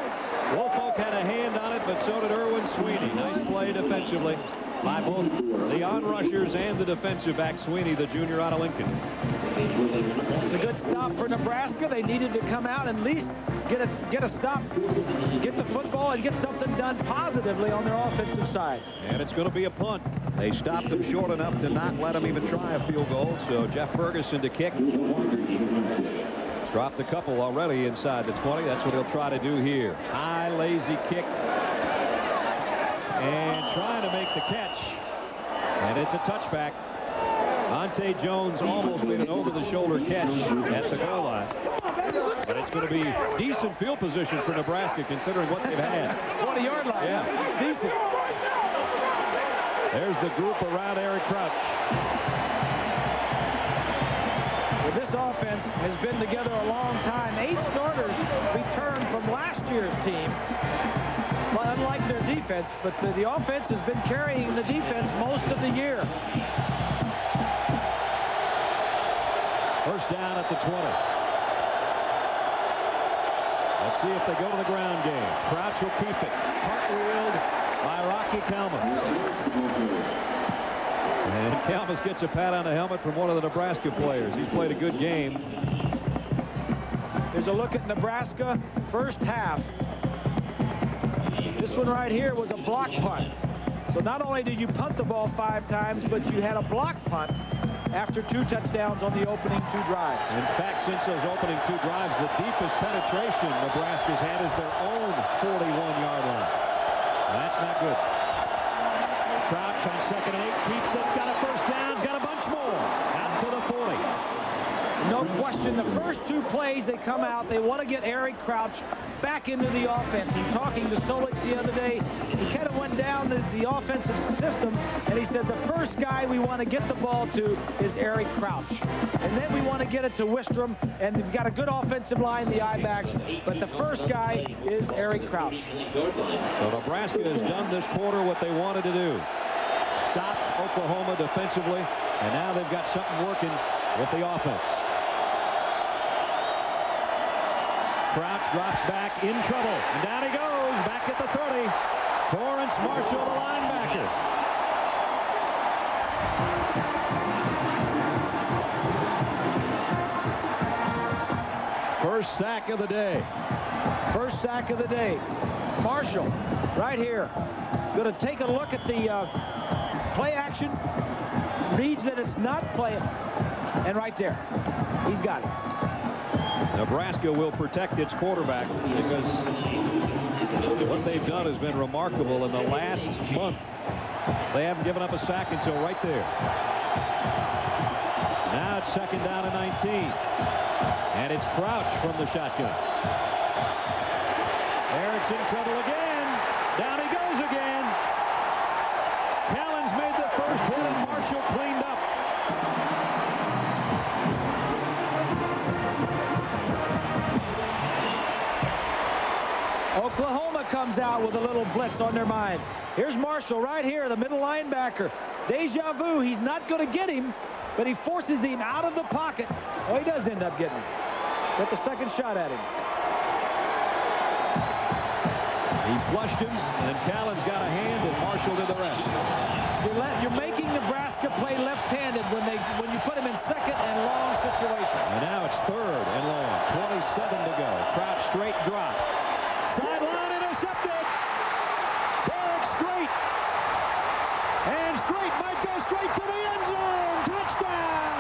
Woolfolk had a hand on it, but so did Erwin Sweeney. Nice play defensively by both the on-rushers and the defensive back, Sweeney, the junior out of Lincoln. It's a good stop for Nebraska. They needed to come out and at least get a stop, get the football, and get something done positively on their offensive side. And it's going to be a punt. They stopped him short enough to not let him even try a field goal, so Jeff Ferguson to kick. He's dropped a couple already inside the 20. That's what he'll try to do here. High, lazy kick. And trying to make the catch. And it's a touchback. Ante Jones almost made an over-the-shoulder catch at the goal line. But it's going to be decent field position for Nebraska considering what they've had. 20-yard line. Yeah. Decent. There's the group around Eric Crouch. Well, this offense has been together a long time. 8 starters returned from last year's team. It's unlike their defense, but the offense has been carrying the defense most of the year. First down at the 20. Let's see if they go to the ground game. Crouch will keep it. Cartwheeled by Rocky Kalmus. And Kalmus gets a pat on the helmet from one of the Nebraska players. He's played a good game. Here's a look at Nebraska first half. This one right here was a block punt. So not only did you punt the ball 5 times, but you had a block punt after 2 touchdowns on the opening 2 drives. In fact, since those opening 2 drives, the deepest penetration Nebraska's had is their own 41-yard line. That's not good. Crouch on 2nd and 8, keeps it, got a first down, got a bunch more. Out to the 40. No question, the first 2 plays they come out, they want to get Eric Crouch back into the offense. And talking to Solich the other day, he kind of went down the offensive system, and he said the first guy we want to get the ball to is Eric Crouch. And then we want to get it to Wistrom, and they've got a good offensive line, the I-backs, but the first guy is Eric Crouch. So Nebraska has done this quarter what they wanted to do. Stop Oklahoma defensively, and now they've got something working with the offense. Crouch drops back in trouble, and down he goes, back at the 30. Torrance Marshall, the linebacker. First sack of the day. First sack of the day. Marshall, right here. Going to take a look at the play action. Reads that it's not play. And right there, he's got it. Nebraska will protect its quarterback because what they've done has been remarkable in the last month. They haven't given up a sack until right there. Now it's second down and 19. And it's Crouch from the shotgun. Eric's in trouble again. Down he goes again. Callens made the first hit and Marshall cleaned up. Oklahoma comes out with a little blitz on their mind. Here's Marshall right here, the middle linebacker. Deja vu, he's not going to get him, but he forces him out of the pocket. Oh, he does end up getting him. Get the second shot at him. He flushed him, and Callens got a hand, and Marshall did the rest. You're making Nebraska play left-handed when you put him in second and long situations. And now it's third and long. 27 to go. Crouch straight drop. Sideline intercepted. Derek Strait. And Strait might go straight to the end zone. Touchdown.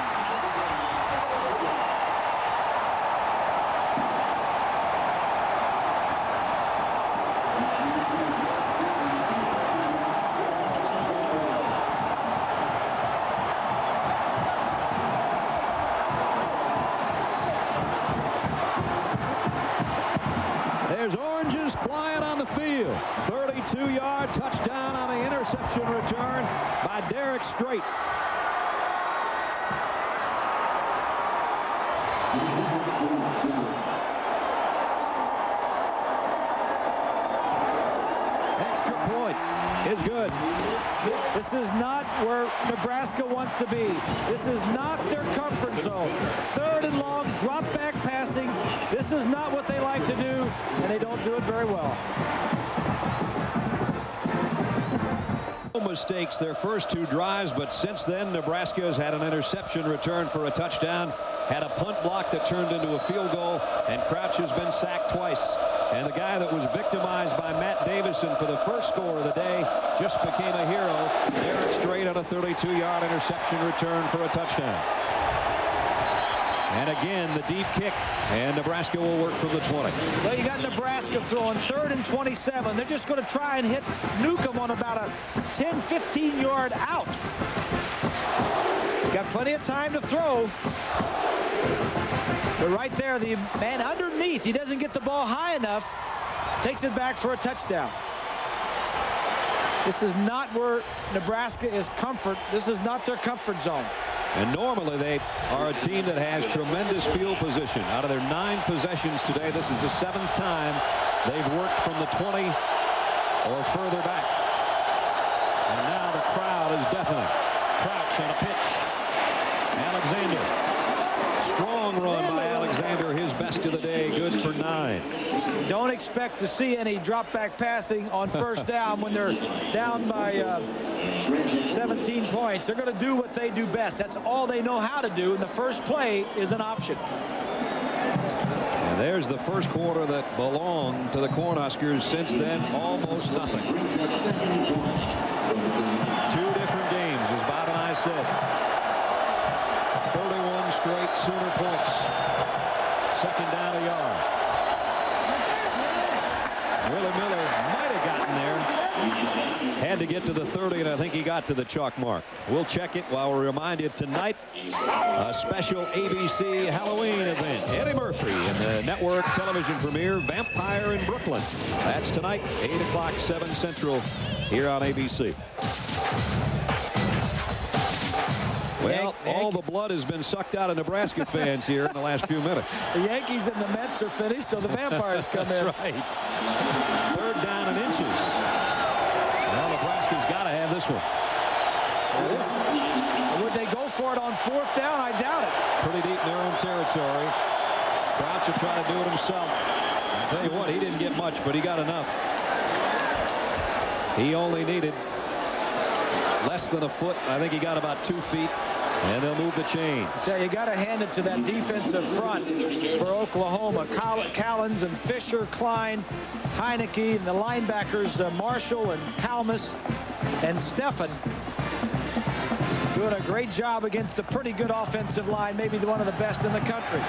There's oranges flying on the field. 32-yard touchdown on the interception return by Derek Strait. Extra point is good. This is not where Nebraska wants to be. This is not their comfort zone. Third and long, drop back passing. This is not what they like to do, and they don't do it very well. Mistakes their first two drives, but since then Nebraska has had an interception return for a touchdown, had a punt block that turned into a field goal, and Crouch has been sacked twice. And the guy that was victimized by Matt Davison for the first score of the day just became a hero. Derek Strait on a 32-yard interception return for a touchdown. And again, the deep kick, and Nebraska will work from the 20. Well, you got Nebraska throwing third and 27. They're just going to try and hit Newcomb on about a 10, 15-yard out. Got plenty of time to throw. But right there, the man underneath, he doesn't get the ball high enough, takes it back for a touchdown. This is not where Nebraska is comfort. This is not their comfort zone. And normally they are a team that has tremendous field position. Out of their 9 possessions today, this is the 7th time they've worked from the 20 or further back. And now the crowd is deafening. Crouch on a pitch. Alexander. Strong run by Alexander, his best of the day, good for 9. Don't expect to see any drop back passing on first down when they're down by 17 points. They're going to do what they do best. That's all they know how to do, and the first play is an option. And there's the first quarter that belonged to the Cornhuskers. Since then, almost nothing. 2 different games, as Bob and I said. 31 straight Sooner points. Second down a yard. Willie Miller might have gotten there. Had to get to the 30, and I think he got to the chalk mark. We'll check it while we remind you tonight, a special ABC Halloween event. Eddie Murphy in the network television premiere, Vampire in Brooklyn. That's tonight, 8 o'clock, 7 Central, here on ABC. Well, all the blood has been sucked out of Nebraska fans here in the last few minutes. The Yankees and the Mets are finished, so the Vampires come in. That's right. Third down and inches. Well, Nebraska's got to have this one. Would they go for it on 4th down? I doubt it. Pretty deep in their own territory. Crouch will try to do it himself. I'll tell you what, he didn't get much, but he got enough. He only needed less than a foot. I think he got about 2 feet. And they'll move the chains. So you got to hand it to that defensive front for Oklahoma. Callens and Fisher, Klein, Heineke, and the linebackers Marshall and Kalmus and Steffen doing a great job against a pretty good offensive line, maybe one of the best in the country.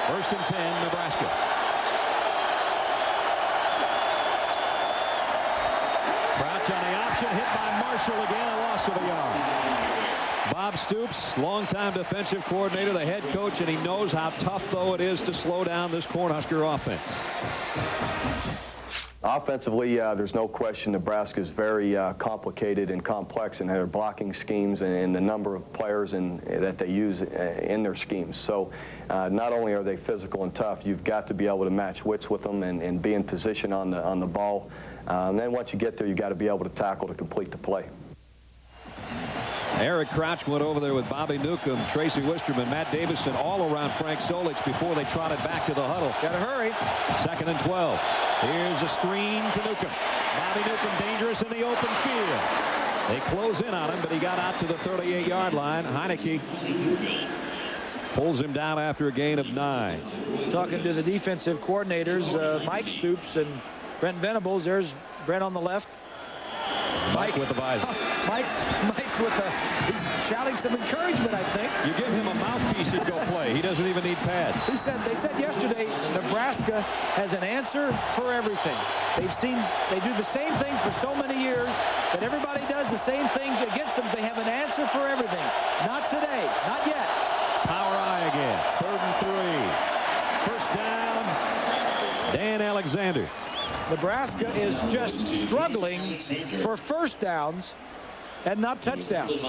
1st and 10, Nebraska. Crouch on the option, hit by Marshall again, a loss of a yard. Bob Stoops, longtime defensive coordinator, the head coach, and he knows how tough, though, it is to slow down this Cornhusker offense. Offensively, there's no question Nebraska is very complicated and complex in their blocking schemes and the number of players that they use in their schemes. So not only are they physical and tough, you've got to be able to match wits with them and be in position on the ball. And then once you get there, you've got to be able to tackle to complete the play. Eric Crouch went over there with Bobby Newcomb, Tracy Wisterman, Matt Davison, all around Frank Solich before they trotted back to the huddle. Got to hurry. 2nd and 12. Here's a screen to Newcomb. Bobby Newcomb dangerous in the open field. They close in on him, but he got out to the 38-yard line. Heineke pulls him down after a gain of 9. Talking to the defensive coordinators, Mike Stoops and Brent Venables. There's Brent on the left. Mike with the visor. Mike with he's shouting some encouragement, I think. You give him a mouthpiece and go play. He doesn't even need pads. They said yesterday Nebraska has an answer for everything. They do the same thing for so many years that everybody does the same thing against them. They have an answer for everything. Not today. Not yet. Power eye again. 3rd and 3. First down. Dan Alexander. Nebraska is just struggling for first downs and not touchdowns.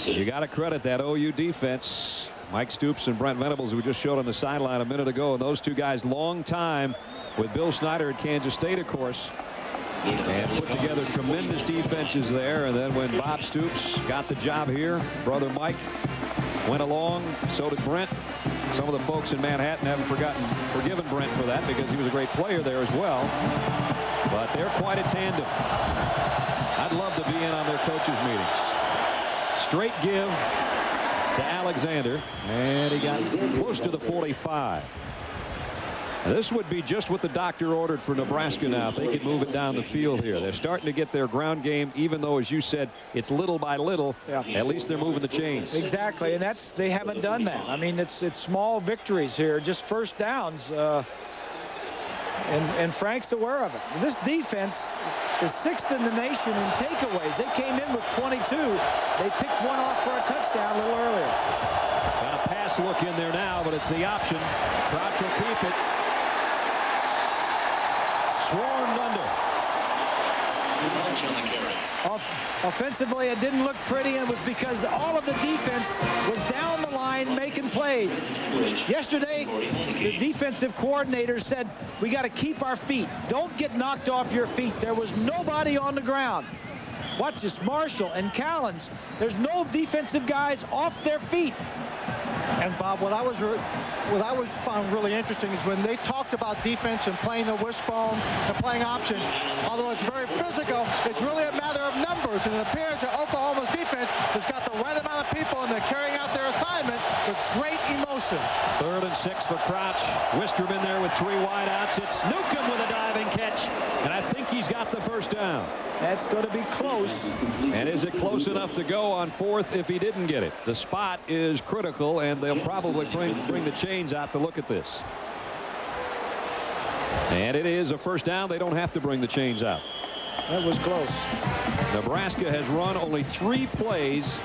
You got to credit that OU defense. Mike Stoops and Brent Venables, who we just showed on the sideline a minute ago, and those two guys long time with Bill Snyder at Kansas State, of course, and put together tremendous defenses there. And then when Bob Stoops got the job here, brother Mike went along, so did Brent. Some of the folks in Manhattan haven't forgiven Brent for that because he was a great player there as well. But they're quite a tandem. I'd love to be in on their coaches' meetings. Straight give to Alexander, and he got close to the 45. This would be just what the doctor ordered for Nebraska now. If they could move it down the field here. They're starting to get their ground game, even though, as you said, it's little by little. Yeah. At least they're moving the chains. Exactly, and they haven't done that. I mean, it's small victories here, just first downs, and Frank's aware of it. This defense is 6th in the nation in takeaways. They came in with 22. They picked one off for a touchdown a little earlier. Got a pass look in there now, but it's the option. Crouch will keep it. Swarmed under. Offensively, it didn't look pretty, and it was because all of the defense was down the line making plays. Yesterday, the defensive coordinator said, we got to keep our feet. Don't get knocked off your feet. There was nobody on the ground. Watch this, Marshall and Callens. There's no defensive guys off their feet. And Bob, what I found really interesting is when they talked about defense and playing the wishbone and playing option, although it's very physical, it's really a matter of numbers. And it appears that Oklahoma's defense has got the right amount of people and they're carrying out their assignment with great emotion. 3rd and 6 for Crouch. Wisterman there with 3 wideouts. It's Newcomb with a diving catch, and I think he's got the first down. That's going to be close. And is it close enough to go on 4th if he didn't get it? The spot is critical, and they'll probably bring the chains out to look at this. And it is a first down. They don't have to bring the chains out. That was close. Nebraska has run only 3 plays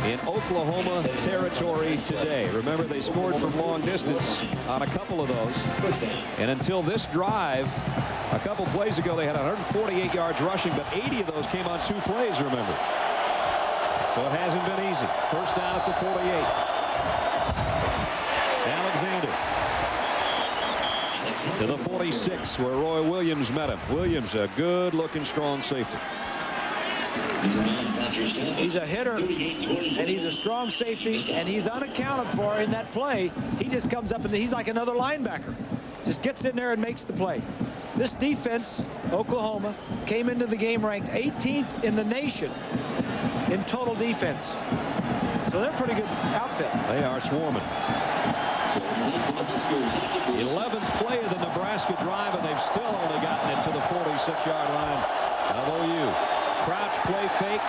in Oklahoma territory today. Remember, they scored from long distance on a couple of those. And until this drive, a couple plays ago, they had 148 yards rushing, but 80 of those came on 2 plays, remember. So it hasn't been easy. First down at the 48. Alexander to the 46, where Roy Williams met him. Williams, a good-looking, strong safety. He's a hitter, and he's a strong safety, and he's unaccounted for in that play. He just comes up, and he's like another linebacker. Just gets in there and makes the play. This defense, Oklahoma, came into the game ranked 18th in the nation in total defense. So they're a pretty good outfit. They are swarming. 11th play of the Nebraska drive, and they've still only gotten it to the 46-yard line of OU. Crouch play fake.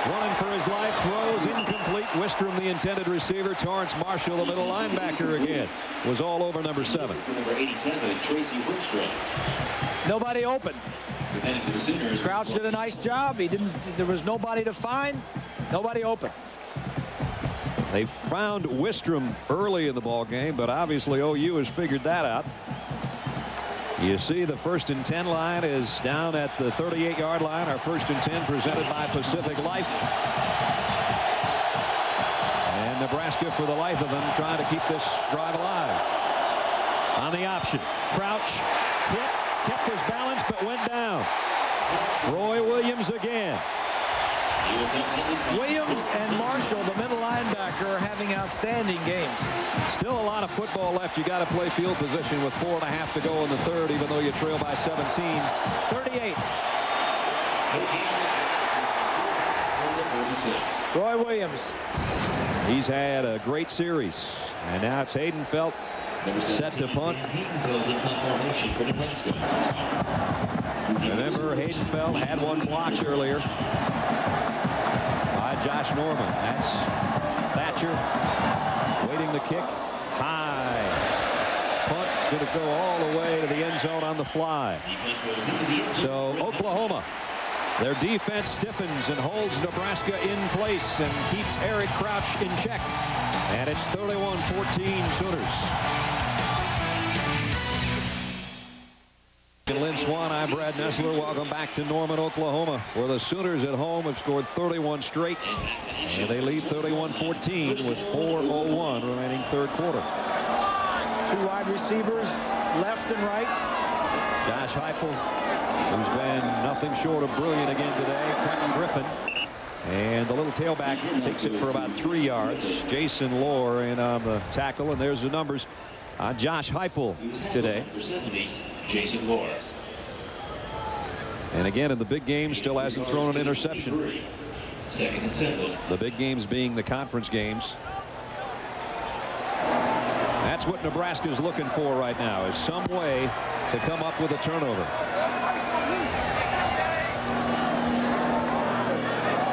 Running for his life, throws incomplete. Wistrom, the intended receiver. Torrance Marshall, the middle linebacker again, was all over number 7. Number 87, Tracy Wistrom. Nobody open. Crouch did a nice job. There was nobody to find. Nobody open. They found Wistrom early in the ball game, but obviously OU has figured that out. You see the 1st and 10 line is down at the 38-yard line. Our 1st and 10 presented by Pacific Life. And Nebraska, for the life of them, trying to keep this drive alive. On the option, Crouch hit, kept his balance, but went down. Roy Williams again. Williams and Marshall, the middle linebacker, are having outstanding games. Still a lot of football left. You got to play field position with 4.5 to go in the 3rd, even though you trail by 17. 38. Roy Williams. He's had a great series, and now it's Haydenfeld set to punt. Remember, Haydenfeld had one blocked earlier by Josh Norman. That's Thatcher waiting the kick. High. Punt is going to go all the way to the end zone on the fly. So Oklahoma, their defense stiffens and holds Nebraska in place and keeps Eric Crouch in check. And it's 31-14 Sooners. Lynn Swan, I'm Brad Nessler. Welcome back to Norman, Oklahoma, where the Sooners at home have scored 31 straight. And they lead 31-14 with 4:01 remaining 3rd quarter. 2 wide receivers, left and right. Josh Heupel, who's been nothing short of brilliant again today. Quentin Griffin. And the little tailback takes it for about 3 yards. Jason Lohr in on the tackle. And there's the numbers on Josh Heupel today. Jason Lohr. And again, in the big game, still hasn't thrown an interception. 2nd and 7. The big games being the conference games. That's what Nebraska is looking for right now, is some way to come up with a turnover.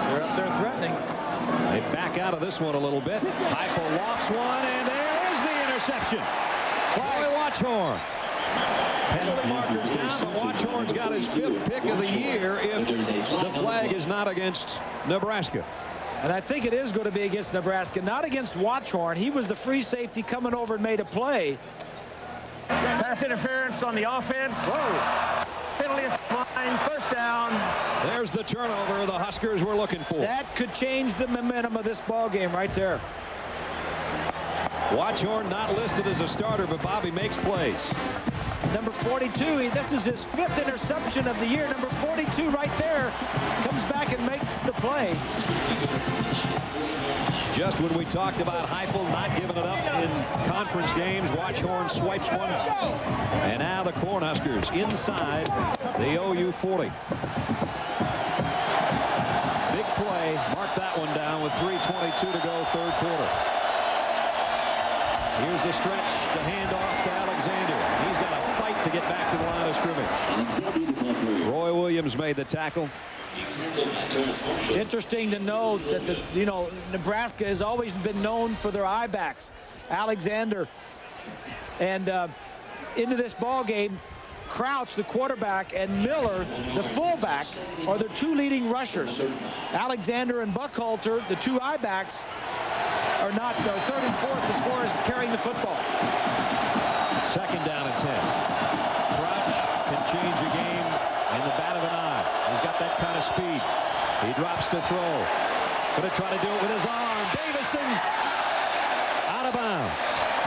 They're up there threatening. They back out of this one a little bit. Heupel lofts one, and there is the interception. Troy Watchorn. Penalty markers down, but Watchorn's got his 5th pick of the year if the flag is not against Nebraska. And I think it is going to be against Nebraska, not against Watchorn. He was the free safety coming over and made a play. Pass interference on the offense. Whoa. Penalty is fine. 1st down. There's the turnover the Huskers were looking for. That could change the momentum of this ball game right there. Watchorn not listed as a starter, but Bobby makes plays. Number 42, this is his 5th interception of the year. Number 42 right there comes back and makes the play. Just when we talked about Heupel not giving it up in conference games, Watchorn swipes one. And now the Cornhuskers inside the OU 40. Big play. Mark that one down with 3:22 to go, 3rd quarter. Here's the stretch to hand off to Alexander. He's got to fight to get back to the line of scrimmage. Roy Williams made the tackle. It's interesting to know that Nebraska has always been known for their I-backs. Alexander, and into this ball game, Crouch, the quarterback, and Miller, the fullback, are the 2 leading rushers. Alexander and Buckhalter, the 2 I-backs, are not 3rd and 4th as far as carrying the football. 2nd down and 10. Crouch can change a game in the bat of an eye. He's got that kind of speed. He drops to throw. Going to try to do it with his arm. Davison out of bounds.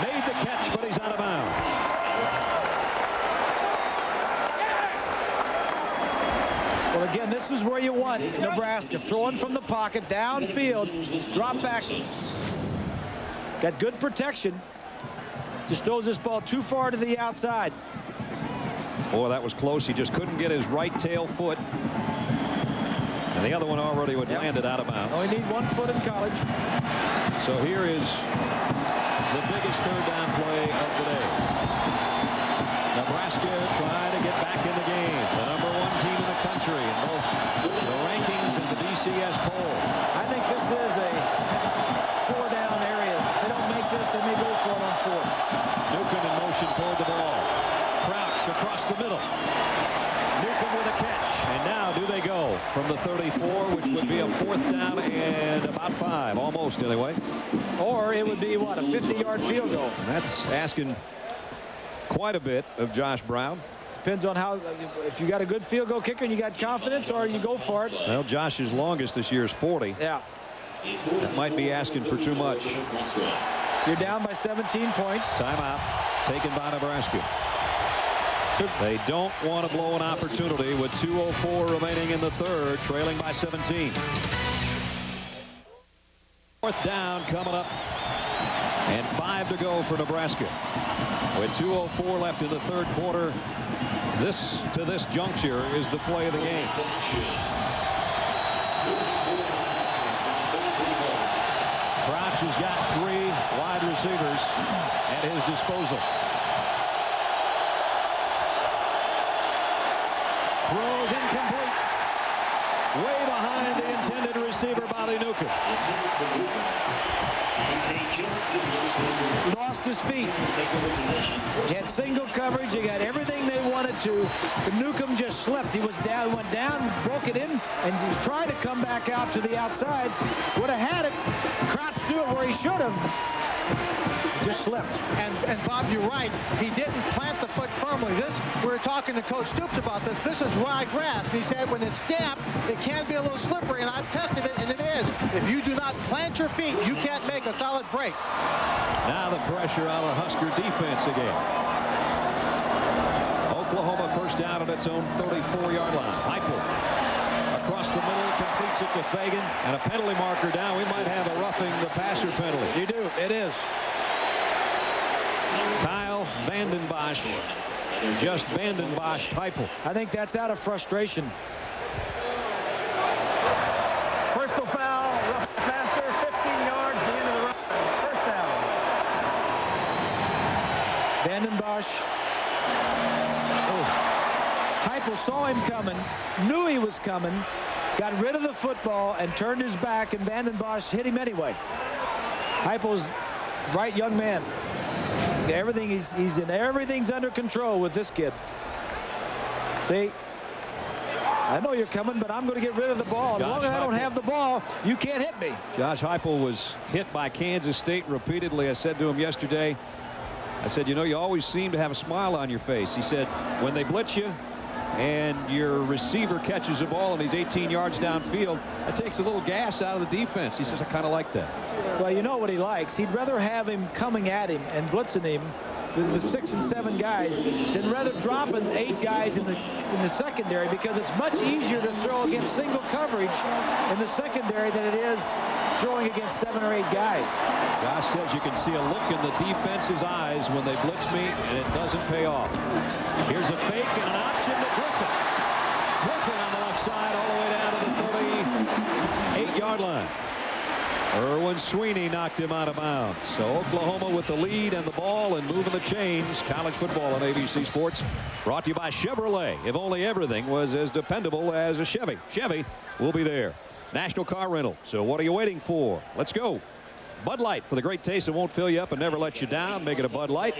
Made the catch, but he's out of bounds. Well, again, this is where you want Nebraska. Throwing from the pocket, downfield, drop back. Got good protection. Just throws this ball too far to the outside. Boy, that was close. He just couldn't get his right tail foot. And the other one already would landed out of bounds. Only need 1 foot in college. So here is the biggest third down play of the day. Nebraska trying to get back in the game. The #1 team in the country in both the rankings and the BCS poll. I think this is a 4-down area. If they don't make this, they may go for it on 4th. Newcomb in motion toward the ball. Crouch across the middle. Newcomb with a catch. And now do they go from the 34, which would be a 4th down and about 5, almost anyway. Or it would be, what, a 50-yard field goal. And that's asking quite a bit of Josh Brown. Depends on how, if you got a good field goal kicker and you got confidence, or you go for it. Well, Josh's longest this year is 40. Yeah. That might be asking for too much. You're down by 17 points. Timeout taken by Nebraska. They don't want to blow an opportunity with 2:04 remaining in the third, trailing by 17. 4th down coming up, and 5 to go for Nebraska. With 2:04 left in the third quarter, this juncture is the play of the game. Crouch has got 3 wide receivers at his disposal. Throws incomplete. Way behind the intended receiver, Bobby Newcomb. Lost his feet. He had single coverage. He got everything they wanted to. But Newcomb just slipped. He was down, went down, broke it in, and he was trying to come back out to the outside. Would have had it. Crouch threw it where he should have. Just slipped. And Bob, you're right. He didn't plant the foot firmly. We were talking to Coach Stoops about this. This is rye grass. And he said when it's damp, it can be a little slippery. And I've tested it, and it is. If you do not plant your feet, you can't make a solid break. Now the pressure on the Husker defense again. Oklahoma first down at its own 34-yard line. Heupel across the middle, completes it to Fagan, and a penalty marker down. We might have a roughing the passer penalty. You do. It is. Kyle Vanden Bosch just Vanden Bosch Heupel. I think that's out of frustration. Personal foul, rough passer, 15 yards, the end of the run. First down. Vanden Bosch. Heupel saw him coming, knew he was coming, got rid of the football and turned his back, and Vanden Bosch hit him anyway. Heupel's a bright young man. Everything he's in, everything's under control with this kid. See, I know you're coming, but I'm going to get rid of the ball. As long as I don't have the ball, you can't hit me. Josh Heupel was hit by Kansas State repeatedly. I said to him yesterday, I said, you know, you always seem to have a smile on your face. He said, when they blitz you and your receiver catches the ball and he's 18 yards downfield, that takes a little gas out of the defense. He says, I kind of like that. Well, you know what he likes. He'd rather have him coming at him and blitzing him with 6 and 7 guys than rather dropping 8 guys in the secondary, because it's much easier to throw against single coverage in the secondary than it is throwing against 7 or 8 guys. Josh says you can see a look in the defense's eyes when they blitz me, and it doesn't pay off. Here's a fake and an option to Griffin. Griffin on the left side all the way down to the 38-yard line. Erwin Sweeney knocked him out of bounds. So Oklahoma with the lead and the ball and moving the chains. College football on ABC Sports. Brought to you by Chevrolet. If only everything was as dependable as a Chevy. Chevy will be there. National Car Rental. So what are you waiting for? Let's go. Bud Light, for the great taste that won't fill you up and never let you down. Make it a Bud Light.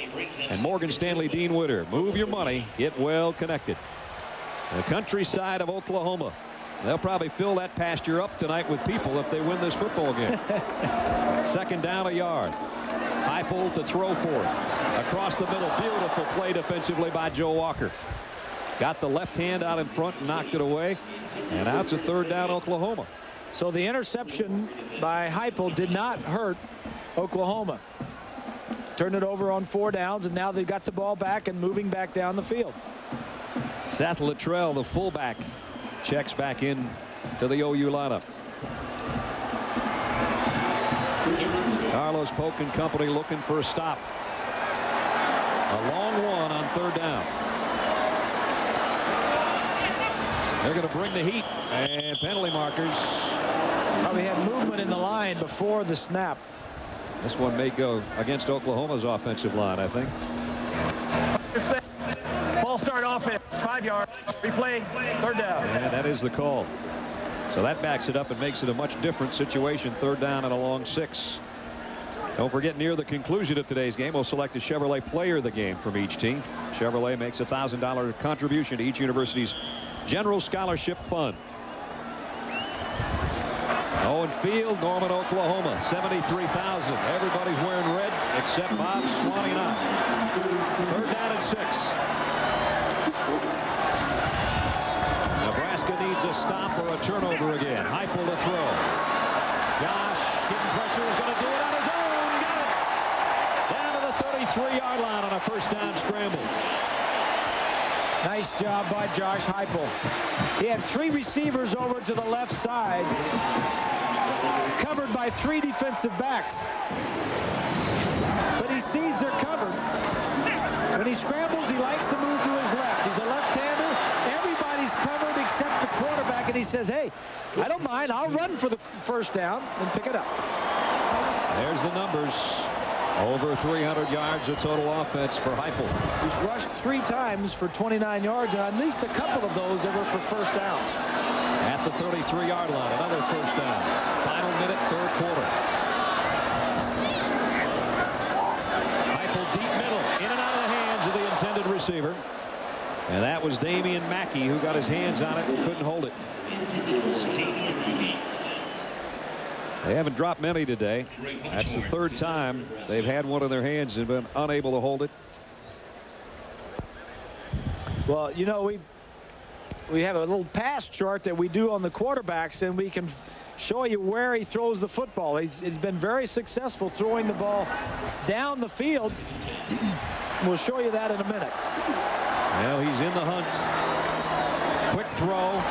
And Morgan Stanley Dean Witter. Move your money. Get well connected. The countryside of Oklahoma. They'll probably fill that pasture up tonight with people if they win this football game. Second down, a yard. Heupel to throw for it. Across the middle. Beautiful play defensively by Joe Walker. Got the left hand out in front and knocked it away. And now it's a third down, Oklahoma. So the interception by Heupel did not hurt Oklahoma. Turned it over on 4 downs, and now they've got the ball back and moving back down the field. Seth Luttrell, the fullback, checks back in to the OU lineup. Carlos Polk and company looking for a stop. A long one on third down. They're going to bring the heat, and penalty markers. Probably had movement in the line before the snap. This one may go against Oklahoma's offensive line, I think. Ball start offense, 5 yards. Replay, third down. And that is the call. So that backs it up and makes it a much different situation. Third down and a long 6. Don't forget, near the conclusion of today's game, we'll select a Chevrolet player of the game from each team. Chevrolet makes a $1,000 contribution to each university's general scholarship fund. Owen Field, Norman, Oklahoma, 73,000. Everybody's wearing red except Bob Swanee and I. Third down and 6. Nebraska needs a stop or a turnover again. Heupel to throw. Josh getting pressure, is going to do it on his own. Got it. Down to the 33-yard line on a first down scramble. Nice job by Josh Heupel. He had 3 receivers over to the left side, covered by 3 defensive backs. But he sees they're covered. When he scrambles, he likes to move to his left. He's a left-hander. Everybody's covered except the quarterback, and he says, hey, I don't mind. I'll run for the first down and pick it up. There's the numbers. Over 300 yards of total offense for Heupel. He's rushed 3 times for 29 yards, and at least a couple of those ever for first downs. At the 33-yard line, another first down. Final minute, third quarter. Heupel deep middle, in and out of the hands of the intended receiver. And that was Damian Mackey who got his hands on it and couldn't hold it. They haven't dropped many today. That's the 3rd time they've had one in their hands and been unable to hold it. Well, you know, we have a little pass chart that we do on the quarterbacks, and we can show you where he throws the football. He's been very successful throwing the ball down the field. We'll show you that in a minute. Well, he's in the hunt. Quick throw,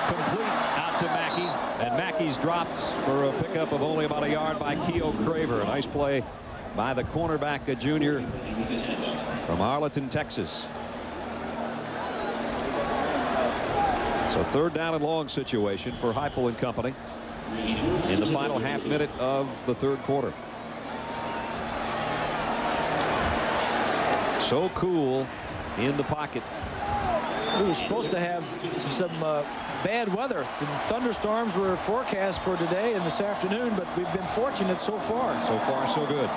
complete out to Mackey, and Mackey's dropped for a pickup of only about a yard by Keough Craver. A nice play by the cornerback, a junior from Arlington, Texas. So third down and long situation for Heupel and company in the final half minute of the third quarter. So cool in the pocket. We were supposed to have some bad weather. Some thunderstorms were forecast for today and this afternoon, but we've been fortunate so far. So far, so good.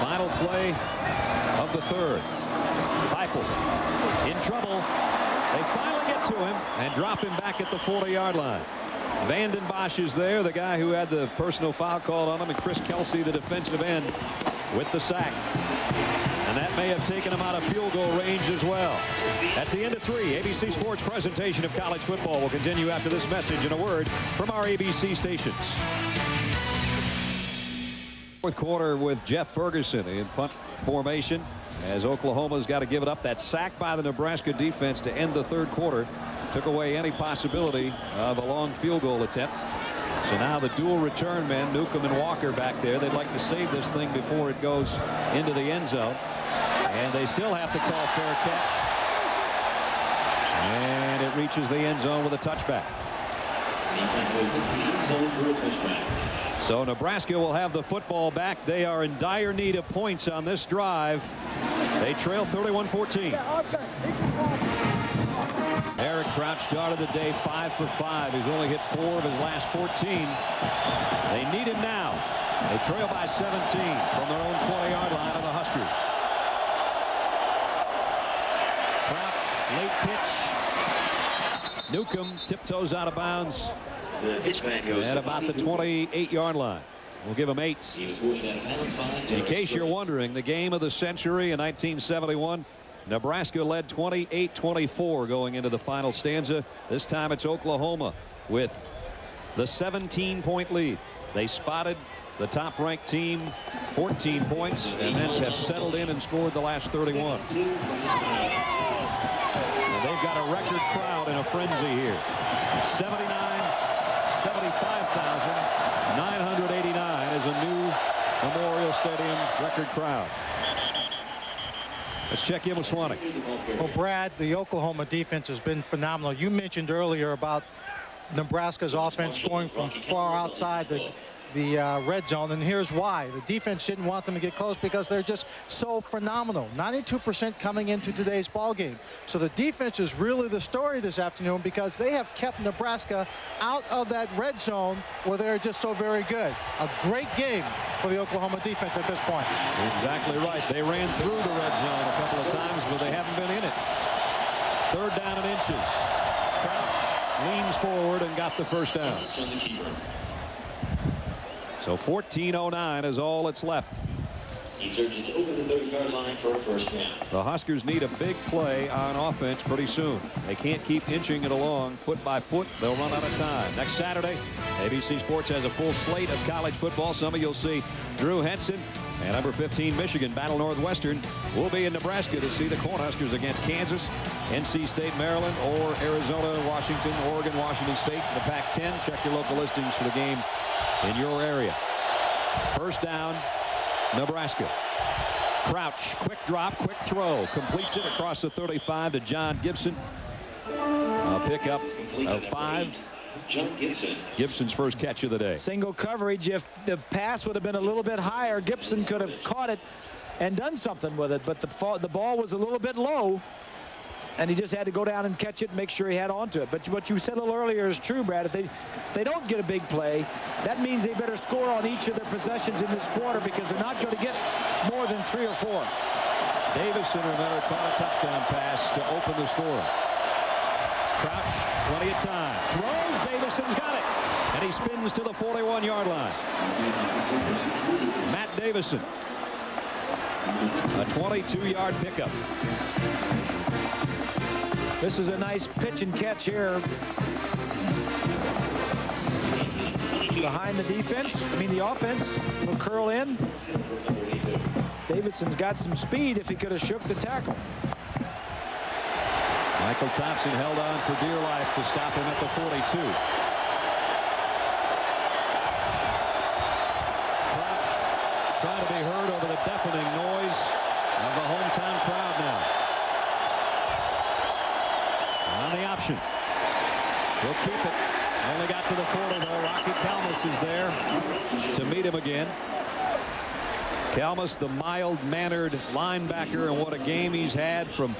Final play of the third. Heupel in trouble. They finally get to him and drop him back at the 40-yard line. Vanden Bosch is there, the guy who had the personal foul called on him, and Chris Kelsey, the defensive end, with the sack. And that may have taken him out of field goal range as well. That's the end of 3. ABC Sports presentation of college football will continue after this message and a word from our ABC stations. Fourth quarter with Jeff Ferguson in punt formation as Oklahoma's got to give it up. That sack by the Nebraska defense to end the third quarter took away any possibility of a long field goal attempt. So now the dual return men, Newcomb and Walker, back there. They'd like to save this thing before it goes into the end zone. And they still have to call fair catch. And it reaches the end zone with a touchback. So Nebraska will have the football back. They are in dire need of points on this drive. They trail 31-14. Eric Crouch started the day 5 for 5. He's only hit 4 of his last 14. They need him now. They trail by 17 from their own 20-yard line on the Huskers. Crouch, late pitch. Newcomb tiptoes out of bounds at about the 28-yard line. We'll give him 8. In case you're wondering, the game of the century in 1971, Nebraska led 28-24 going into the final stanza. This time it's Oklahoma with the 17-point lead. They spotted the top-ranked team 14 points and then have settled in and scored the last 31. And they've got a record crowd in a frenzy here. 75,989 is a new Memorial Stadium record crowd. Let's check in with Swannick. Well, Brad, the Oklahoma defense has been phenomenal. You mentioned earlier about Nebraska's offense going from far outside the red zone, and here's why. The defense didn't want them to get close because they're just so phenomenal. 92% coming into today's ball game. So the defense is really the story this afternoon because they have kept Nebraska out of that red zone where they're just so very good. A great game for the Oklahoma defense at this point. Exactly right. They ran through the red zone a couple of times, but they haven't been in it. 3rd down and inches. Crouch leans forward and got the first down. So 14:09 is all that's left. He searches over the 30-yard line for a first down. The Huskers need a big play on offense pretty soon. They can't keep inching it along foot by foot. They'll run out of time. Next Saturday, ABC Sports has a full slate of college football. Some of you'll see Drew Henson and number 15 Michigan battle Northwestern. We'll be in Nebraska to see the Cornhuskers against Kansas, NC State, Maryland, or Arizona, Washington, Oregon, Washington State, the Pac-10. Check your local listings for the game in your area. First down, Nebraska. Crouch, quick drop, quick throw. Completes it across the 35 to John Gibson. A pickup of 5. Gibson's first catch of the day. Single coverage. If the pass would have been a little bit higher, Gibson could have caught it and done something with it. But the ball was a little bit low, and he just had to go down and catch it and make sure he had onto it. But what you said a little earlier is true, Brad. If they don't get a big play, that means they better score on each of their possessions in this quarter because they're not going to get more than 3 or 4. Davison, remember, caught a touchdown pass to open the score. Crouch, plenty of time. Throws, Davison's got it. And he spins to the 41-yard line. Matt Davison. A 22-yard pickup. This is a nice pitch and catch here. Behind the defense, the offense will curl in. Davidson's got some speed if he could have shook the tackle. Michael Thompson held on for dear life to stop him at the 42. Crouch trying to be heard over the deafening noise of the hometown crowd now. On the option. He'll keep it. Only got to the 40 though. Rocky Kalmus is there to meet him again. Kalmus, the mild-mannered linebacker, and what a game he's had from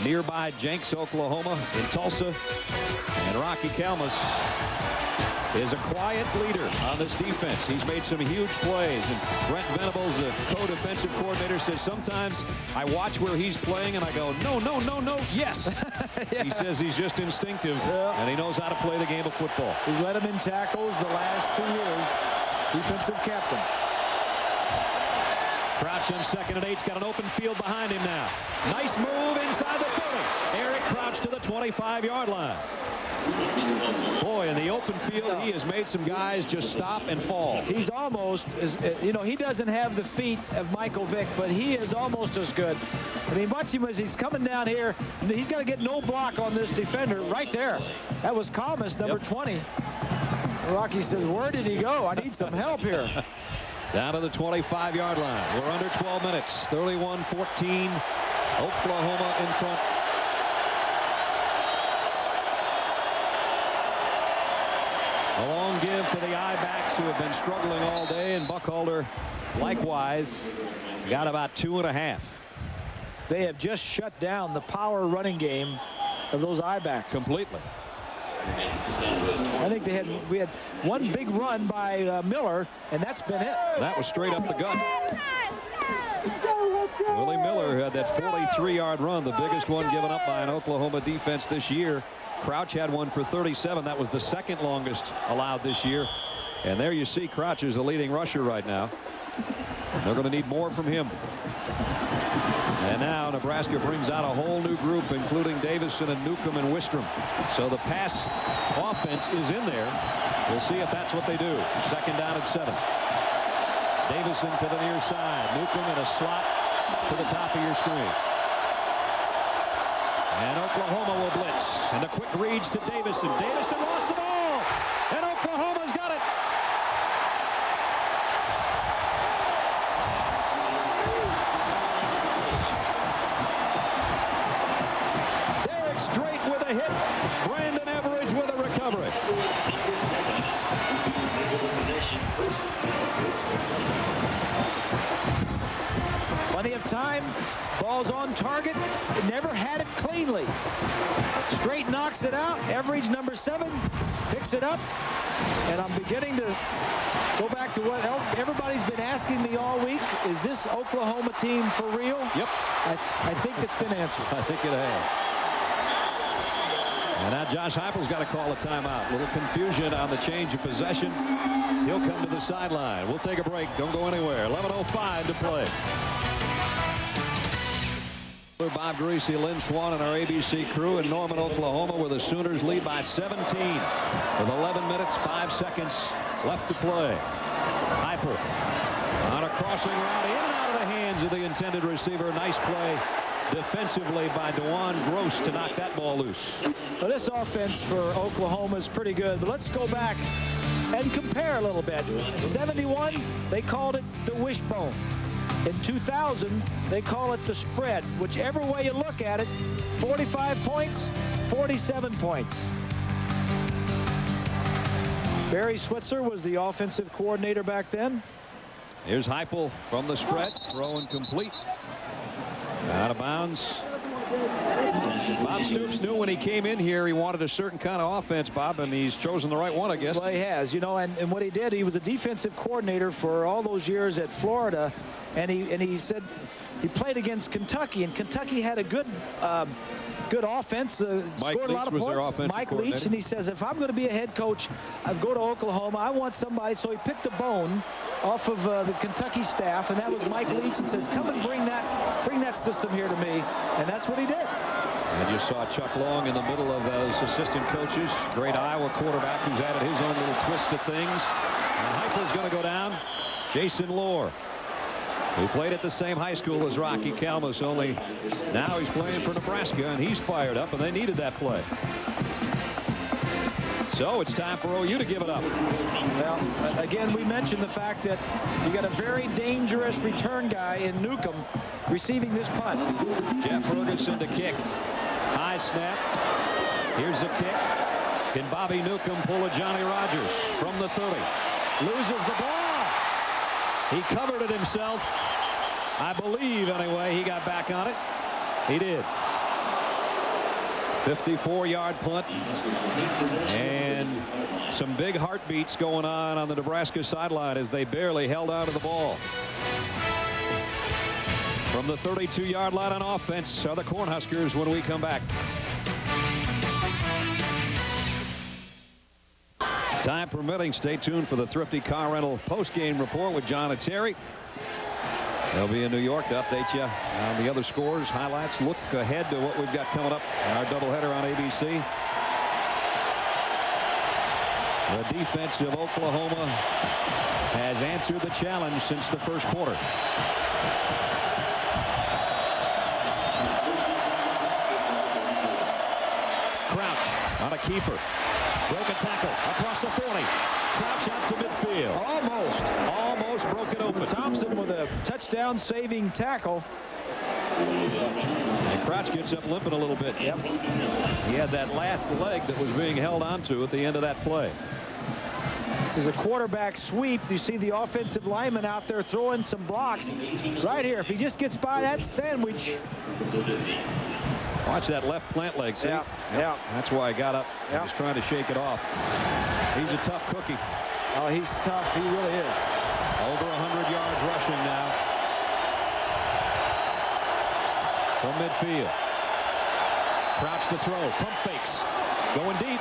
nearby Jenks, Oklahoma, in Tulsa. And Rocky Kalmus is a quiet leader on this defense. He's made some huge plays, and Brent Venables, the co-defensive coordinator, says sometimes I watch where he's playing and I go, no, no, no, no, yes. Yeah. He says he's just instinctive, and he knows how to play the game of football. He's led him in tackles the last 2 years. Defensive captain. Crouch on 2nd and 8's got an open field behind him now. Nice move inside the 30. Eric Crouch to the 25-yard line. Boy, in the open field, he has made some guys just stop and fall. He's almost, he doesn't have the feet of Michael Vick, but he is almost as good. Watch him as he's coming down here. He's going to get no block on this defender right there. That was Kalmus, number 20. Rocky says, where did he go? I need some help here. Down to the 25-yard line. We're under 12 minutes. 31-14. Oklahoma in front. A long give to the I-backs who have been struggling all day, and Buckholder likewise got about 2.5. They have just shut down the power running game of those I-backs. Completely. I think we had one big run by Miller, and that's been it. That was straight up the gut. Willie Miller had that 43-yard run, the biggest one given up by an Oklahoma defense this year. Crouch had one for 37. That was the second longest allowed this year. And there you see Crouch is the leading rusher right now. They're going to need more from him. And now Nebraska brings out a whole new group, including Davison and Newcomb and Wistrom. So the pass offense is in there. We'll see if that's what they do. 2nd down and 7. Davison to the near side. Newcomb in a slot to the top of your screen. And Oklahoma will blitz. And the quick reads to Davison. Davison lost the ball. And Oklahoma's got it. time. Ball's on target. It never had it cleanly. Straight knocks it out. Average number 7 picks it up. And I'm beginning to go back to what everybody's been asking me all week. Is this Oklahoma team for real? Yep. I think it's been answered. I think it has. And now Josh Heupel's got to call a timeout. A little confusion on the change of possession. He'll come to the sideline. We'll take a break. Don't go anywhere. 11:05 to play. Bob Greasy, Lynn Swan, and our ABC crew in Norman, Oklahoma, where the Sooners lead by 17 with 11 minutes, 5 seconds left to play. Heupel on a crossing route in and out of the hands of the intended receiver. Nice play defensively by DeJuan Gross to knock that ball loose. Well, this offense for Oklahoma is pretty good, but let's go back and compare a little bit. 71, they called it the wishbone. In 2000, they call it the spread. Whichever way you look at it, 45 points, 47 points. Barry Switzer was the offensive coordinator back then. Here's Heupel from the spread, throw incomplete. Out of bounds. Bob Stoops knew when he came in here he wanted a certain kind of offense, Bob, and he's chosen the right one, I guess. Well, he has, you know, and what he did, he was a defensive coordinator for all those years at Florida, and he said he played against Kentucky, and Kentucky had a good offense, scored a lot of points. Mike Leach, and he says, if I'm going to be a head coach, I'd go to Oklahoma. I want somebody. So he picked a bone off of the Kentucky staff, and that was Mike Leach, and says, come and bring that system here to me, and that's what he did. And you saw Chuck Long in the middle of those assistant coaches. Great Iowa quarterback who's added his own little twist to things. And Heupel's going to go down. Jason Lohr, who played at the same high school as Rocky Kalmus, only now he's playing for Nebraska, and he's fired up, and they needed that play. So it's time for OU to give it up. Well, again, we mentioned the fact that you got a very dangerous return guy in Newcomb receiving this punt. Jeff Ferguson to kick. High snap. Here's a kick. Can Bobby Newcomb pull a Johnny Rodgers from the 30? Loses the ball. He covered it himself. I believe, anyway, he got back on it. He did. 54-yard punt. And some big heartbeats going on the Nebraska sideline as they barely held on to the ball. From the 32-yard line on offense are the Cornhuskers when we come back. Time permitting, stay tuned for the Thrifty Car Rental post-game report with John and Terry. They'll be in New York to update you on the other scores, highlights, look ahead to what we've got coming up in our doubleheader on ABC. The defense of Oklahoma has answered the challenge since the first quarter. Crouch on a keeper. Broken tackle across the 40. Crouch out to midfield. Almost broke it open. Thompson with a touchdown-saving tackle. And Crouch gets up limping a little bit. Yep. He had that last leg that was being held onto at the end of that play. This is a quarterback sweep. You see the offensive lineman out there throwing some blocks. Right here, if he just gets by that sandwich. Watch that left plant leg, see? Yeah. That's why I got up. Yeah. He's trying to shake it off. He's a tough cookie. Oh, he's tough. He really is. Over 100 yards rushing now. From midfield. Crouch to throw. Pump fakes. Going deep.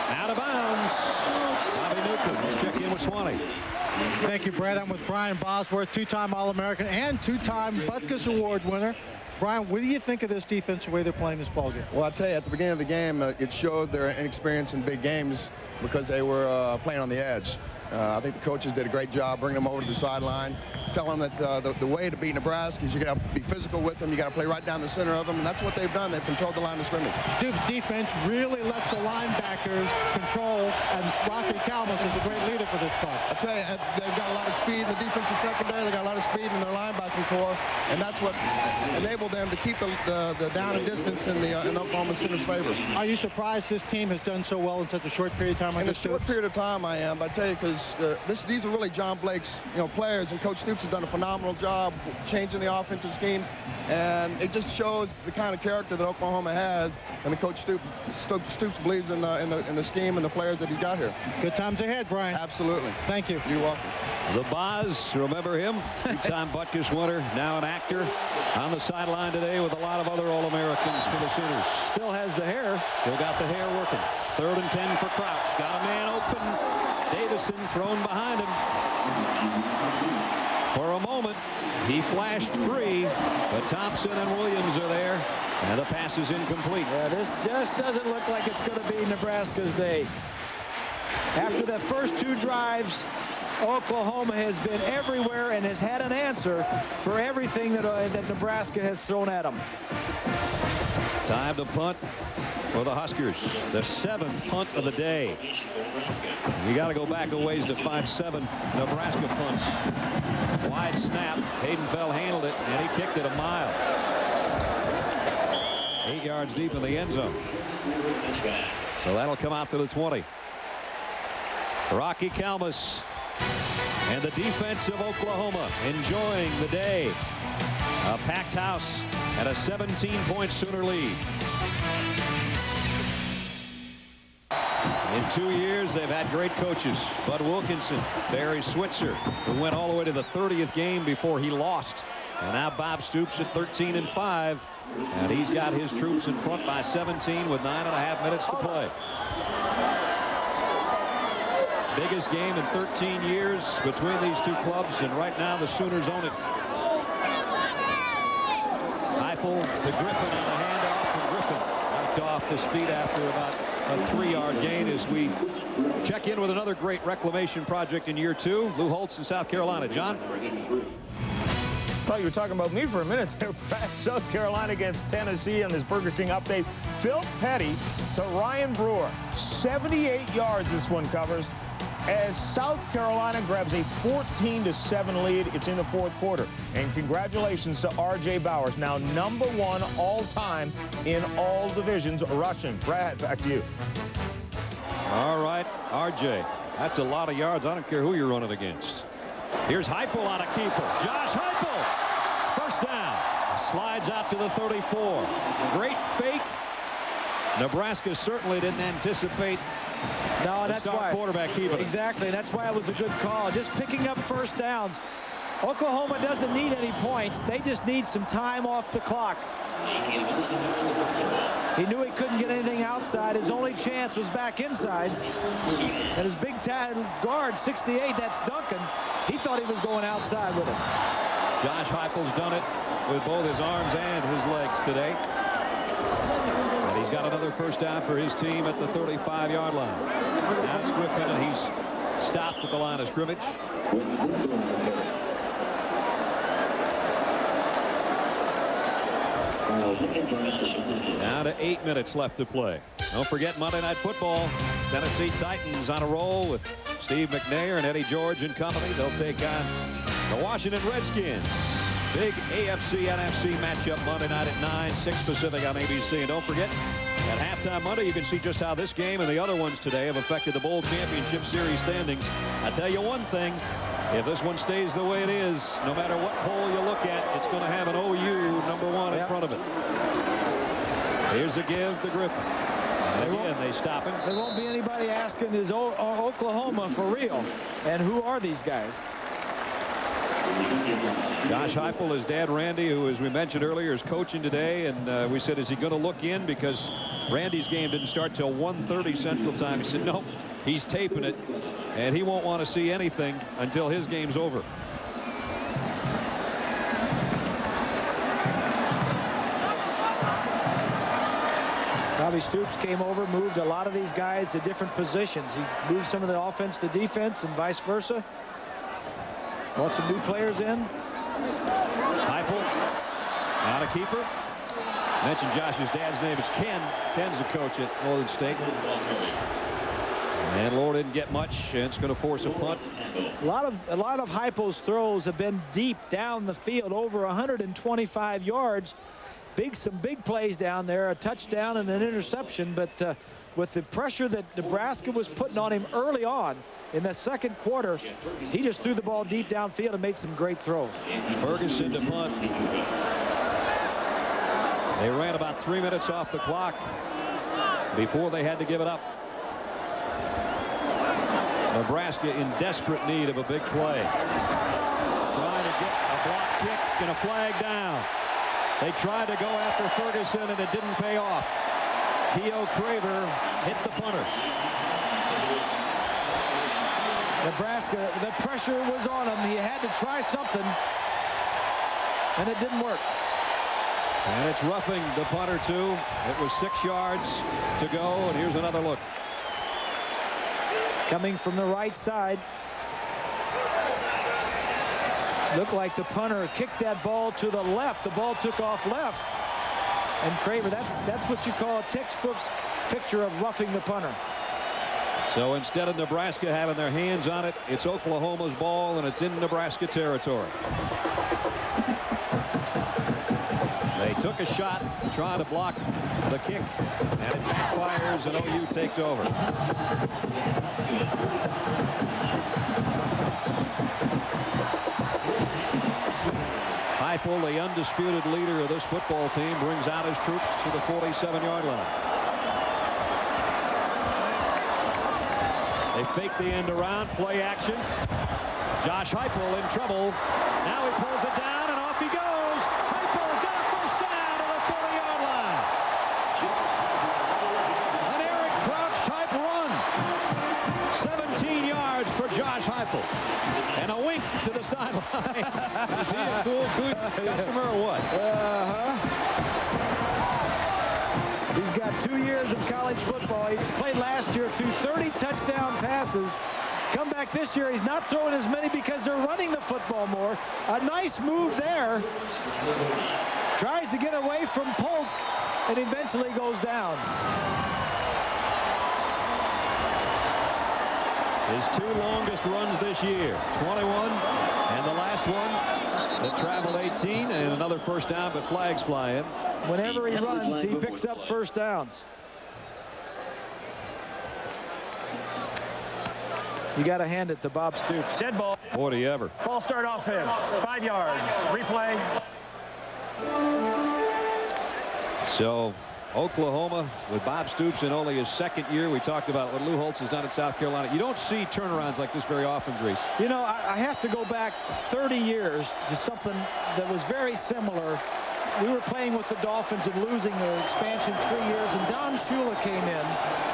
Out of bounds. Bobby Newcomb. Let's check in with Swanee. Thank you, Brad. I'm with Brian Bosworth, two-time All-American and two-time Butkus Award winner. Brian, what do you think of this defense, the way they're playing this ballgame? Well, I tell you, at the beginning of the game, it showed their inexperience in big games because they were playing on the edge. I think the coaches did a great job bringing them over to the sideline, telling them that the way to beat Nebraska is you got to be physical with them. You got to play right down the center of them, and that's what they've done. They've controlled the line of scrimmage. Stoops' defense really lets the linebackers control, and Rocky Kalmus is a great leader for this club. I tell you, they've got a lot of speed in the defensive secondary. They got a lot of speed in their linebacking core, and that's what enabled them to keep the down and distance in Oklahoma Center's favor. Are you surprised this team has done so well in such a short period of time? In a short period of time, I am. But I tell you, because because these are really John Blake's, players, and Coach Stoops has done a phenomenal job changing the offensive scheme, and it just shows the kind of character that Oklahoma has, and the Coach Stoops believes in the scheme and the players that he's got here. Good times ahead, Brian. Absolutely. Thank you. You're welcome. The Boz, remember him? Two-time Butkus winner, now an actor, on the sideline today with a lot of other All-Americans for the Sooners. Still has the hair. Still got the hair working. 3rd and 10 for Crouch. Got a man open. Davison thrown behind him. For a moment, he flashed free, but Thompson and Williams are there, and the pass is incomplete. Yeah, this just doesn't look like it's going to be Nebraska's day. After the first 2 drives, Oklahoma has been everywhere and has had an answer for everything that Nebraska has thrown at them. Time to punt for the Huskers. The 7th punt of the day. You got to go back a ways to find 7 Nebraska punts. Wide snap. Haydenfeld handled it, and he kicked it a mile. 8 yards deep in the end zone. So that'll come out to the 20. Rocky Kalmus and the defense of Oklahoma enjoying the day. A packed house and a 17-point Sooner lead. In 2 years, they've had great coaches. Bud Wilkinson, Barry Switzer, who went all the way to the 30th game before he lost. And now Bob Stoops at 13-5. And he's got his troops in front by 17 with 9.5 minutes to play. Biggest game in 13 years between these two clubs, and right now the Sooners own it. Heupel to Griffin on the handoff, and Griffin knocked off his feet after about a 3-yard gain as we check in with another great reclamation project in year 2. Lou Holtz in South Carolina. John? Thought you were talking about me for a minute there, Brad. South Carolina against Tennessee on this Burger King update. Phil Petty to Ryan Brewer. 78 yards this one covers, as South Carolina grabs a 14-7 lead. It's in the 4th quarter. And congratulations to R.J. Bowers, now #1 all-time in all divisions rushing. Brad, back to you. All right, R.J. That's a lot of yards. I don't care who you're running against. Here's Heupel on a keeper. Josh Heupel. First down. Slides out to the 34. Great fake. Nebraska certainly didn't anticipate that's why quarterback keeping. Exactly. That's why it was a good call. Just picking up first downs. Oklahoma doesn't need any points. They just need some time off the clock. He knew he couldn't get anything outside. His only chance was back inside. And his big guard, 68, that's Duncan. He thought he was going outside with it. Josh Heupel's done it with both his arms and his legs today. And he's got another first down for his team at the 35-yard line. Now it's Griffin, and he's stopped at the line of scrimmage. Now to 8 minutes left to play. Don't forget Monday Night Football. Tennessee Titans on a roll with Steve McNair and Eddie George and company. They'll take on the Washington Redskins. Big AFC-NFC matchup Monday night at 9, 6 Pacific on ABC. And don't forget, at halftime Monday, you can see just how this game and the other ones today have affected the Bowl Championship Series standings. I tell you one thing, if this one stays the way it is, no matter what poll you look at, it's going to have an OU #1 in front of it. Here's a give to Griffin. And again, they stop him. There won't be anybody asking, is Oklahoma for real? And who are these guys? Josh Heupel, his dad Randy, who, as we mentioned earlier, is coaching today, and we said, is he going to look in, because Randy's game didn't start till 1:30 Central Time. He said nope, he's taping it, and he won't want to see anything until his game's over. Bobby Stoops came over, moved a lot of these guys to different positions. He moved some of the offense to defense and vice versa. Brought some new players in. Heupel, not a keeper. Mentioned Josh's dad's name. It's Ken. Ken's the coach at Northern State. And Lord didn't get much, and it's going to force a punt. A lot of Heupel's throws have been deep down the field, over 125 yards. Some big plays down there, a touchdown and an interception, but with the pressure that Nebraska was putting on him early on in the second quarter, he just threw the ball deep downfield and made some great throws. Ferguson to punt. They ran about 3 minutes off the clock before they had to give it up. Nebraska in desperate need of a big play. Trying to get a block kick and a flag down. They tried to go after Ferguson and it didn't pay off. Keogh Craver hit the punter. Nebraska, the pressure was on him. He had to try something, and it didn't work. And it's roughing the punter too. It was 6 yards to go, and here's another look. Coming from the right side. Looked like the punter kicked that ball to the left. The ball took off left. And Craver, that's what you call a textbook picture of roughing the punter. So instead of Nebraska having their hands on it, it's Oklahoma's ball, and it's in Nebraska territory. They took a shot trying to block the kick, and it backfires, and OU takes over. Heupel, the undisputed leader of this football team, brings out his troops to the 47-yard line. They fake the end around, play action. Josh Heupel in trouble. Now he pulls it down, and off he goes. Heupel's got a first down to the 30-yard line. An Eric Crouch type run. 17 yards for Josh Heupel. And a wink to the sideline. Is he a cool customer or what? He's got 2 years of college football. He played last year through 30 touchdown passes. Come back this year, he's not throwing as many because they're running the football more. A nice move there. Tries to get away from Polk and eventually goes down. His 2 longest runs this year, 21, and the last one that traveled 18, and another first down, but flags fly in. Whenever he runs, he picks up first downs. You got to hand it to Bob Stoops. Dead ball. 40 ever. False start offense. 5 yards. Replay. So Oklahoma with Bob Stoops in only his second year. We talked about what Lou Holtz has done at South Carolina. You don't see turnarounds like this very often, Grease. You know, I have to go back 30 years to something that was very similar. We were playing with the Dolphins and losing the expansion 3 years, and Don Shula came in.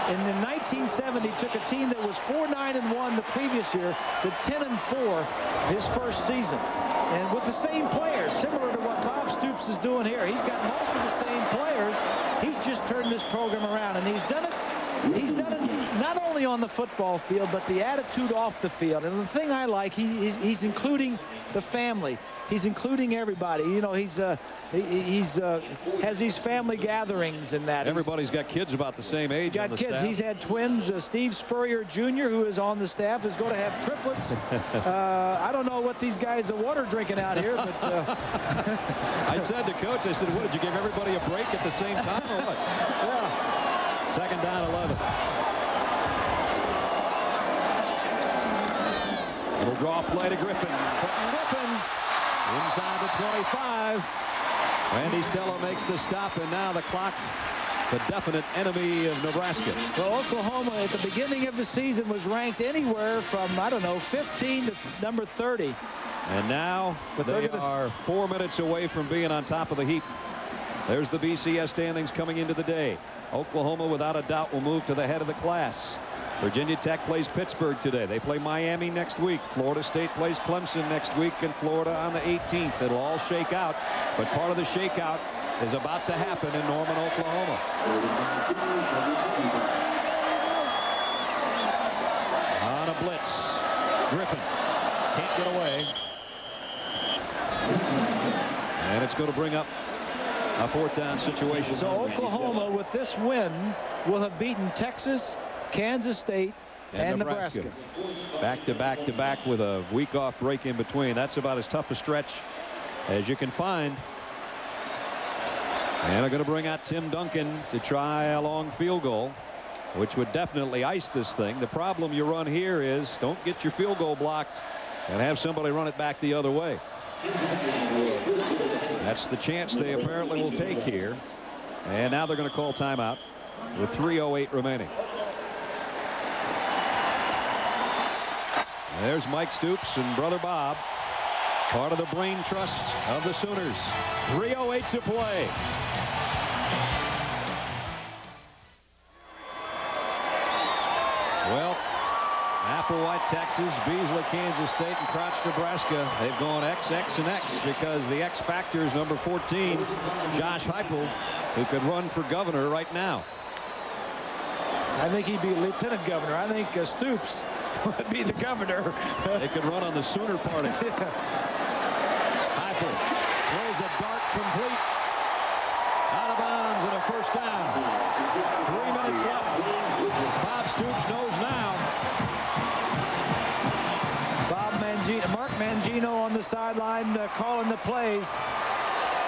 And in 1970, took a team that was 4-9-1 the previous year to 10-4 his first season. And with the same players, similar to what Bob Stoops is doing here. He's got most of the same players. He's just turned this program around, and he's done it. He's done it not only on the football field, but the attitude off the field. And the thing I like, he's including the family. He's including everybody. You know, has these family gatherings and that. Everybody's got kids about the same age. Got kids. Staff. He's had twins. Steve Spurrier Jr., who is on the staff, is going to have triplets. I don't know what these guys are water drinking out here, but I said to Coach, I said, "What did you give everybody a break at the same time, or what?" Yeah. Second down, 11. Little draw play to Griffin. Griffin inside the 25. Randy Stella makes the stop, and now the clock, the definite enemy of Nebraska. Well, Oklahoma at the beginning of the season was ranked anywhere from, I don't know, 15 to number 30. And now they are 4 minutes away from being on top of the heap. There's the BCS standings coming into the day. Oklahoma, without a doubt, will move to the head of the class. Virginia Tech plays Pittsburgh today. They play Miami next week. Florida State plays Clemson next week, and Florida on the 18th. It'll all shake out, but part of the shakeout is about to happen in Norman, Oklahoma. On a blitz. Griffin can't get away. And it's going to bring up a fourth down situation. So Oklahoma, with this win, will have beaten Texas, Kansas State, and Nebraska. Back to back to back with a week off break in between. That's about as tough a stretch as you can find. And they're going to bring out Tim Duncan to try a long field goal. which would definitely ice this thing. The problem you run here is don't get your field goal blocked and have somebody run it back the other way. That's the chance they apparently will take here. And now they're going to call timeout with 3:08 remaining. There's Mike Stoops and brother Bob, part of the brain trust of the Sooners. 3:08 to play. Well, Applewhite, Texas, Beasley, Kansas State, and Crotch, Nebraska. They've gone X, X, and X because the X factor is number 14, Josh Heupel, who could run for governor right now. I think he'd be lieutenant governor. I think Stoops would be the governor. They could run on the Sooner party. Heupel throws a dart complete. Out of bounds and a first down. 3 minutes left. Bob Stoops knows now. Mark Mangino on the sideline calling the plays.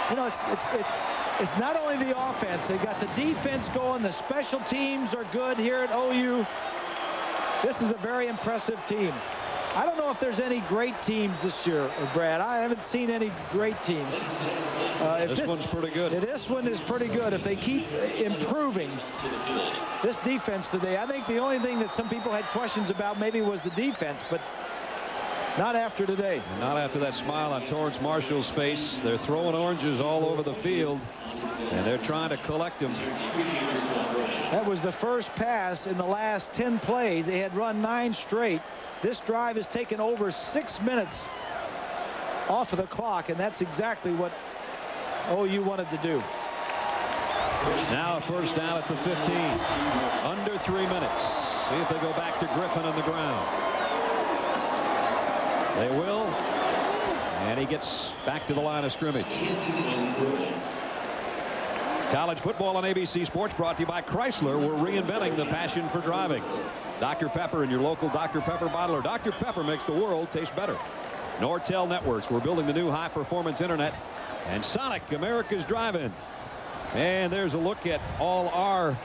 You know, it's not only the offense. They got the defense going. The special teams are good here at OU. This is a very impressive team. I don't know if there's any great teams this year, Brad. I haven't seen any great teams. This one's pretty good. This one is pretty good. If they keep improving this defense today, I think the only thing that some people had questions about maybe was the defense, but not after today. Not after that smile on Torrance Marshall's face. They're throwing oranges all over the field, and they're trying to collect them. That was the first pass in the last 10 plays. They had run 9 straight. This drive has taken over 6 minutes off of the clock, and that's exactly what OU wanted to do. Now a first down at the 15. Under 3 minutes. See if they go back to Griffin on the ground. They will. And he gets back to the line of scrimmage. College football on ABC Sports brought to you by Chrysler. We're reinventing the passion for driving. Dr. Pepper and your local Dr. Pepper bottler. Dr. Pepper makes the world taste better. Nortel Networks. We're building the new high-performance internet. And Sonic, America's Drive-In. And there's a look at all our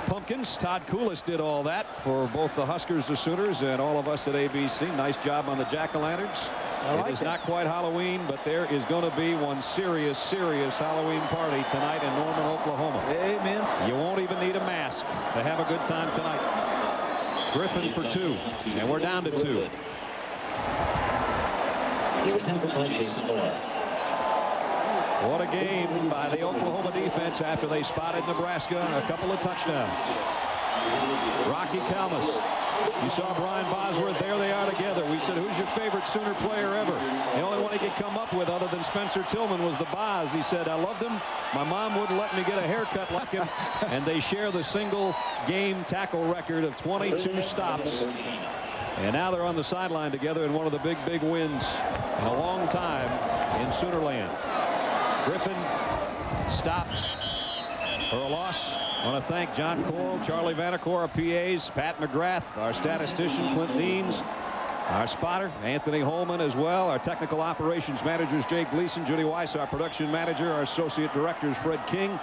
pumpkins. Todd Koulis did all that for both the Huskers, the Sooners, and all of us at ABC. Nice job on the jack-o'-lanterns. It is not quite Halloween, but there is going to be one serious Halloween party tonight in Norman, Oklahoma. Amen. You won't even need a mask to have a good time tonight. Griffin for 2, and we're down to 2. What a game by the Oklahoma defense after they spotted Nebraska. A couple of touchdowns. Rocky Kalmus. You saw Brian Bosworth. There they are together. We said, who's your favorite Sooner player ever? The only one he could come up with other than Spencer Tillman was the Boz. He said, I loved him. My mom wouldn't let me get a haircut like him. And they share the single game tackle record of 22 stops. And now they're on the sideline together in one of the big wins in a long time in Soonerland. Griffin stopped for a loss. I want to thank John Coral, Charlie Vanacore, our PAs, Pat McGrath, our statistician, Clint Deans, our spotter, Anthony Holman as well, our technical operations managers, Jake Gleason, Judy Weiss, our production manager, our associate directors, Fred King,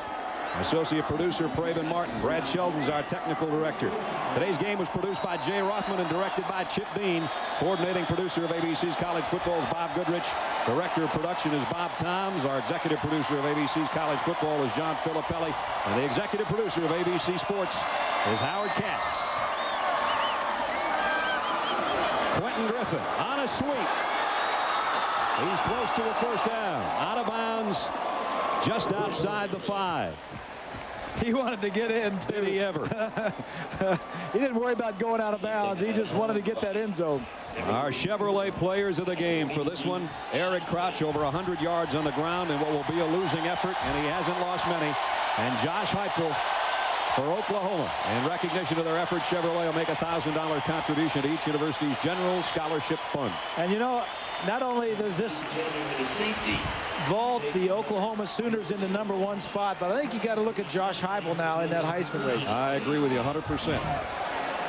associate producer, Praven Martin. Brad Sheldon's our technical director. Today's game was produced by Jay Rothman and directed by Chip Bean. Coordinating producer of ABC's College Football is Bob Goodrich. Director of production is Bob Toms. Our executive producer of ABC's College Football is John Filippelli. And the executive producer of ABC Sports is Howard Katz. Quentin Griffin on a sweep. He's close to the first down. Out of bounds. Just outside the 5. He wanted to get in. Did he ever? He didn't worry about going out of bounds. He just wanted to get that end zone. Our Chevrolet players of the game for this one. Eric Crouch over 100 yards on the ground in what will be a losing effort, and he hasn't lost many. And Josh Heupel for Oklahoma. In recognition of their efforts, Chevrolet will make a $1,000 contribution to each university's general scholarship fund. And you know, not only does this vault the Oklahoma Sooners in the #1 spot, but I think you got to look at Josh Heupel now in that Heisman race. I agree with you 100%.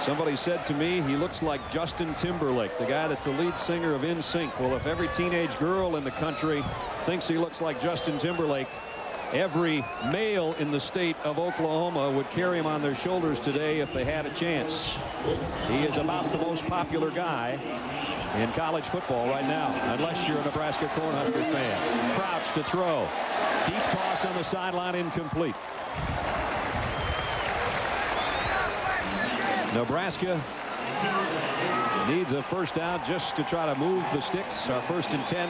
Somebody said to me, he looks like Justin Timberlake, the guy that's the lead singer of NSYNC. Well, if every teenage girl in the country thinks he looks like Justin Timberlake, every male in the state of Oklahoma would carry him on their shoulders today if they had a chance. He is about the most popular guy in college football right now, unless you're a Nebraska Cornhusker fan. Crouch to throw. Deep toss on the sideline, incomplete. Nebraska needs a first down just to try to move the sticks. Our 1st and 10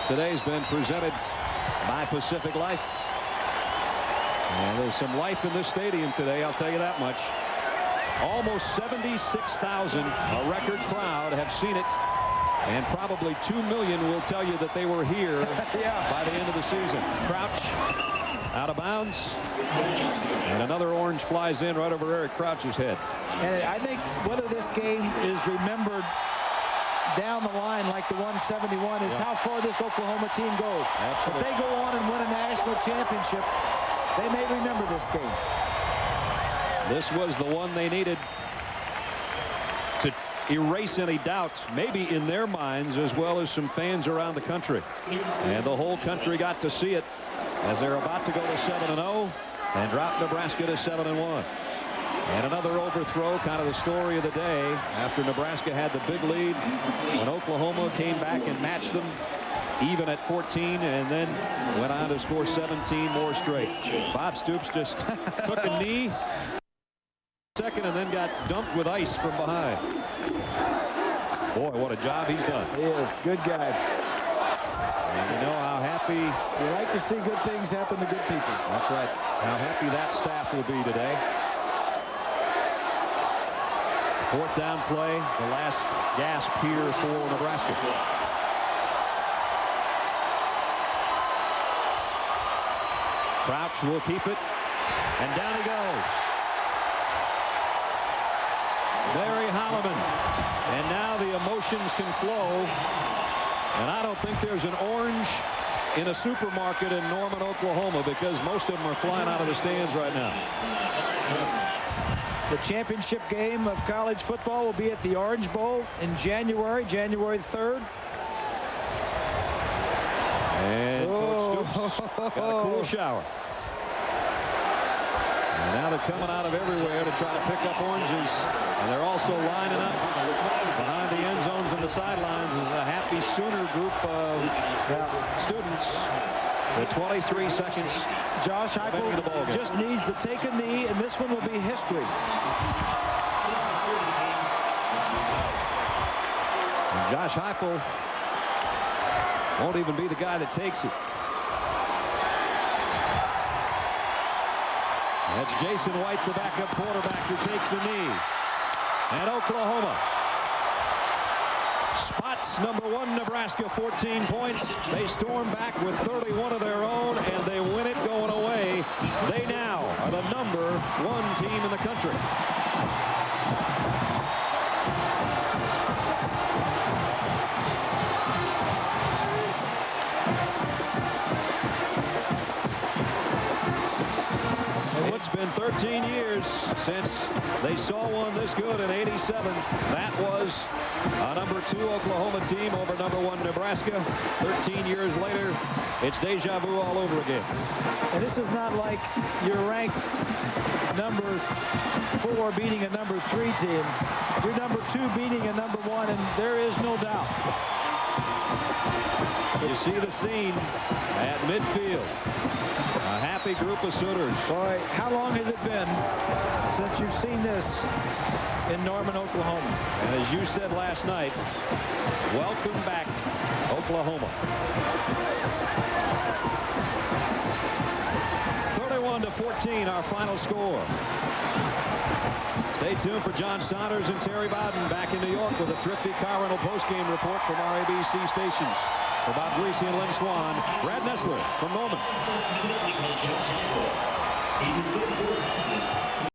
today has been presented by Pacific Life. And there's some life in this stadium today, I'll tell you that much. Almost 76,000, a record crowd, have seen it. And probably 2 million will tell you that they were here by the end of the season. Crouch out of bounds. And another orange flies in right over Eric Crouch's head. And I think whether this game is remembered down the line like the 171 is how far this Oklahoma team goes. Absolutely. If they go on and win a national championship, they may remember this game. This was the one they needed to erase any doubt, maybe in their minds, as well as some fans around the country. And the whole country got to see it as they're about to go to 7-0 and drop Nebraska to 7-1. And another overthrow, kind of the story of the day, after Nebraska had the big lead when Oklahoma came back and matched them even at 14 and then went on to score 17 more straight. Bob Stoops just took a knee second and then got dumped with ice from behind. Boy, what a job he's done. He is. Good guy. And you know how happy. You like to see good things happen to good people. That's right. How happy that staff will be today. 4th down play, the last gasp here for Nebraska. Crouch will keep it, and down he goes. Larry Holloman, and now the emotions can flow, and I don't think there's an orange in a supermarket in Norman, Oklahoma, because most of them are flying out of the stands right now. The championship game of college football will be at the Orange Bowl in January 3rd. And Coach Stoops got a cool shower. And now they're coming out of everywhere to try to pick up oranges. And they're also lining up behind the end zones and the sidelines as a happy Sooner group of students. With 23 seconds. Josh Heupel just needs to take a knee, and this one will be history. And Josh Heupel won't even be the guy that takes it. That's Jason White, the backup quarterback, who takes a knee. And Oklahoma spots #1 Nebraska, 14 points. They storm back with 31 of their own, and they win it going away. They now are the #1 team in the country. It's been 13 years since they saw one this good in '87. That was a #2 Oklahoma team over #1 Nebraska. 13 years later, it's deja vu all over again. And this is not like you're ranked #4 beating a #3 team. You're #2 beating a #1, and there is no doubt. You see the scene at midfield. A happy group of Sooners. Boy, how long has it been since you've seen this in Norman, Oklahoma? And as you said last night, welcome back, Oklahoma. 31-14, our final score. Stay tuned for John Saunders and Terry Bowden back in New York with a thrifty car rental postgame report from our ABC stations. For Bob Greasy and Lynn Swan, Brad Nessler from Norman.